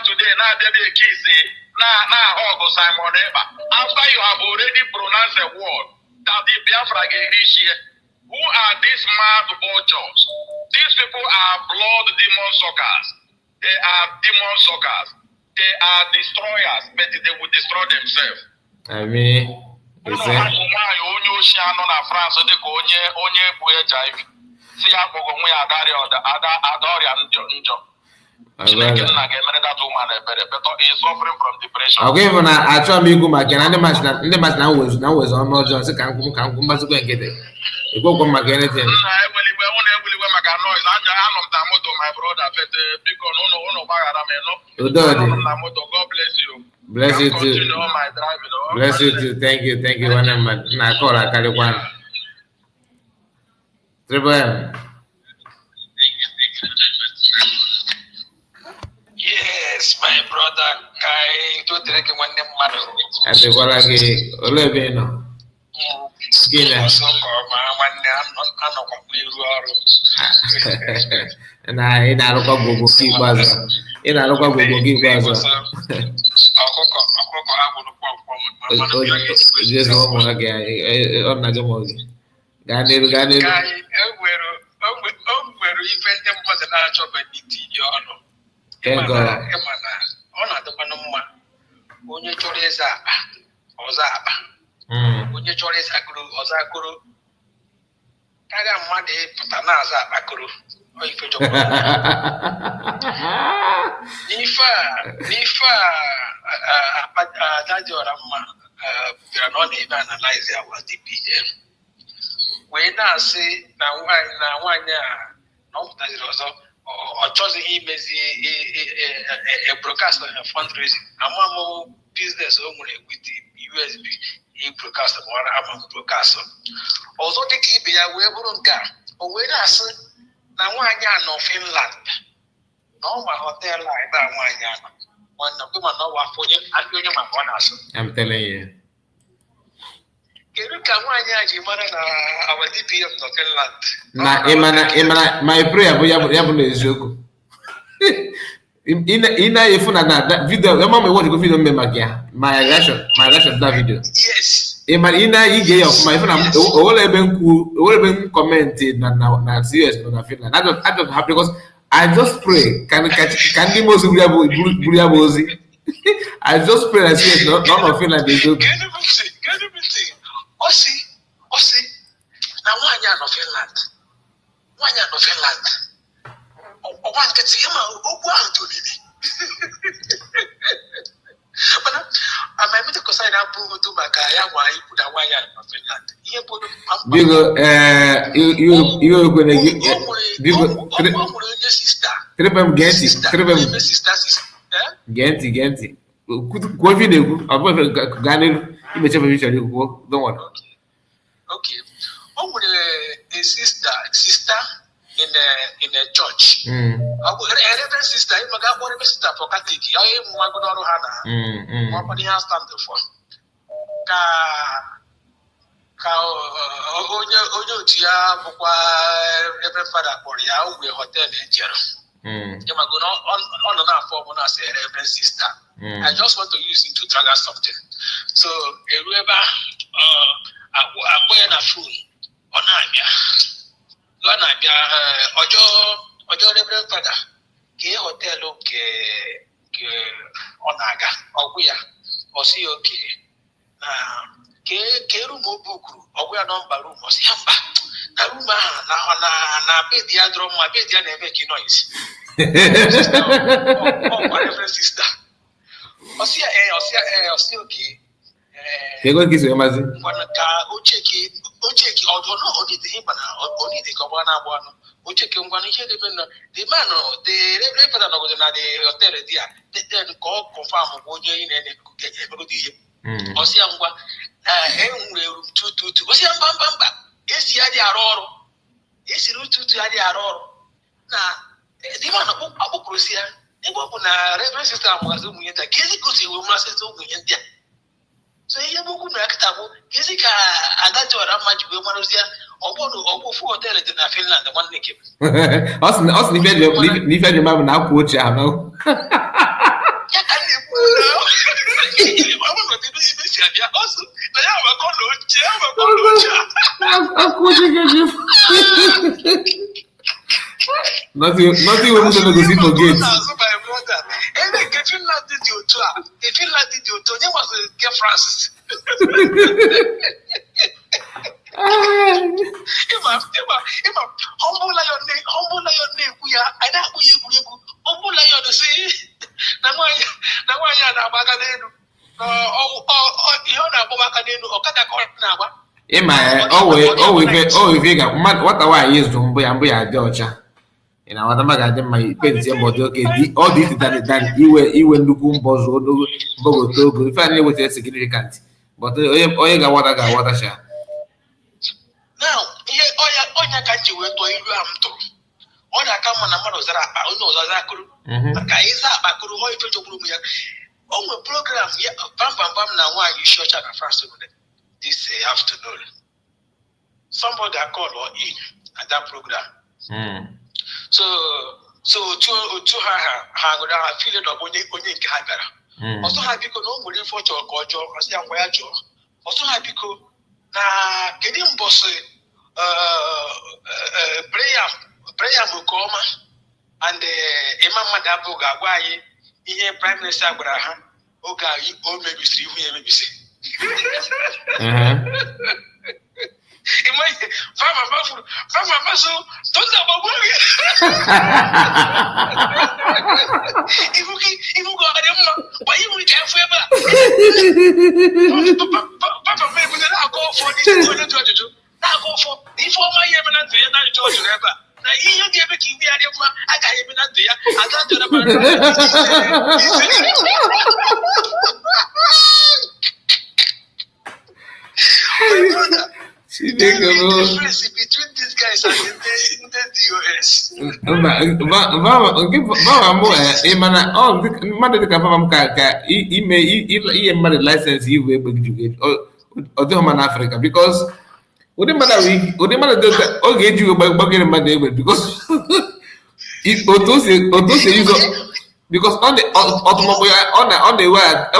S5: today, now there be a kiss. Now, Simon Eba. After you have already pronounced a word that the Biafra Gerishi, who are these mad vultures? These people are blood demon suckers. They are demon suckers. They are destroyers, but they will destroy themselves.
S3: I mean,
S5: you say, France, suffering from depression.
S3: Okay, when I try to go back, and the match now was on no Johnson can't come back to get it. You go come back anything.
S5: God bless you.
S3: Bless you too. Bless you too. Thank you. One man. I call I carry one. Triple M.
S5: Yes, my brother. I do drink one man.
S3: I say what I get. Olebino.
S5: So, I'm not
S3: Na ị na-arụkwa gwogwo gị ikpeazụ. Ị na-arụkwa gwogwo gị ikpeazụ.
S5: Ọkụkọ ha gburu kpọmkpọm.
S3: Jesu ụmụ ha gị ọ na gị ma gị. Gaa n'elu.
S5: O nwere ife ndị mmadụ na-achọbeghị itinye ọnụ. Ịma na ọ na-adịkwanụ mma onye chọrọ ịza akpa ọza akpa, onye chọrọ ịza akụrụ ọza akụrụ, karịa mmadụ ịpụta na-aza akpakụrụ. N'ife a ada dị ọra mma bịara na ọ na-eme analyze our DPM wee na-asị na nwaanyị a na ọ pụtaziri ọzọ ọ chọzighị imezi broadcast fundraising. Amamụ business o nwere with USB broadcast mara ama broadcast ọzọ dịka ibe ya wee bụrụ nke a o wee na-asị na nwaanyị a nọ Finland na ọ ma họteelụ a ebe a nwaanyị a nọ nwanne kwe mana ọ bụ afọ onye maka ọ na-asụ.
S3: I'm telling you.
S5: Kedu ka nwaanyị a ji mara na our DPM nọ Finland?
S3: Na ịmana my prayer bụ ya bụ na eziokwu. Ị na-efu na video ema m watch go video mme maka ya my reaction that video.
S5: Yes.
S3: Ị ige ya ọfụma ifu na owere ebe m comment na serious na Finland. I just happy because I just pray can ndị mozi buru ya bụ ozi. I just pray that serious none of Finland is okay.
S5: Osi na nwaanyị a nọ Finland. Ọgwa nkịtị ịma okwu ahụ tolili. Mana amamite kosa na abụghị otu maka ya nwa ikwu na nwaanyị a nọ Finland. Ihe bụ
S3: Bigo okwene gị
S5: bigo nwere onye sista.
S3: Genti. Kwuo fi na-ekwu ọ bụ gaa n'elu imeche ebe chọrọ ikwu don't worry.
S5: Okay. O nwere a sister in a church. A reverend sister, you maga reverend sister for Catholic. Ya emu magono ọrụ ha na. What they stand for? Ka onye otu ya bụkwa reverend father kpọrọ ya uwe hotel ejere. You magono on na form na say reverend sister. I just want to use it to trigger something. So erueba akpọ ya na phone ọ na-abịa ọjọọ reverend father ka họteelụ nke ọ na-aga ọgwụ ya ọsị ya oke ka rum o bukuru ọgwụ ya nọmba rum ọsị ya mba na rum ahụ na bed ya dọrọ mma bed ya na-eme ki noise ọkwa reverend sister ọsị oke
S3: Ego kisi emazi.
S5: Ngwana ka ocheki ọdọno odide bana onide ka bana abụọ ocheki ngwana ihe dị menna the man the reverend no go na the hotel dia then ko confirm onye ị na-ene emego ihe osia ngwa enwere room 222 osia mba esi ya dị arụ ọrụ esiri 222 ya dị arụ ọrụ na the man akpọkụrụ si ya ebe ọ bụ na reverend sister amụgazi ụmụ ya ta ka ezi gosi ewe mmasị ụmụ ya ndị a. So ihe bụkwu na akịta bụ kezi ka agaji ọra mma ji wee marụzie ọgbụ ofu hotel dị na Finland nwanne nke
S3: ọ sị n'ife dị mma bụ na akwa ochie ahụ
S5: ya ka na-ekwu si abịa ọsụ na ya maka ọla ochie
S3: akwa ochie ga-eji nothing we must negotiate for gate.
S5: Ebe nke Finland dị otu a onye masịrị nke France ịma humble lion na-ekwu ya anyị na-akpụ ya egwuregwu humble lion si na nwaanyị a na-agba aka n'elu ihe ọ na-agba aka n'elu ọkada ka ọ na-agba
S3: ịma owe ga nwata nwaanyị ịzụ mbụ ya dị ọcha ị na-awata mma ga-adị mma ikpenti mbọdị oke ọ dị ite iwe nnukwu mbọzụ mbogote ogo ife a na-eweta significant but onye ga-awata sha.
S5: Now ihe ọnya ka ji wee tụọ ilu a m tụrụ ọ na-aka mma na mmadụ zara akpa onye ọzọ za akụrụ maka ịza akpa kụrụ ọ ife jogburu m ya o nwere program ya bam na nwaanyị isi ọcha na France this afternoon somebody call or in at that program So to ha go down feel it onye nke ha gara. Also ha biko no nwere info ka ọjọọ asị ya ngwa ya jụọ. Also ha biko na kedu mbọsị Brian Mukoma and Imam Madabu ga-agwa anyị ihe Prime Minister gwara ha oge o mebisiri ihu ya emebisi. Imagine, Fama so don't about if you go at him, but you will get forever. Papa, maybe I'll go for this. I'll go for the former year and the other George Rebba. Now, you give a king the idea, I can't even at the I got to the the difference between these guys and the US.
S3: License Africa because wouldn't matter okay you because because on the automobile on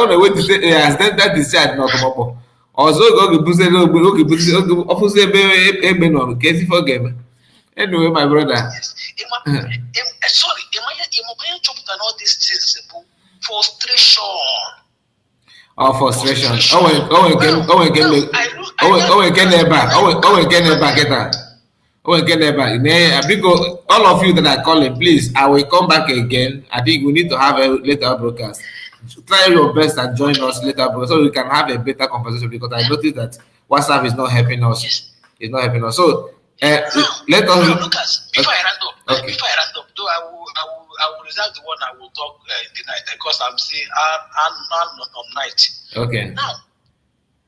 S3: the way to say has that discharge in automobile. Also, anyway, my brother.
S5: Yes. Sorry, am chopped and all these things frustration.
S3: Oh, frustration. All of you that are calling, please, I will come back again. I think we need to have a later broadcast. Try your best and join us later, bro, so we can have a better conversation because I noticed that WhatsApp is not helping us.
S5: Yes.
S3: It's not helping us. So let us.
S5: Lucas, before I round up, though I will reserve the one I will talk in the night because I'm on night.
S3: Okay.
S5: Now,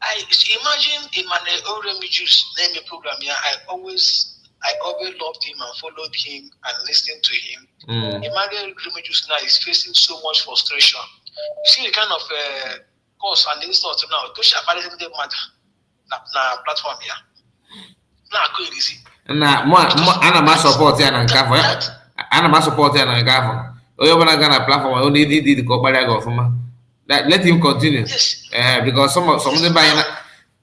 S5: I imagine Emmanuel Oremijus name a program here. I always loved him and followed him and listened to him. Emmanuel Oremijus now is facing so much frustration. You see the kind of course and insult now. Those are the matter na platform here. Now go easy.
S3: Ana ma support ya na nkafo. Ana ma support ya na nkafo. Oyo bana gana platform only did ko bari go fuma. Let him continue.
S5: Yes.
S3: Because some of them buy na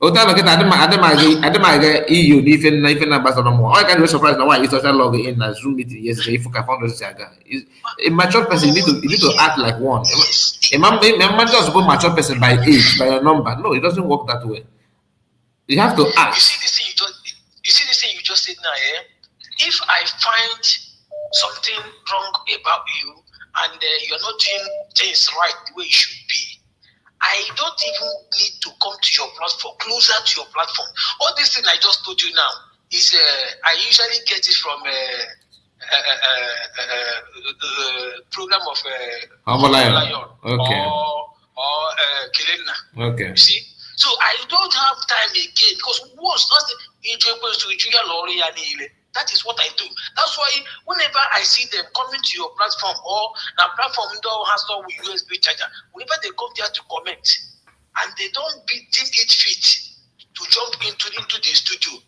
S3: Ota look at Adama EU even ambassador more. I can't be surprised now why you social log in a Zoom meeting yesterday if you can find saga. A mature person you need to act like one. A man just go mature person by age, by your number. No, it doesn't work that way. You have to act.
S5: You see this thing you just said now, eh? If I find something wrong about you and you're not doing things right the way it should be, I don't even need to come to your platform, closer to your platform. All this thing I just told you now is I usually get it from program of
S3: Lion. Okay.
S5: Or Kelena.
S3: Okay.
S5: You see? So I don't have time again because once that is what I do. That's why whenever I see them coming to your platform or the platform has no USB charger, whenever they come there to comment and they don't deem it fit to jump into the studio.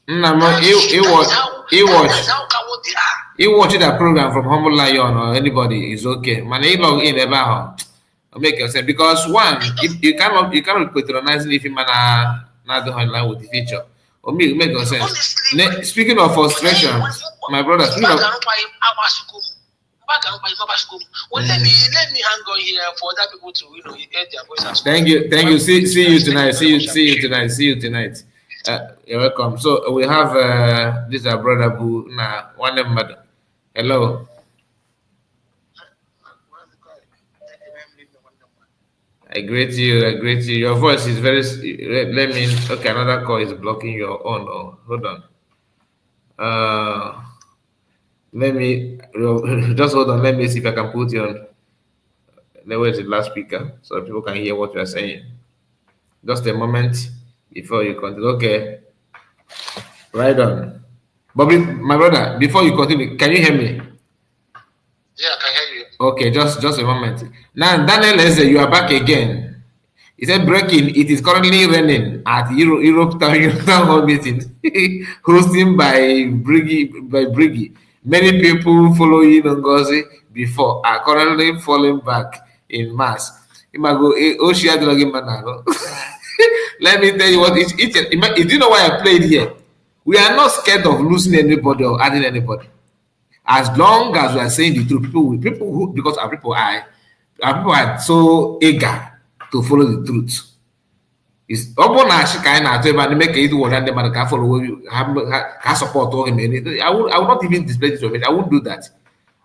S3: He watch that program from Humble Lion or anybody is okay. Man, he log in about make yourself because one, you cannot patronize if you man not the online with the feature. Or make sense. Speaking of frustration, my brother.
S5: Let me hang on here for other people to hear their voices.
S3: Thank you. See you tonight. You're welcome. So we have this brother Boo now one mother. Hello. I greet you. Your voice is very. Let me. Okay, another call is blocking your own. Oh, hold on. Let me just hold on. Let me see if I can put you on. Where is the last speaker so people can hear what you are saying? Just a moment before you continue. Okay, right on. Bobby, my brother, before you continue, can you hear me?
S5: Yeah, I can hear you.
S3: Okay, just a moment. Now, Daniel Eze, you are back again. He said, breaking, it is currently raining at Europe Town Hall meeting, hosting by Briggy. Many people following Ngozi before are currently falling back in mass. Let me tell you what do you know why I played here? We are not scared of losing anybody or adding anybody. As long as we are saying the truth, people who because our people are so eager to follow the truth. It's follow him. I would not even display this of it. I won't do that.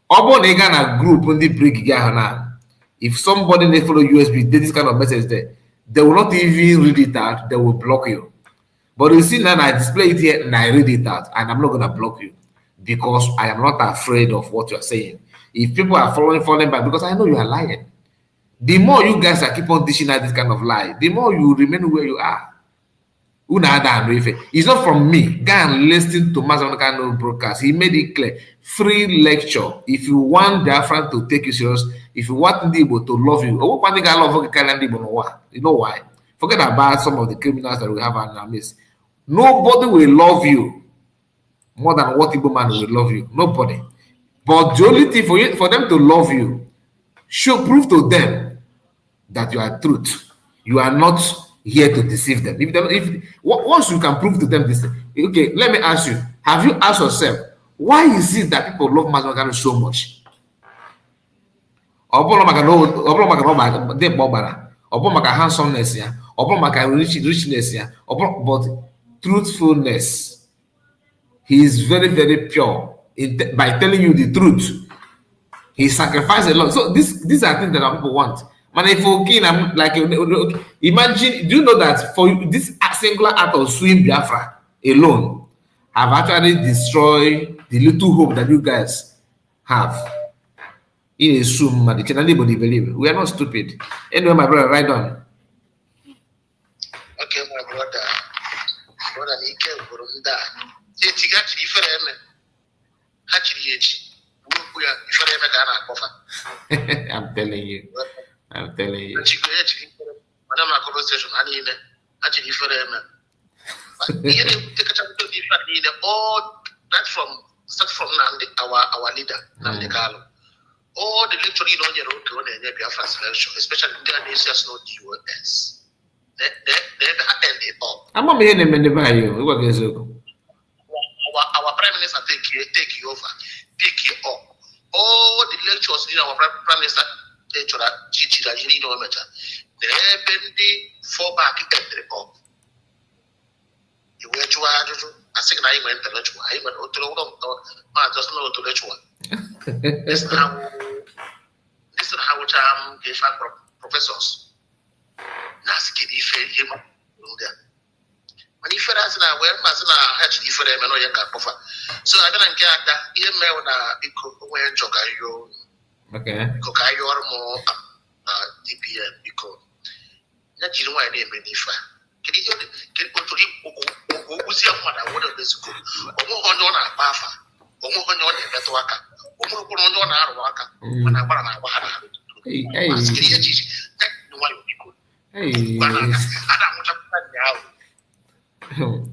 S3: Group on the brig now. If somebody they follow USB, did this kind of message there, they will not even read it out, they will block you. But you see now I display it here and I read it out, and I'm not gonna block you because I am not afraid of what you're saying. If people are falling back, because I know you are lying. The more you guys are keep on dishing out this kind of lie, the more you remain where you are. It's not from me. Go and listen to Mazamano broadcast. He made it clear. Free lecture. If you want Biafran to take you serious, if you want Ndibo to love you, you know why? Forget about some of the criminals that we have in our midst. Nobody will love you more than what Igbo man will love you. Nobody. But the only thing for them to love you, should prove to them that you are truth. You are not here to deceive them. Once you can prove to them this, okay, let me ask you, have you asked yourself, why is it that people love Mazamano so much? Handsomeness, richness, but truthfulness. He is very, very pure by telling you the truth. He sacrificed a lot. So these are things that our people want. Man, if I'm like, imagine, do you know that for this singular act of suing Biafra alone have actually destroyed the little hope that you guys have? In a sum, can anybody believe? We are not stupid. Anyway, my brother, right on.
S5: Okay, my brother, Nike, Burunda.
S3: I'm telling you. I'm telling you.
S5: All that start from our leader, Nandi Carlo. All the lecture on your own Biafra selection, especially in the nations, not US. They end it up.
S3: I'm not making them in the value.
S5: Our prime minister take you over, take you up. All the lectures in our prime minister lecture that you know matter. They bend the fall back and up. You were to I think I went to lecture. I went to just know to lecture. This is how gave professors. Nasty him. When you feel as now, where Masana actually for them and no younger offer. So I don't care that you may wear Jokayo.
S3: Okay.
S5: Kokayo or more DPM because that you know why they made if can you get to who's your mother? What of this school? Or more on Bafa, or more on Betwaka, or more on Arwaka, when I want
S3: Hey.
S5: I don't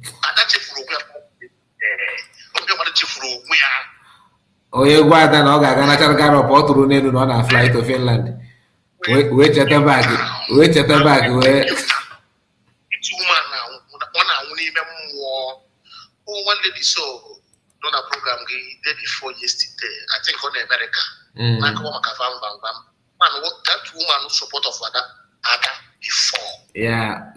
S5: want to now.
S3: Oh, you go out and on a flight to Finland. Wait at the back. Wait at the back. Where?
S5: One lady saw on a program day before yesterday. I think on America. That woman who support of other before.
S3: Yeah.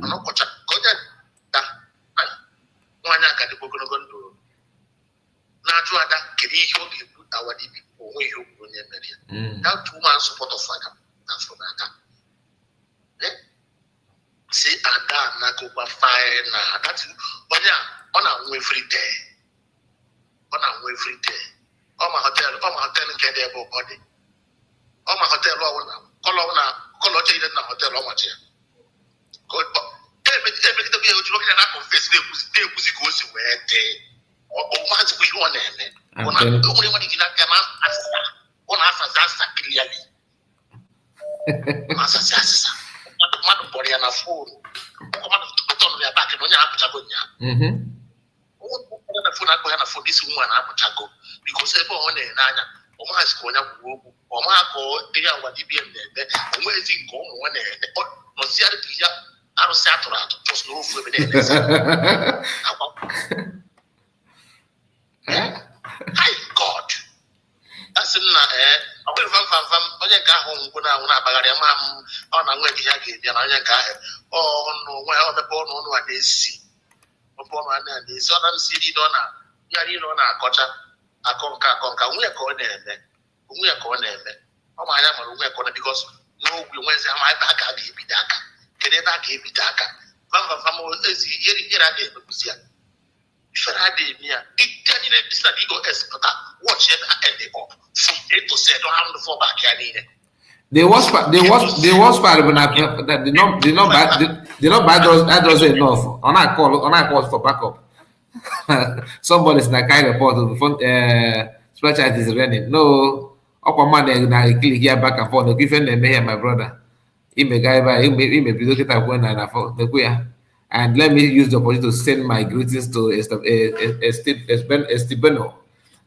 S5: That woman support of father. That's for that. See, and that Nakoba fire now. That's on every day. On every day. On my hotel get there body. On my hotel, call in the hotel on my chair. Good. Everything to be able to look at confess they goes where they or once we want them. Only one you can answer. One answer clearly. Answer. Madam body and a phone. Come on to put on their back and when you have to go. Oh, phone, this woman, I put go because ebe ọ na-anya ọmaasị ka onye kwuru okwu ọmaa ka dị ya ngwa dibịa na-eme onwezi nke ụmụ nwa na-eme nọziarị ya arụsị atụrụ atụ just n'ofu ebe na-elezi hi God asị m na ọ bụrụ vam onye nke ahụ ngwụ na-anwụ na-abagharị ma m ọ na nwe gị ya ga-ebi na onye nke ahụ ọnụ nwe omepe ọnụ ọnụ a na-esi ope ọnụ a na-esi ọ na m si niile ọ na ya niile ọ na-akọcha akọ nka nwunye ka ọ na-eme ọ ma anya mara onwe ka ọ na bikos n'ogwe nwezi ama ebe a ga-ebido aka kedu ebe a ga-ebido aka vam ezi yeri a ga-emekwuzi ya ifere a na-eme ya ite anyị na-ebisi na digo espụta watch ebe a end up from A to Z don't have the fallback ya niile.
S3: The worst part that they not buy those enough. On I call for backup. Somebody's not kind of report of the phone spreadsheet is running. No, upper man now click here back and forth. No give them here, my brother. He may guy by he may be looking at one and for the queer. And let me use the opportunity to send my greetings to Estebano.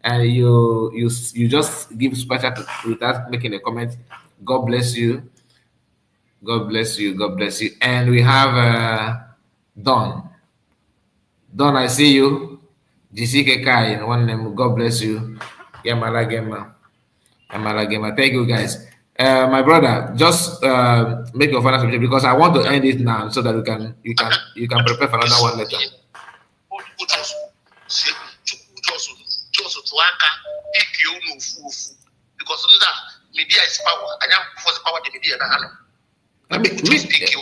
S3: And you just give special without making a comment. God bless you. God bless you. God bless you. And we have Don. Don, I see you. GCK Kai, one name. God bless you. Yamala Gema. Thank you, guys. My brother, just make your final submission because I want to end it now so that you can prepare for another one later.
S5: Because media is power. I am for the power the media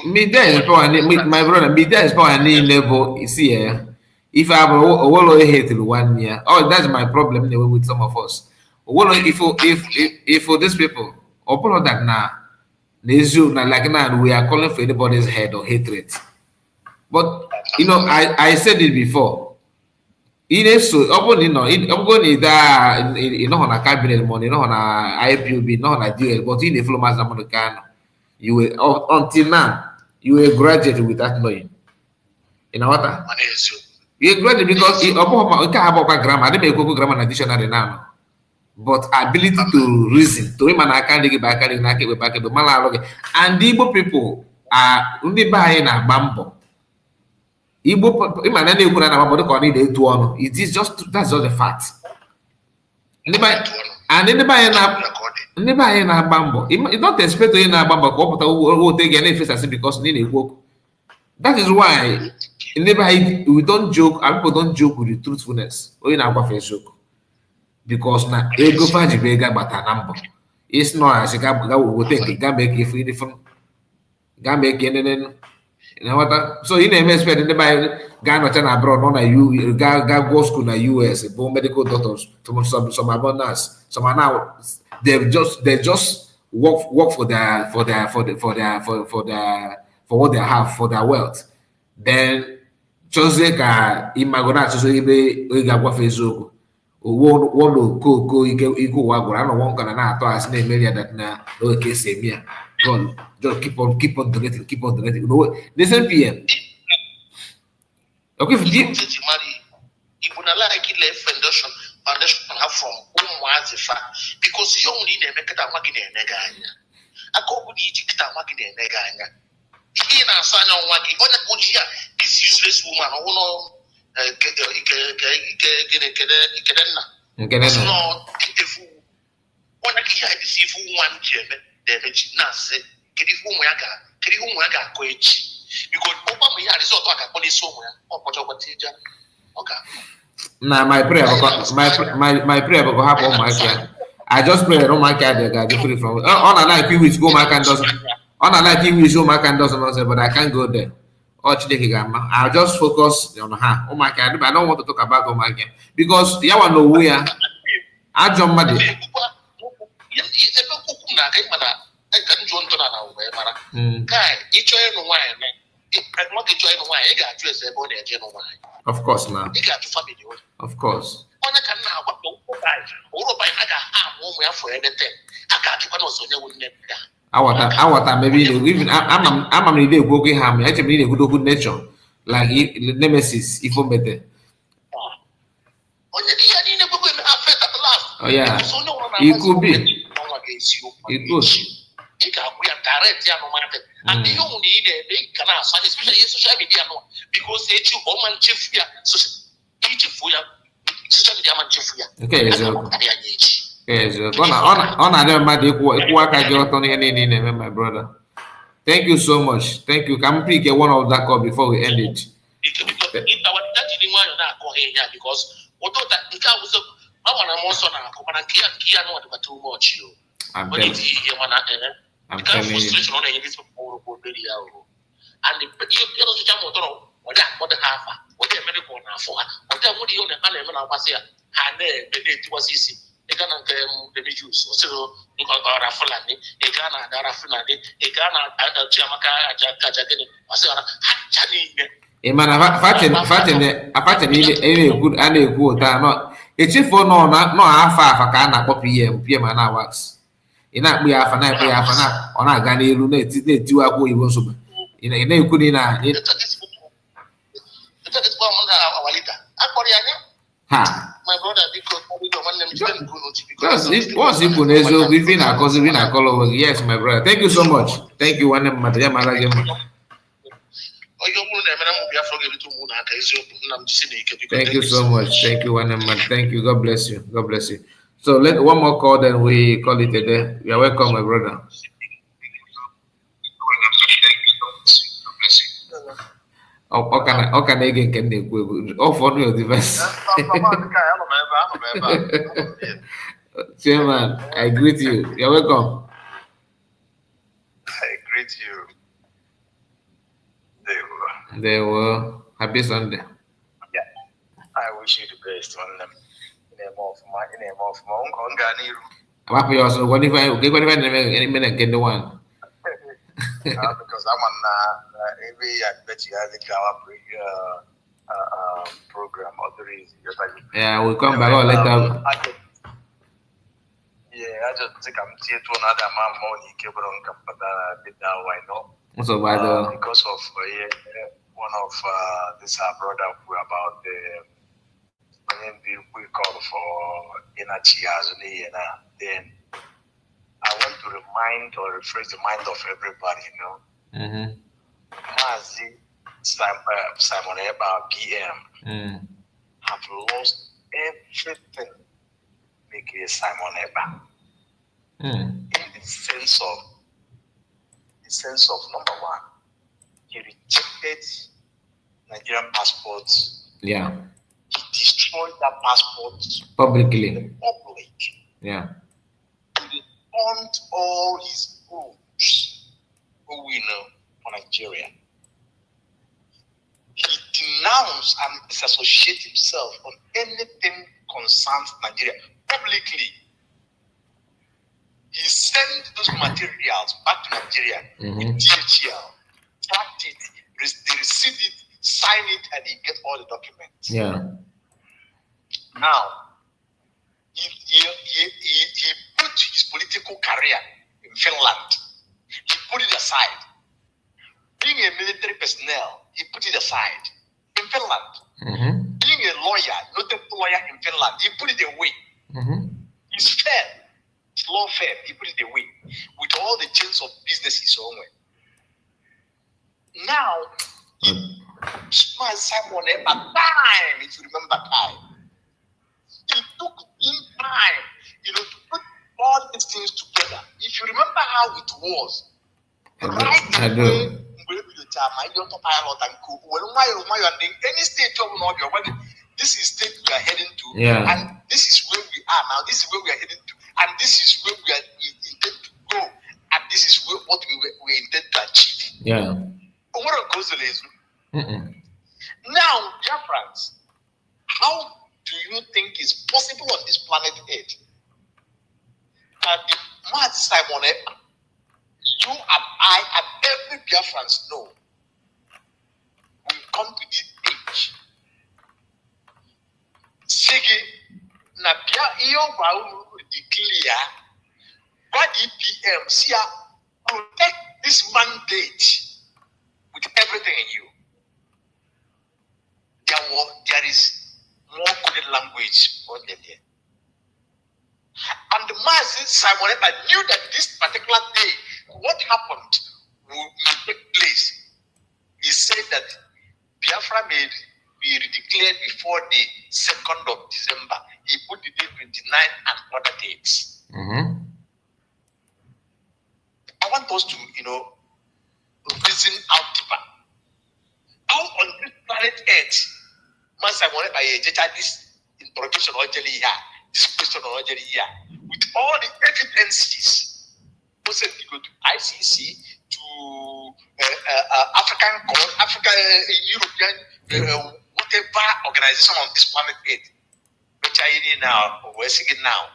S3: media is power. My brother, media is power. Any level, you see, if I have a wall hate to 1 year, that's my problem anyway with some of us. If for these people, open that now, like now we are calling for anybody's head or hatred. But I said it before. So open I'm going on a cabinet money, on a IPUB, not on a deal, but in the flow mass American, you will until now you will graduate with that knowing. You know what? You graduate because you can't have a grammar. I didn't make grammar and dictionary now. But ability to reason, to him and I can't get back and and the Igbo people are only buying a bamboo. Igbo it is just that's just the fact. And anybody na bamboo. It's not expect to na bamboo who take any face because need a work. That is why we don't joke and people don't joke with the truthfulness. Or in our face joke. Because now ego faji bega but a number. It's not as a guy will take it, make it free different. Make it. You know what? So in the expect anybody guy not abroad, not you guy go school in the US, born medical doctors, some abundance, some are now they just work for what they have for their wealth. Then just like imagine so ibe gwa Facebook one go ego wago I don't want kana to as na email that na no case me God just keep on donating you know the same PM okay
S5: if na like ile foundation have from umwazi fa because you only na emekata nwa gị na-enega anya akobu ni jikita nwa gị na-enega anya ihe na-asa anya nwa gị onye koji ya this useless woman ọhụrụ
S3: Now my prayer will happen on my care. I just pray that on my care they got free from on a like people go my can doesn't on a like people show my can doesn't but I can't go there. I'll just focus on her. Oh my God, I don't want to talk about oh my God because you want to know where I jump mad. Of course, man. Of course. Our maybe even I'm a little working ham, actually a good nature, like nemesis, if better. Oh yeah, it could be. It could.
S5: And you need a can especially social media because they chew woman chief ya social media man chief ya.
S3: Okay, so. Yes, on my brother. Thank you so much. Thank you. Can we get one of that call before we end it?
S5: Because although that the car was I want to also now, but I can't know too much.
S3: I'm telling you.
S5: On this video. And the what that what the half, what the medical now for, what that would you and was here, and it was easy. They can the Jews, so you got a Fulani, a Ghana, a Fulani, a Ghana, a Jamaica, a Jackie, I said,
S3: Man, good and a good not. It's if for no half a can of PM and hours. In that we have an on a Ghanaian lunate, 2 hours you was in a good in a.
S5: My brother,
S3: because it was equal within our cousin in our color. Yes, my brother. Thank you so much. Thank you, one Thank you so much. Thank you, one Thank you. God bless you. God bless you. So let one more call, then we call it a day. You are welcome, my brother. Can I get for your device? Chairman, I greet you. You're welcome.
S6: I greet you.
S3: They were happy Sunday.
S6: Yeah, I wish you the best on them. In the name of my uncle Ghani.
S3: I'm happy also. What if I any minute get the one?
S6: Because I'm on every I bet you have the program or the reason.
S3: Yeah, we'll come back later.
S6: Yeah, I just think I'm here to another man money cable on Campada bit now I know.
S3: So by the
S6: because of one of this brother who about the we call for energy as then I want to remind or refresh the mind of everybody, Mazi Simon Eba PM have lost everything making Simon Eba. In the sense of number one, he rejected Nigerian passports.
S3: Yeah.
S6: He destroyed that passport
S3: publicly.
S6: In the public.
S3: Yeah.
S6: He returned all his votes, who we know, for Nigeria. He denounced and disassociated himself on anything concerns Nigeria publicly. He sent those materials back to Nigeria in DHL, tracked it, they received it, signed it, and he get all the documents.
S3: Yeah.
S6: Now, he put his political career in Finland. He put it aside. Being a military personnel, he put it aside in Finland. Being a lawyer, notable lawyer in Finland, he put it away. His firm, his law firm, he put it away with all the chains of businesses somewhere. Now, Simon at time, if you remember time, it took him time, to put all these things together. If you remember how it was,
S3: I do.
S6: Any state of this is state we are heading to, and this is where we are now. This is where we are heading to, and this is where we intend to go, and this is what we intend to achieve.
S3: Yeah.
S6: What goes now, dear friends, how do you think is possible on this planet Earth that the mad Simon, you and I and every Biafrans know, we come to this age? Sige, na Bia iyo wa declare what EPM see protect this mandate with everything in you. There is more coded language on them here. And the Mazi Simon Ekpa knew that this particular day, what happened would take place. He said that Biafra may be declared before the 2nd of December. He put the date 29 and other dates. I want us to, reason out deeper. How on this planet Earth, Master Simon Ekpa this interrogation already here, this question already here, with all the evidences, also to go to ICC, to African Court, European, whatever organization on this planet Earth, which are in now, we're seeing now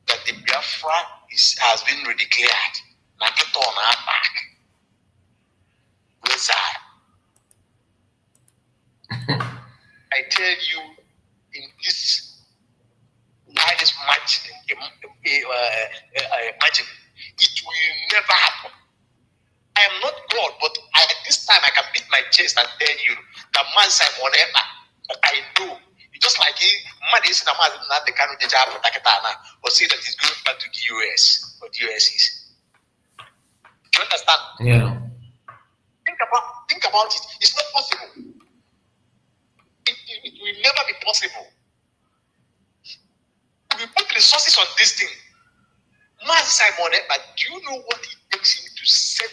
S6: that the Biafra has been redeclared. Now get on our back. Where's that? I tell you, in this widest margin, imagine, it will never happen. I am not God, but at this time I can beat my chest and tell you that man Simon Ekpa, I know. It's just like Madi is not the kind of job or say that he's going back to the US or the US is. Do you understand?
S3: Yeah.
S6: Think about it. It's not possible. It will never be possible. We put resources on this thing. Master Simon Ekpa, do you know what it takes him to set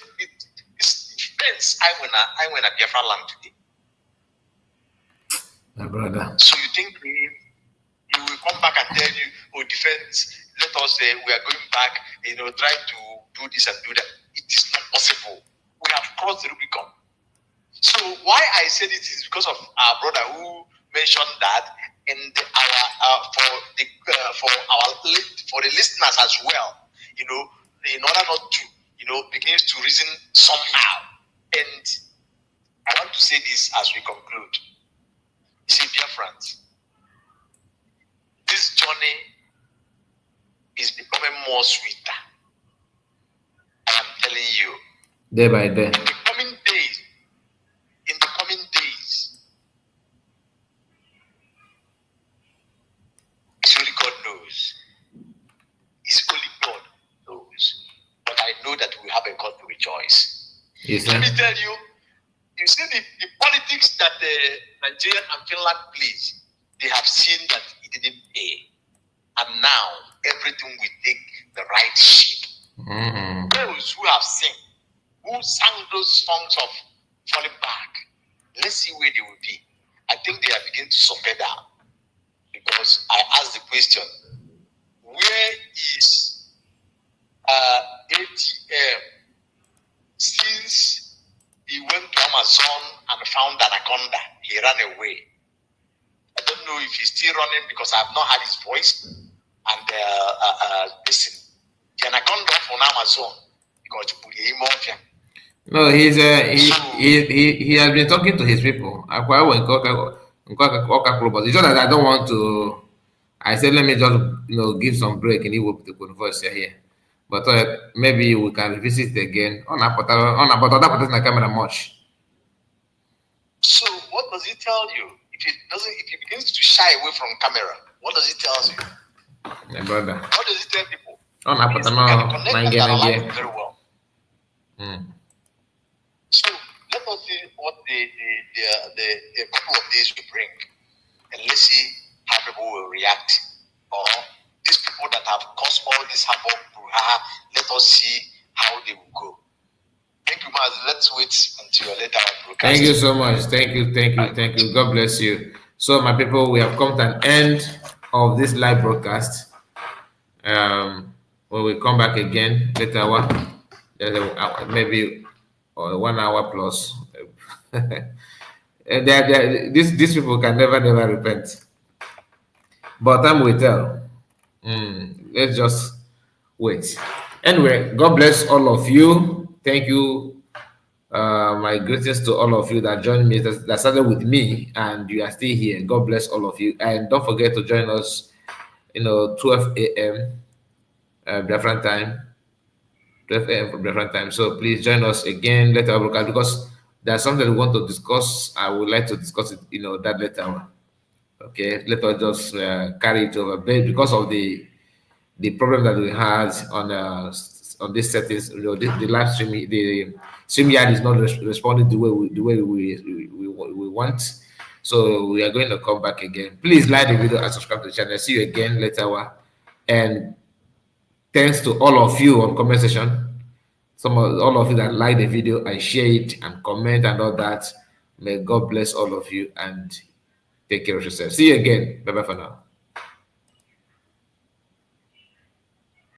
S6: this defense? I went at Biafra land today.
S3: My brother.
S6: So you think he will come back and tell you, oh, defense, let us say we are going back, try to do this and do that. It is not possible. We have crossed the Rubicon. So why I said it is because of our brother who mentioned that, and for the listeners as well, in order not to, begin to reason somehow. And I want to say this as we conclude. See, dear friends, this journey is becoming more sweeter. I am telling you.
S3: Day by day.
S6: In the coming days, it's only God knows. It's only God knows. But I know that we have a God to rejoice.
S3: Yes,
S6: Let me tell you, you see the politics that the Nigerian and Finland plays, they have seen that it didn't pay. And now everything will take the right shape. Those who have seen, who sang those songs of falling back, let's see where they will be. I think they are beginning to suffer down. Because I asked the question, where is ATM since he went to Amazon and found Anaconda? He ran away. I don't know if he's still running because I have not heard his voice. And listen, the Anaconda from Amazon, because to put him off here.
S3: No, he has been talking to his people. It's just that I don't want to. I said let me just give some break and he will put the voice here. But maybe we can revisit it again on that camera much.
S6: So what does it tell you? If it begins to shy away from camera, what does it tell you?
S3: My brother.
S6: What does it tell people? Very well. So let us see what the couple of days will bring, and let's see how people will react. Or these people that have caused all this havoc, let us see how they will go. Thank you, Maz. Let's wait until later broadcast.
S3: Thank you so much. Thank you. God bless you. So, my people, we have come to an end of this live broadcast. When we come back again later, maybe 1 hour plus. These people can never repent. But time will tell. Let's just wait. Anyway, God bless all of you. Thank you. My greetings to all of you that joined me, that started with me, and you are still here. God bless all of you. And don't forget to join us, 12 a.m. Biafran time. 12 a.m. for Biafran time. So please join us again later, because there's something we want to discuss. I would like to discuss it, that later. Okay, let us just carry it over because of the the problem that we had on this settings. You know, the live stream, the StreamYard is not responding the way we want. So we are going to come back again. Please like the video and subscribe to the channel. See you again later. And thanks to all of you on comment section. All of you that like the video and share it and comment and all that. May God bless all of you and take care of yourself. See you again. Bye bye for now.